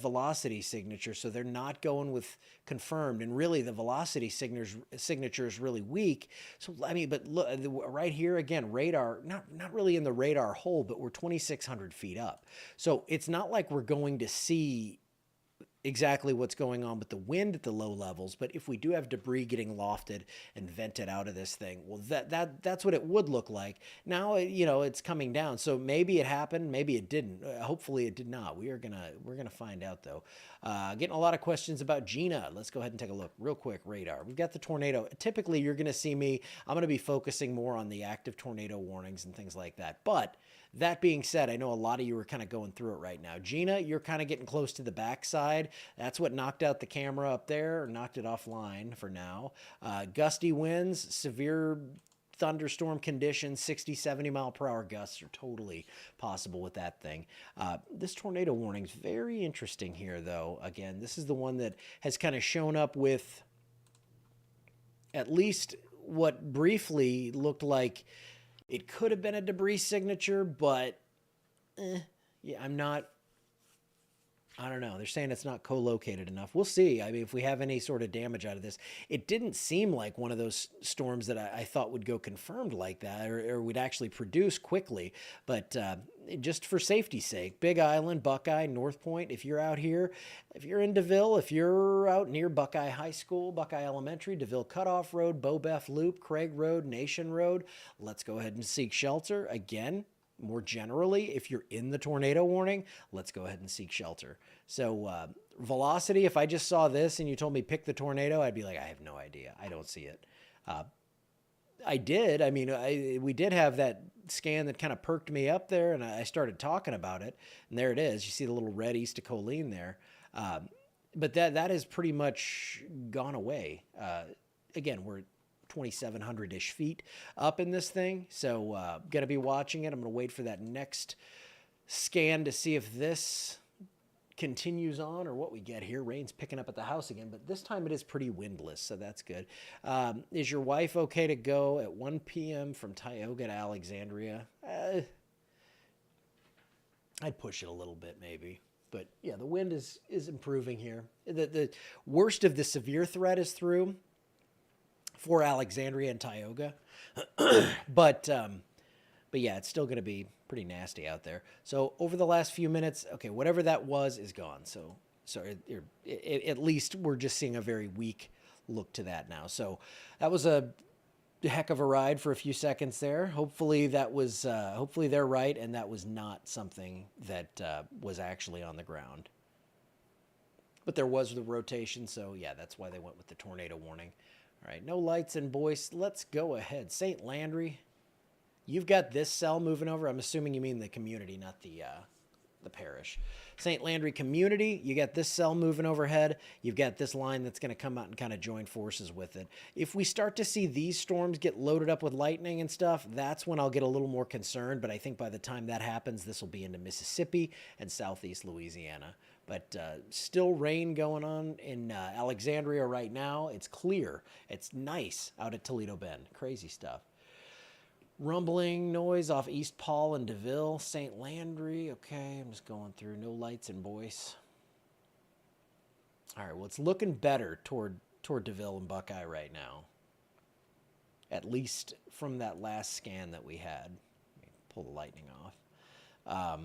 velocity signature. So they're not going with confirmed, and really the velocity signature is really weak. So I mean, but look right here again, radar not really in the radar hole, but we're 2,600 feet up. So it's not like we're going to see exactly what's going on with the wind at the low levels, but if we do have debris getting lofted and vented out of this thing, well, that's what it would look like. Now, it's coming down, so maybe it happened, maybe it didn't. Hopefully, it did not. We're gonna find out though. Getting a lot of questions about Gina. Let's go ahead and take a look real quick. Radar. We've got the tornado. Typically, you're gonna see me. I'm gonna be focusing more on the active tornado warnings and things like that, but. That being said, I know a lot of you are kind of going through it right now. Gina, you're kind of getting close to the backside. That's what knocked out the camera up there, or knocked it offline for now. Gusty winds, severe thunderstorm conditions, 60, 70 mile per hour gusts are totally possible with that thing. This tornado warning is very interesting here, though. Again, this is the one that has kind of shown up with at least what briefly looked like it could have been a debris signature, but yeah, I don't know. They're saying it's not co-located enough. We'll see. I mean, if we have any sort of damage out of this, it didn't seem like one of those storms that I thought would go confirmed like that, or would actually produce quickly. But just for safety's sake, Big Island, Buckeye, North Point, if you're out here, if you're in DeVille, if you're out near Buckeye High School, Buckeye Elementary, DeVille Cutoff Road, Bobeff Loop, Craig Road, Nation Road, let's go ahead and seek shelter. Again, more generally, if you're in the tornado warning, let's go ahead and seek shelter. So velocity, if I just saw this and you told me pick the tornado, I'd be like, I have no idea. I don't see it. I did. I mean, we did have that scan that kind of perked me up there, and I started talking about it, and there it is. You see the little red east of Colleen there. But that has pretty much gone away. Again, we're 2,700-ish feet up in this thing. So going to be watching it. I'm going to wait for that next scan to see if this continues on or what we get here. Rain's picking up at the house again, but this time it is pretty windless, so that's good. Is your wife okay to go at 1 p.m. from Tioga to Alexandria? I'd push it a little bit maybe. But yeah, the wind is improving here. The worst of the severe threat is through for Alexandria and Tioga. But yeah, it's still going to be pretty nasty out there. So over the last few minutes, okay, whatever that was is gone. So at least we're just seeing a very weak look to that now. So that was a heck of a ride for a few seconds there. Hopefully that was, hopefully they're right, and that was not something that was actually on the ground. But there was the rotation, so yeah, that's why they went with the tornado warning. All right, no lights in Boyce. Let's go ahead. St. Landry, you've got this cell moving over. I'm assuming you mean the community, not the parish. St. Landry community, you got this cell moving overhead. You've got this line that's going to come out and kind of join forces with it. If we start to see these storms get loaded up with lightning and stuff, that's when I'll get a little more concerned. But I think by the time that happens, this will be into Mississippi and southeast Louisiana. But still rain going on in Alexandria right now. It's clear. It's nice out at Toledo Bend. Crazy stuff. Rumbling noise off East Paul and DeVille. St. Landry. Okay, I'm just going through. No lights in Boyce. All right, well, it's looking better toward DeVille and Buckeye right now. At least from that last scan that we had. Let me pull the lightning off.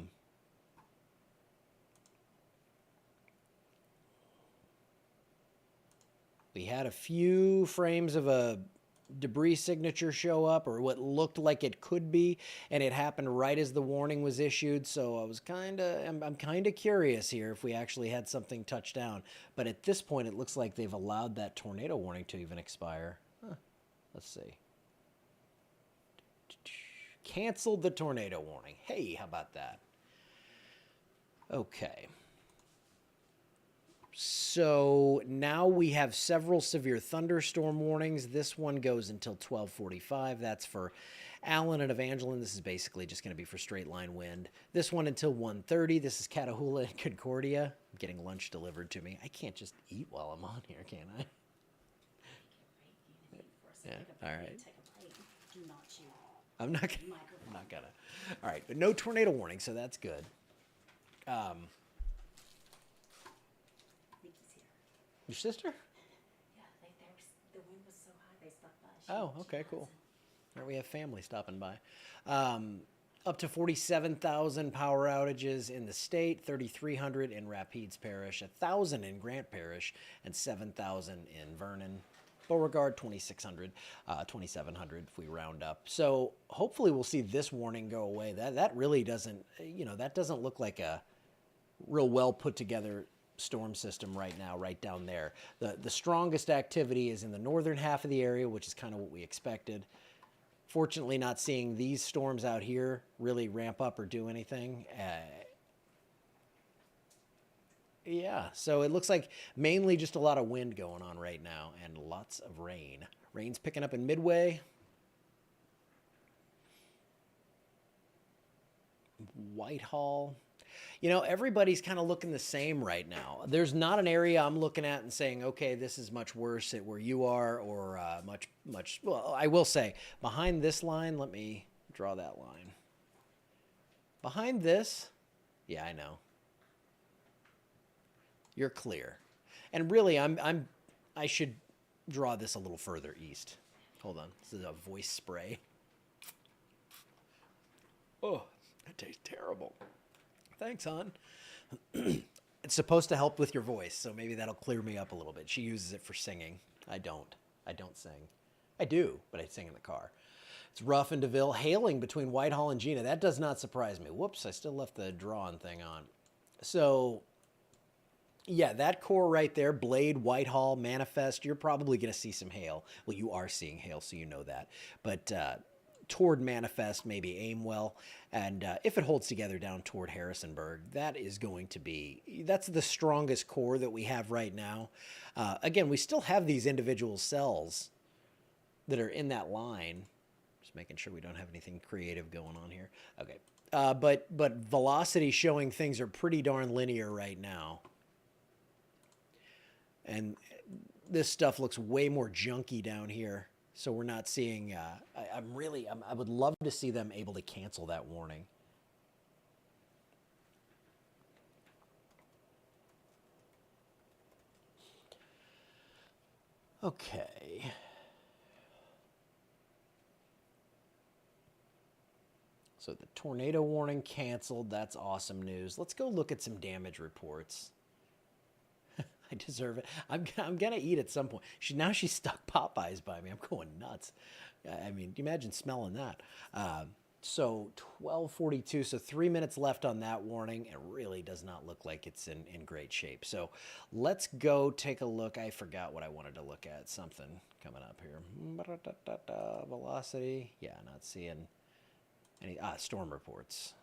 We had a few frames of a debris signature show up, or what looked like it could be, and it happened right as the warning was issued. So I was I'm kind of curious here if we actually had something touch down. But at this point, it looks like they've allowed that tornado warning to even expire. Huh. Let's see. Canceled the tornado warning. Hey, how about that? Okay. So now we have several severe thunderstorm warnings. This one goes until 12:45. That's for Allen and Evangeline. This is basically just going to be for straight line wind. This one until 1:30. This is Catahoula and Concordia. I'm getting lunch delivered to me. I can't just eat while I'm on here, can I? Yeah. All right. Do not chew. I'm not gonna. All right, but no tornado warning, so that's good. Nikki's here. Your sister? Yeah, the wind was so high they stopped by. Oh, okay, cool. All right, we have family stopping by. Up to 47,000 power outages in the state, 3,300 in Rapides Parish, 1,000 in Grant Parish, and 7,000 in Vernon. Beauregard, 2,600, 2,700 if we round up. So hopefully we'll see this warning go away. That really doesn't, that doesn't look like a real well put together storm system right now, right down there. The strongest activity is in the northern half of the area, which is kind of what we expected. Fortunately, not seeing these storms out here really ramp up or do anything. Yeah, so it looks like mainly just a lot of wind going on right now and lots of rain. Rain's picking up in Midway. Whitehall. Everybody's kind of looking the same right now. There's not an area I'm looking at and saying, okay, this is much worse at where you are, or much. Well, I will say, behind this line, let me draw that line. Behind this, yeah, I know. You're clear. And really, I should draw this a little further east. Hold on. This is a voice spray. Oh, that tastes terrible. Thanks, hon. It's supposed to help with your voice, so maybe that'll clear me up a little bit. She uses it for singing. I don't. I don't sing. I do, but I sing in the car. It's rough in DeVille. Hailing between Whitehall and Gina. That does not surprise me. Whoops, I still left the drawing thing on. So yeah, that core right there, Blade, Whitehall, Manifest, you're probably going to see some hail. Well, you are seeing hail, so you know that. But toward Manifest, maybe Aimwell, and if it holds together down toward Harrisonburg, that is going to be, that's the strongest core that we have right now. Again, we still have these individual cells that are in that line. Just making sure we don't have anything creative going on here. Okay. But velocity showing things are pretty darn linear right now. And this stuff looks way more junky down here. So we're not seeing, I would love to see them able to cancel that warning. Okay. So the tornado warning canceled. That's awesome news. Let's go look at some damage reports. I deserve it. I'm gonna eat at some point. Now she's stuck Popeyes by me. I'm going nuts. I mean, imagine smelling that. So 12:42. So 3 minutes left on that warning. It really does not look like it's in great shape. So let's go take a look. I forgot what I wanted to look at. Something coming up here. Velocity. Yeah, not seeing any storm reports.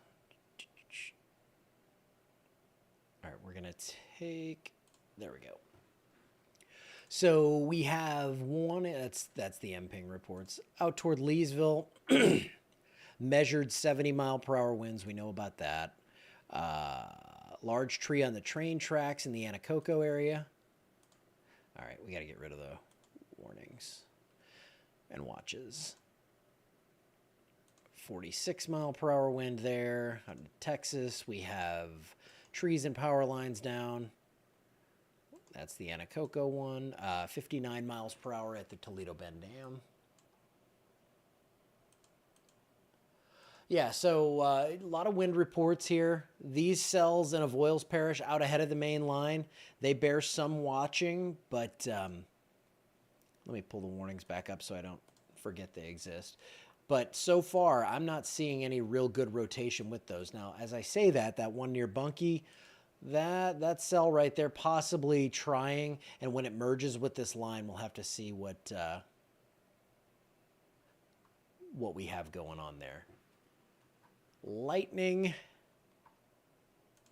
All right, we're gonna take. There we go. So we have one, that's the MPing reports. Out toward Leesville, measured 70-mile-per-hour winds. We know about that. Large tree on the train tracks in the Anacoco area. All right, we got to get rid of the warnings and watches. 46-mile-per-hour wind there. Out in Texas, we have trees and power lines down. That's the Anacoco one. 59 miles per hour at the Toledo Bend Dam. Yeah, so a lot of wind reports here. These cells in Avoyelles Parish out ahead of the main line, they bear some watching, but let me pull the warnings back up so I don't forget they exist. But so far, I'm not seeing any real good rotation with those. Now, as I say that, that one near Bunky, that cell right there possibly trying, and when it merges with this line, we'll have to see what we have going on there. Lightning.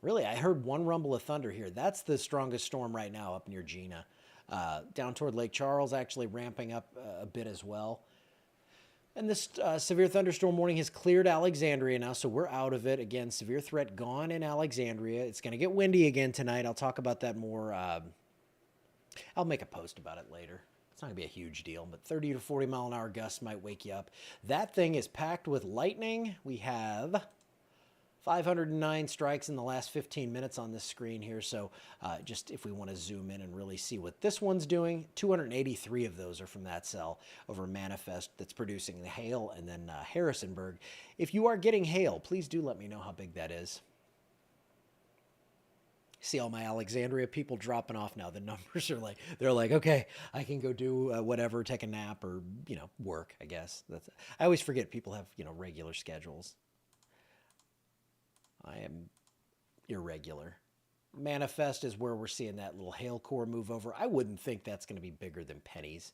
Really, I heard one rumble of thunder here. That's the strongest storm right now up near Gina. Down toward Lake Charles, actually ramping up a bit as well. And this severe thunderstorm warning has cleared Alexandria now, so we're out of it. Again, severe threat gone in Alexandria. It's going to get windy again tonight. I'll talk about that more. I'll make a post about it later. It's not going to be a huge deal, but 30 to 40 mile an hour gusts might wake you up. That thing is packed with lightning. We have 509 strikes in the last 15 minutes on this screen here. So just if we want to zoom in and really see what this one's doing, 283 of those are from that cell over Manifest that's producing the hail, and then Harrisonburg. If you are getting hail, please do let me know how big that is. See all my Alexandria people dropping off now. The numbers are like, they're like, okay, I can go do whatever, take a nap or, work, I guess. I always forget people have, regular schedules. I am irregular. Manifest is where we're seeing that little hail core move over. I wouldn't think that's going to be bigger than pennies.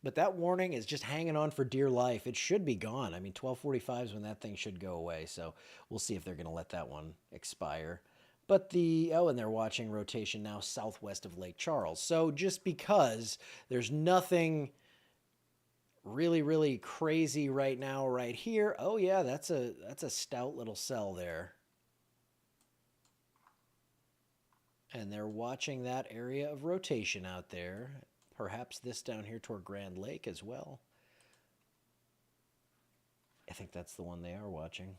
But that warning is just hanging on for dear life. It should be gone. I mean, 12:45 is when that thing should go away. So we'll see if they're going to let that one expire. But and they're watching rotation now southwest of Lake Charles. So just because there's nothing really, really crazy right now, right here. Oh yeah, that's a stout little cell there. And they're watching that area of rotation out there. Perhaps this down here toward Grand Lake as well. I think that's the one they are watching.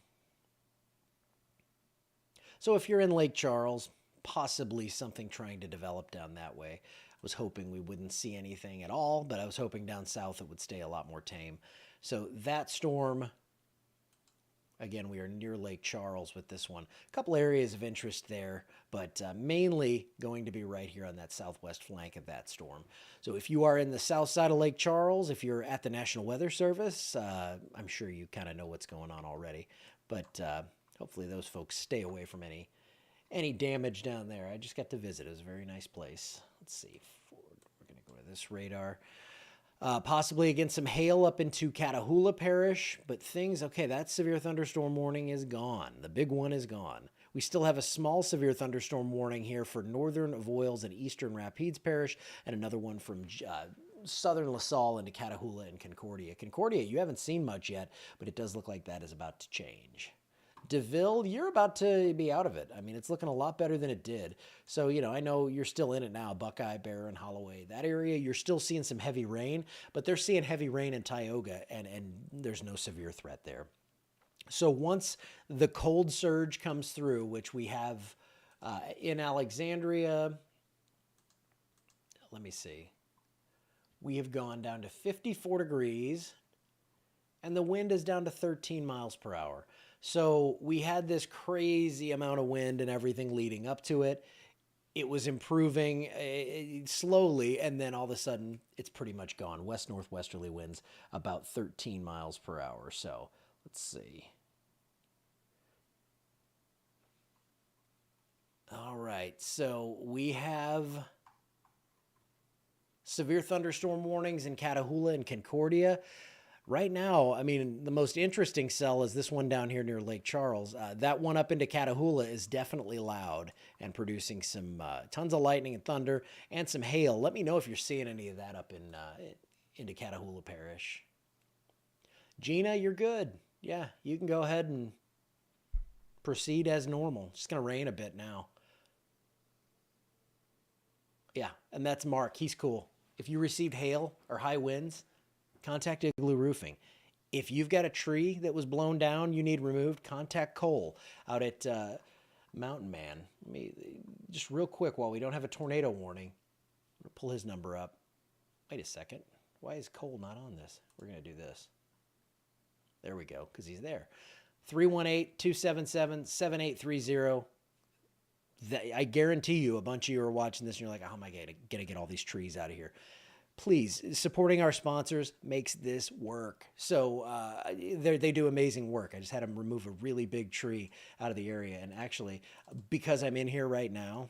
So if you're in Lake Charles, possibly something trying to develop down that way. I was hoping we wouldn't see anything at all, but I was hoping down south it would stay a lot more tame. So that storm, again, we are near Lake Charles with this one. A couple areas of interest there, but mainly going to be right here on that southwest flank of that storm. So if you are in the south side of Lake Charles, if you're at the National Weather Service, I'm sure you kind of know what's going on already. But hopefully those folks stay away from any damage down there. I just got to visit. It was a very nice place. Let's see. We're going to go to this radar. Possibly again some hail up into Catahoula Parish, but okay, that severe thunderstorm warning is gone. The big one is gone. We still have a small severe thunderstorm warning here for northern Avoyelles and eastern Rapides Parish, and another one from southern LaSalle into Catahoula and Concordia. Concordia, you haven't seen much yet, but it does look like that is about to change. DeVille, you're about to be out of it. I mean, it's looking a lot better than it did. So, I know you're still in it now, Buckeye, Barron, Holloway. That area, you're still seeing some heavy rain, but they're seeing heavy rain in Tioga, and there's no severe threat there. So once the cold surge comes through, which we have in Alexandria, let me see. We have gone down to 54 degrees, and the wind is down to 13 miles per hour. So we had this crazy amount of wind and everything leading up to it. It was improving slowly, and then all of a sudden, it's pretty much gone. West-northwesterly winds about 13 miles per hour. So let's see. All right, so we have severe thunderstorm warnings in Catahoula and Concordia. Right now, I mean, the most interesting cell is this one down here near Lake Charles. That one up into Catahoula is definitely loud and producing some tons of lightning and thunder and some hail. Let me know if you're seeing any of that up into Catahoula Parish. Gina, you're good. Yeah, you can go ahead and proceed as normal. It's going to rain a bit now. Yeah, and that's Mark. He's cool. If you received hail or high winds, contact Igloo Roofing. If you've got a tree that was blown down, you need removed, contact Cole out at Mountain Man. Let me just real quick while we don't have a tornado warning. I'm going to pull his number up. Wait a second. Why is Cole not on this? We're going to do this. There we go, because he's there. 318-277-7830. I guarantee you a bunch of you are watching this and you're like, how am I going to get all these trees out of here? please, supporting our sponsors makes this work. So they do amazing work. I just had them remove a really big tree out of the area. And actually, because I'm in here right now,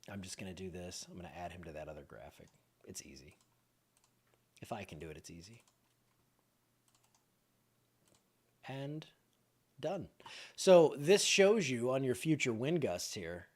I'm just going to do this. I'm going to add him to that other graphic. It's easy. If I can do it, it's easy. And done. So this shows you on your future wind gusts here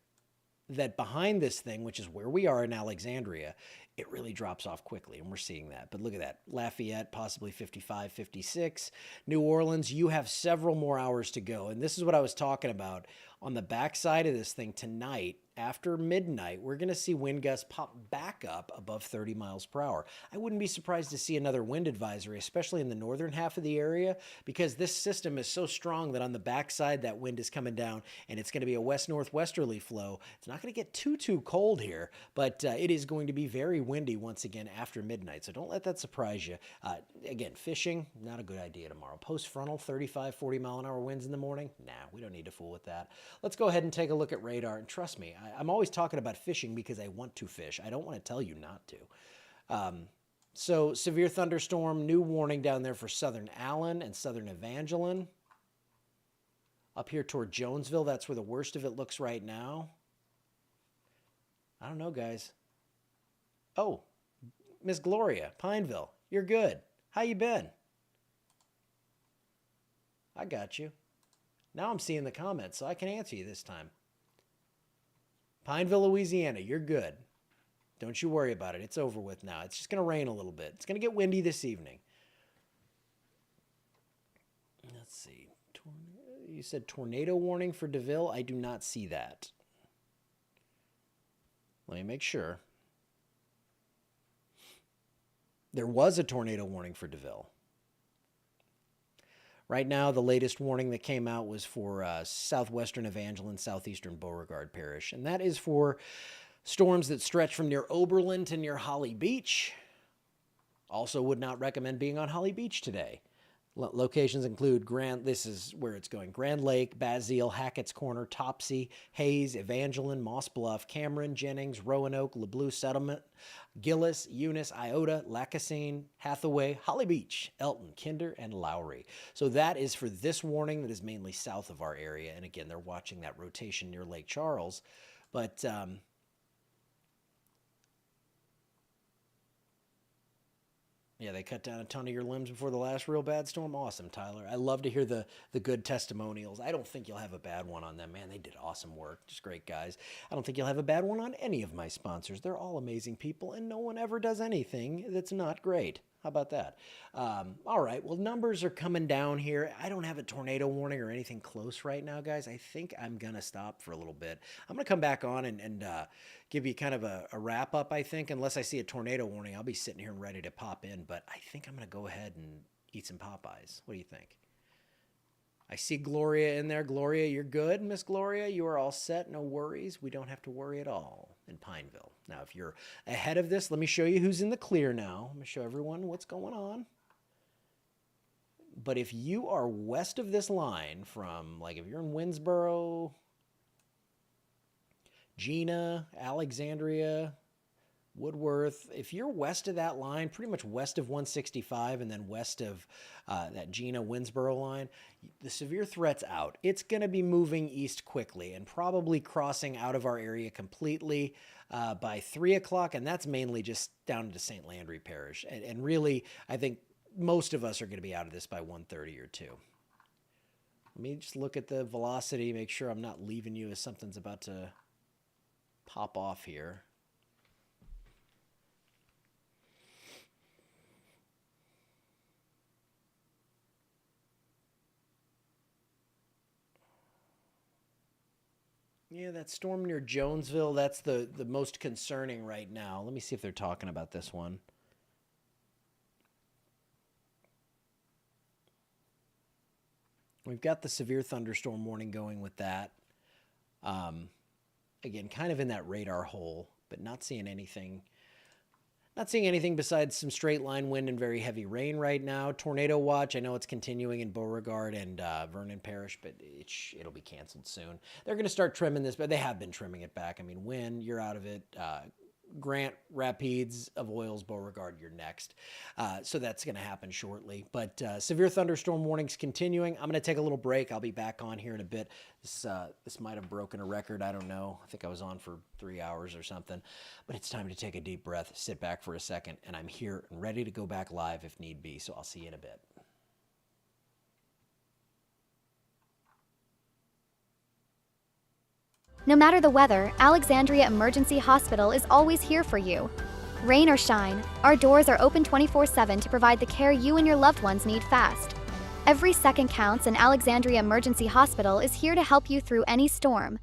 that behind this thing, which is where we are in Alexandria, it really drops off quickly, and we're seeing that. But look at that. Lafayette, possibly 55, 56. New Orleans, you have several more hours to go. And this is what I was talking about. On the backside of this thing tonight, after midnight, we're going to see wind gusts pop back up above 30 miles per hour. I wouldn't be surprised to see another wind advisory, especially in the northern half of the area, because this system is so strong that on the backside, that wind is coming down, and it's going to be a west-northwesterly flow. It's not going to get too cold here, but it is going to be very windy once again after midnight, so don't let that surprise you. Again, fishing, not a good idea tomorrow. Post-frontal, 35, 40-mile-an-hour winds in the morning? Nah, we don't need to fool with that. Let's go ahead and take a look at radar, and trust me, I'm always talking about fishing because I want to fish. I don't want to tell you not to. So severe thunderstorm, new warning down there for southern Allen and southern Evangeline. Up here toward Jonesville, that's where the worst of it looks right now. I don't know, guys. Oh, Miss Gloria, Pineville, you're good. How you been? I got you. Now I'm seeing the comments, so I can answer you this time. Pineville, Louisiana, you're good. Don't you worry about it. It's over with now. It's just going to rain a little bit. It's going to get windy this evening. Let's see. You said tornado warning for DeVille? I do not see that. Let me make sure. There was a tornado warning for DeVille. Right now, the latest warning that came out was for southwestern Evangeline, southeastern Beauregard Parish. And that is for storms that stretch from near Oberlin to near Holly Beach. Also would not recommend being on Holly Beach today. Locations include this is where it's going, Grand Lake, Basile, Hackett's Corner, Topsy, Hayes, Evangeline, Moss Bluff, Cameron, Jennings, Roanoke, LeBleu Settlement, Gillis, Eunice, Iota, Lacassine, Hathaway, Holly Beach, Elton, Kinder, and Lowry. So that is for this warning that is mainly south of our area. And again, they're watching that rotation near Lake Charles. But yeah, they cut down a ton of your limbs before the last real bad storm. Awesome, Tyler. I love to hear the good testimonials. I don't think you'll have a bad one on them. Man, they did awesome work. Just great guys. I don't think you'll have a bad one on any of my sponsors. They're all amazing people, and no one ever does anything that's not great. How about that? All right, well, numbers are coming down here. I don't have a tornado warning or anything close right now, guys. I think I'm going to stop for a little bit. I'm going to come back on and give you kind of a wrap-up, I think. Unless I see a tornado warning, I'll be sitting here ready to pop in. But I think I'm going to go ahead and eat some Popeyes. What do you think? I see Gloria in there. Gloria, you're good, Miss Gloria. You are all set. No worries. We don't have to worry at all in Pineville. Now, if you're ahead of this, let me show you who's in the clear now. I'm going to show everyone what's going on. But if you are west of this line from, like, if you're in Winsboro, Gina, Alexandria, Woodworth, if you're west of that line, pretty much west of 165 and then west of that Gina Winsboro line, the severe threat's out. It's going to be moving east quickly and probably crossing out of our area completely by 3 o'clock, and that's mainly just down to St. Landry Parish. And really, I think most of us are going to be out of this by 1:30 or 2. Let me just look at the velocity, make sure I'm not leaving you as something's about to pop off here. Yeah, that storm near Jonesville, that's the most concerning right now. Let me see if they're talking about this one. We've got the severe thunderstorm warning going with that. Again, kind of in that radar hole, but not seeing anything. Not seeing anything besides some straight line wind and very heavy rain right now. Tornado watch, I know it's continuing in Beauregard and Vernon Parish, but it'll be canceled soon. They're going to start trimming this, but they have been trimming it back. I mean, wind, you're out of it. Grant Rapides of Oils, Beauregard, you're next. So that's going to happen shortly. But severe thunderstorm warnings continuing. I'm going to take a little break. I'll be back on here in a bit. This might have broken a record. I don't know. I think I was on for 3 hours or something. But it's time to take a deep breath, sit back for a second, and I'm here and ready to go back live if need be. So I'll see you in a bit. No matter the weather, Alexandria Emergency Hospital is always here for you. Rain or shine, our doors are open 24/7 to provide the care you and your loved ones need fast. Every second counts, and Alexandria Emergency Hospital is here to help you through any storm.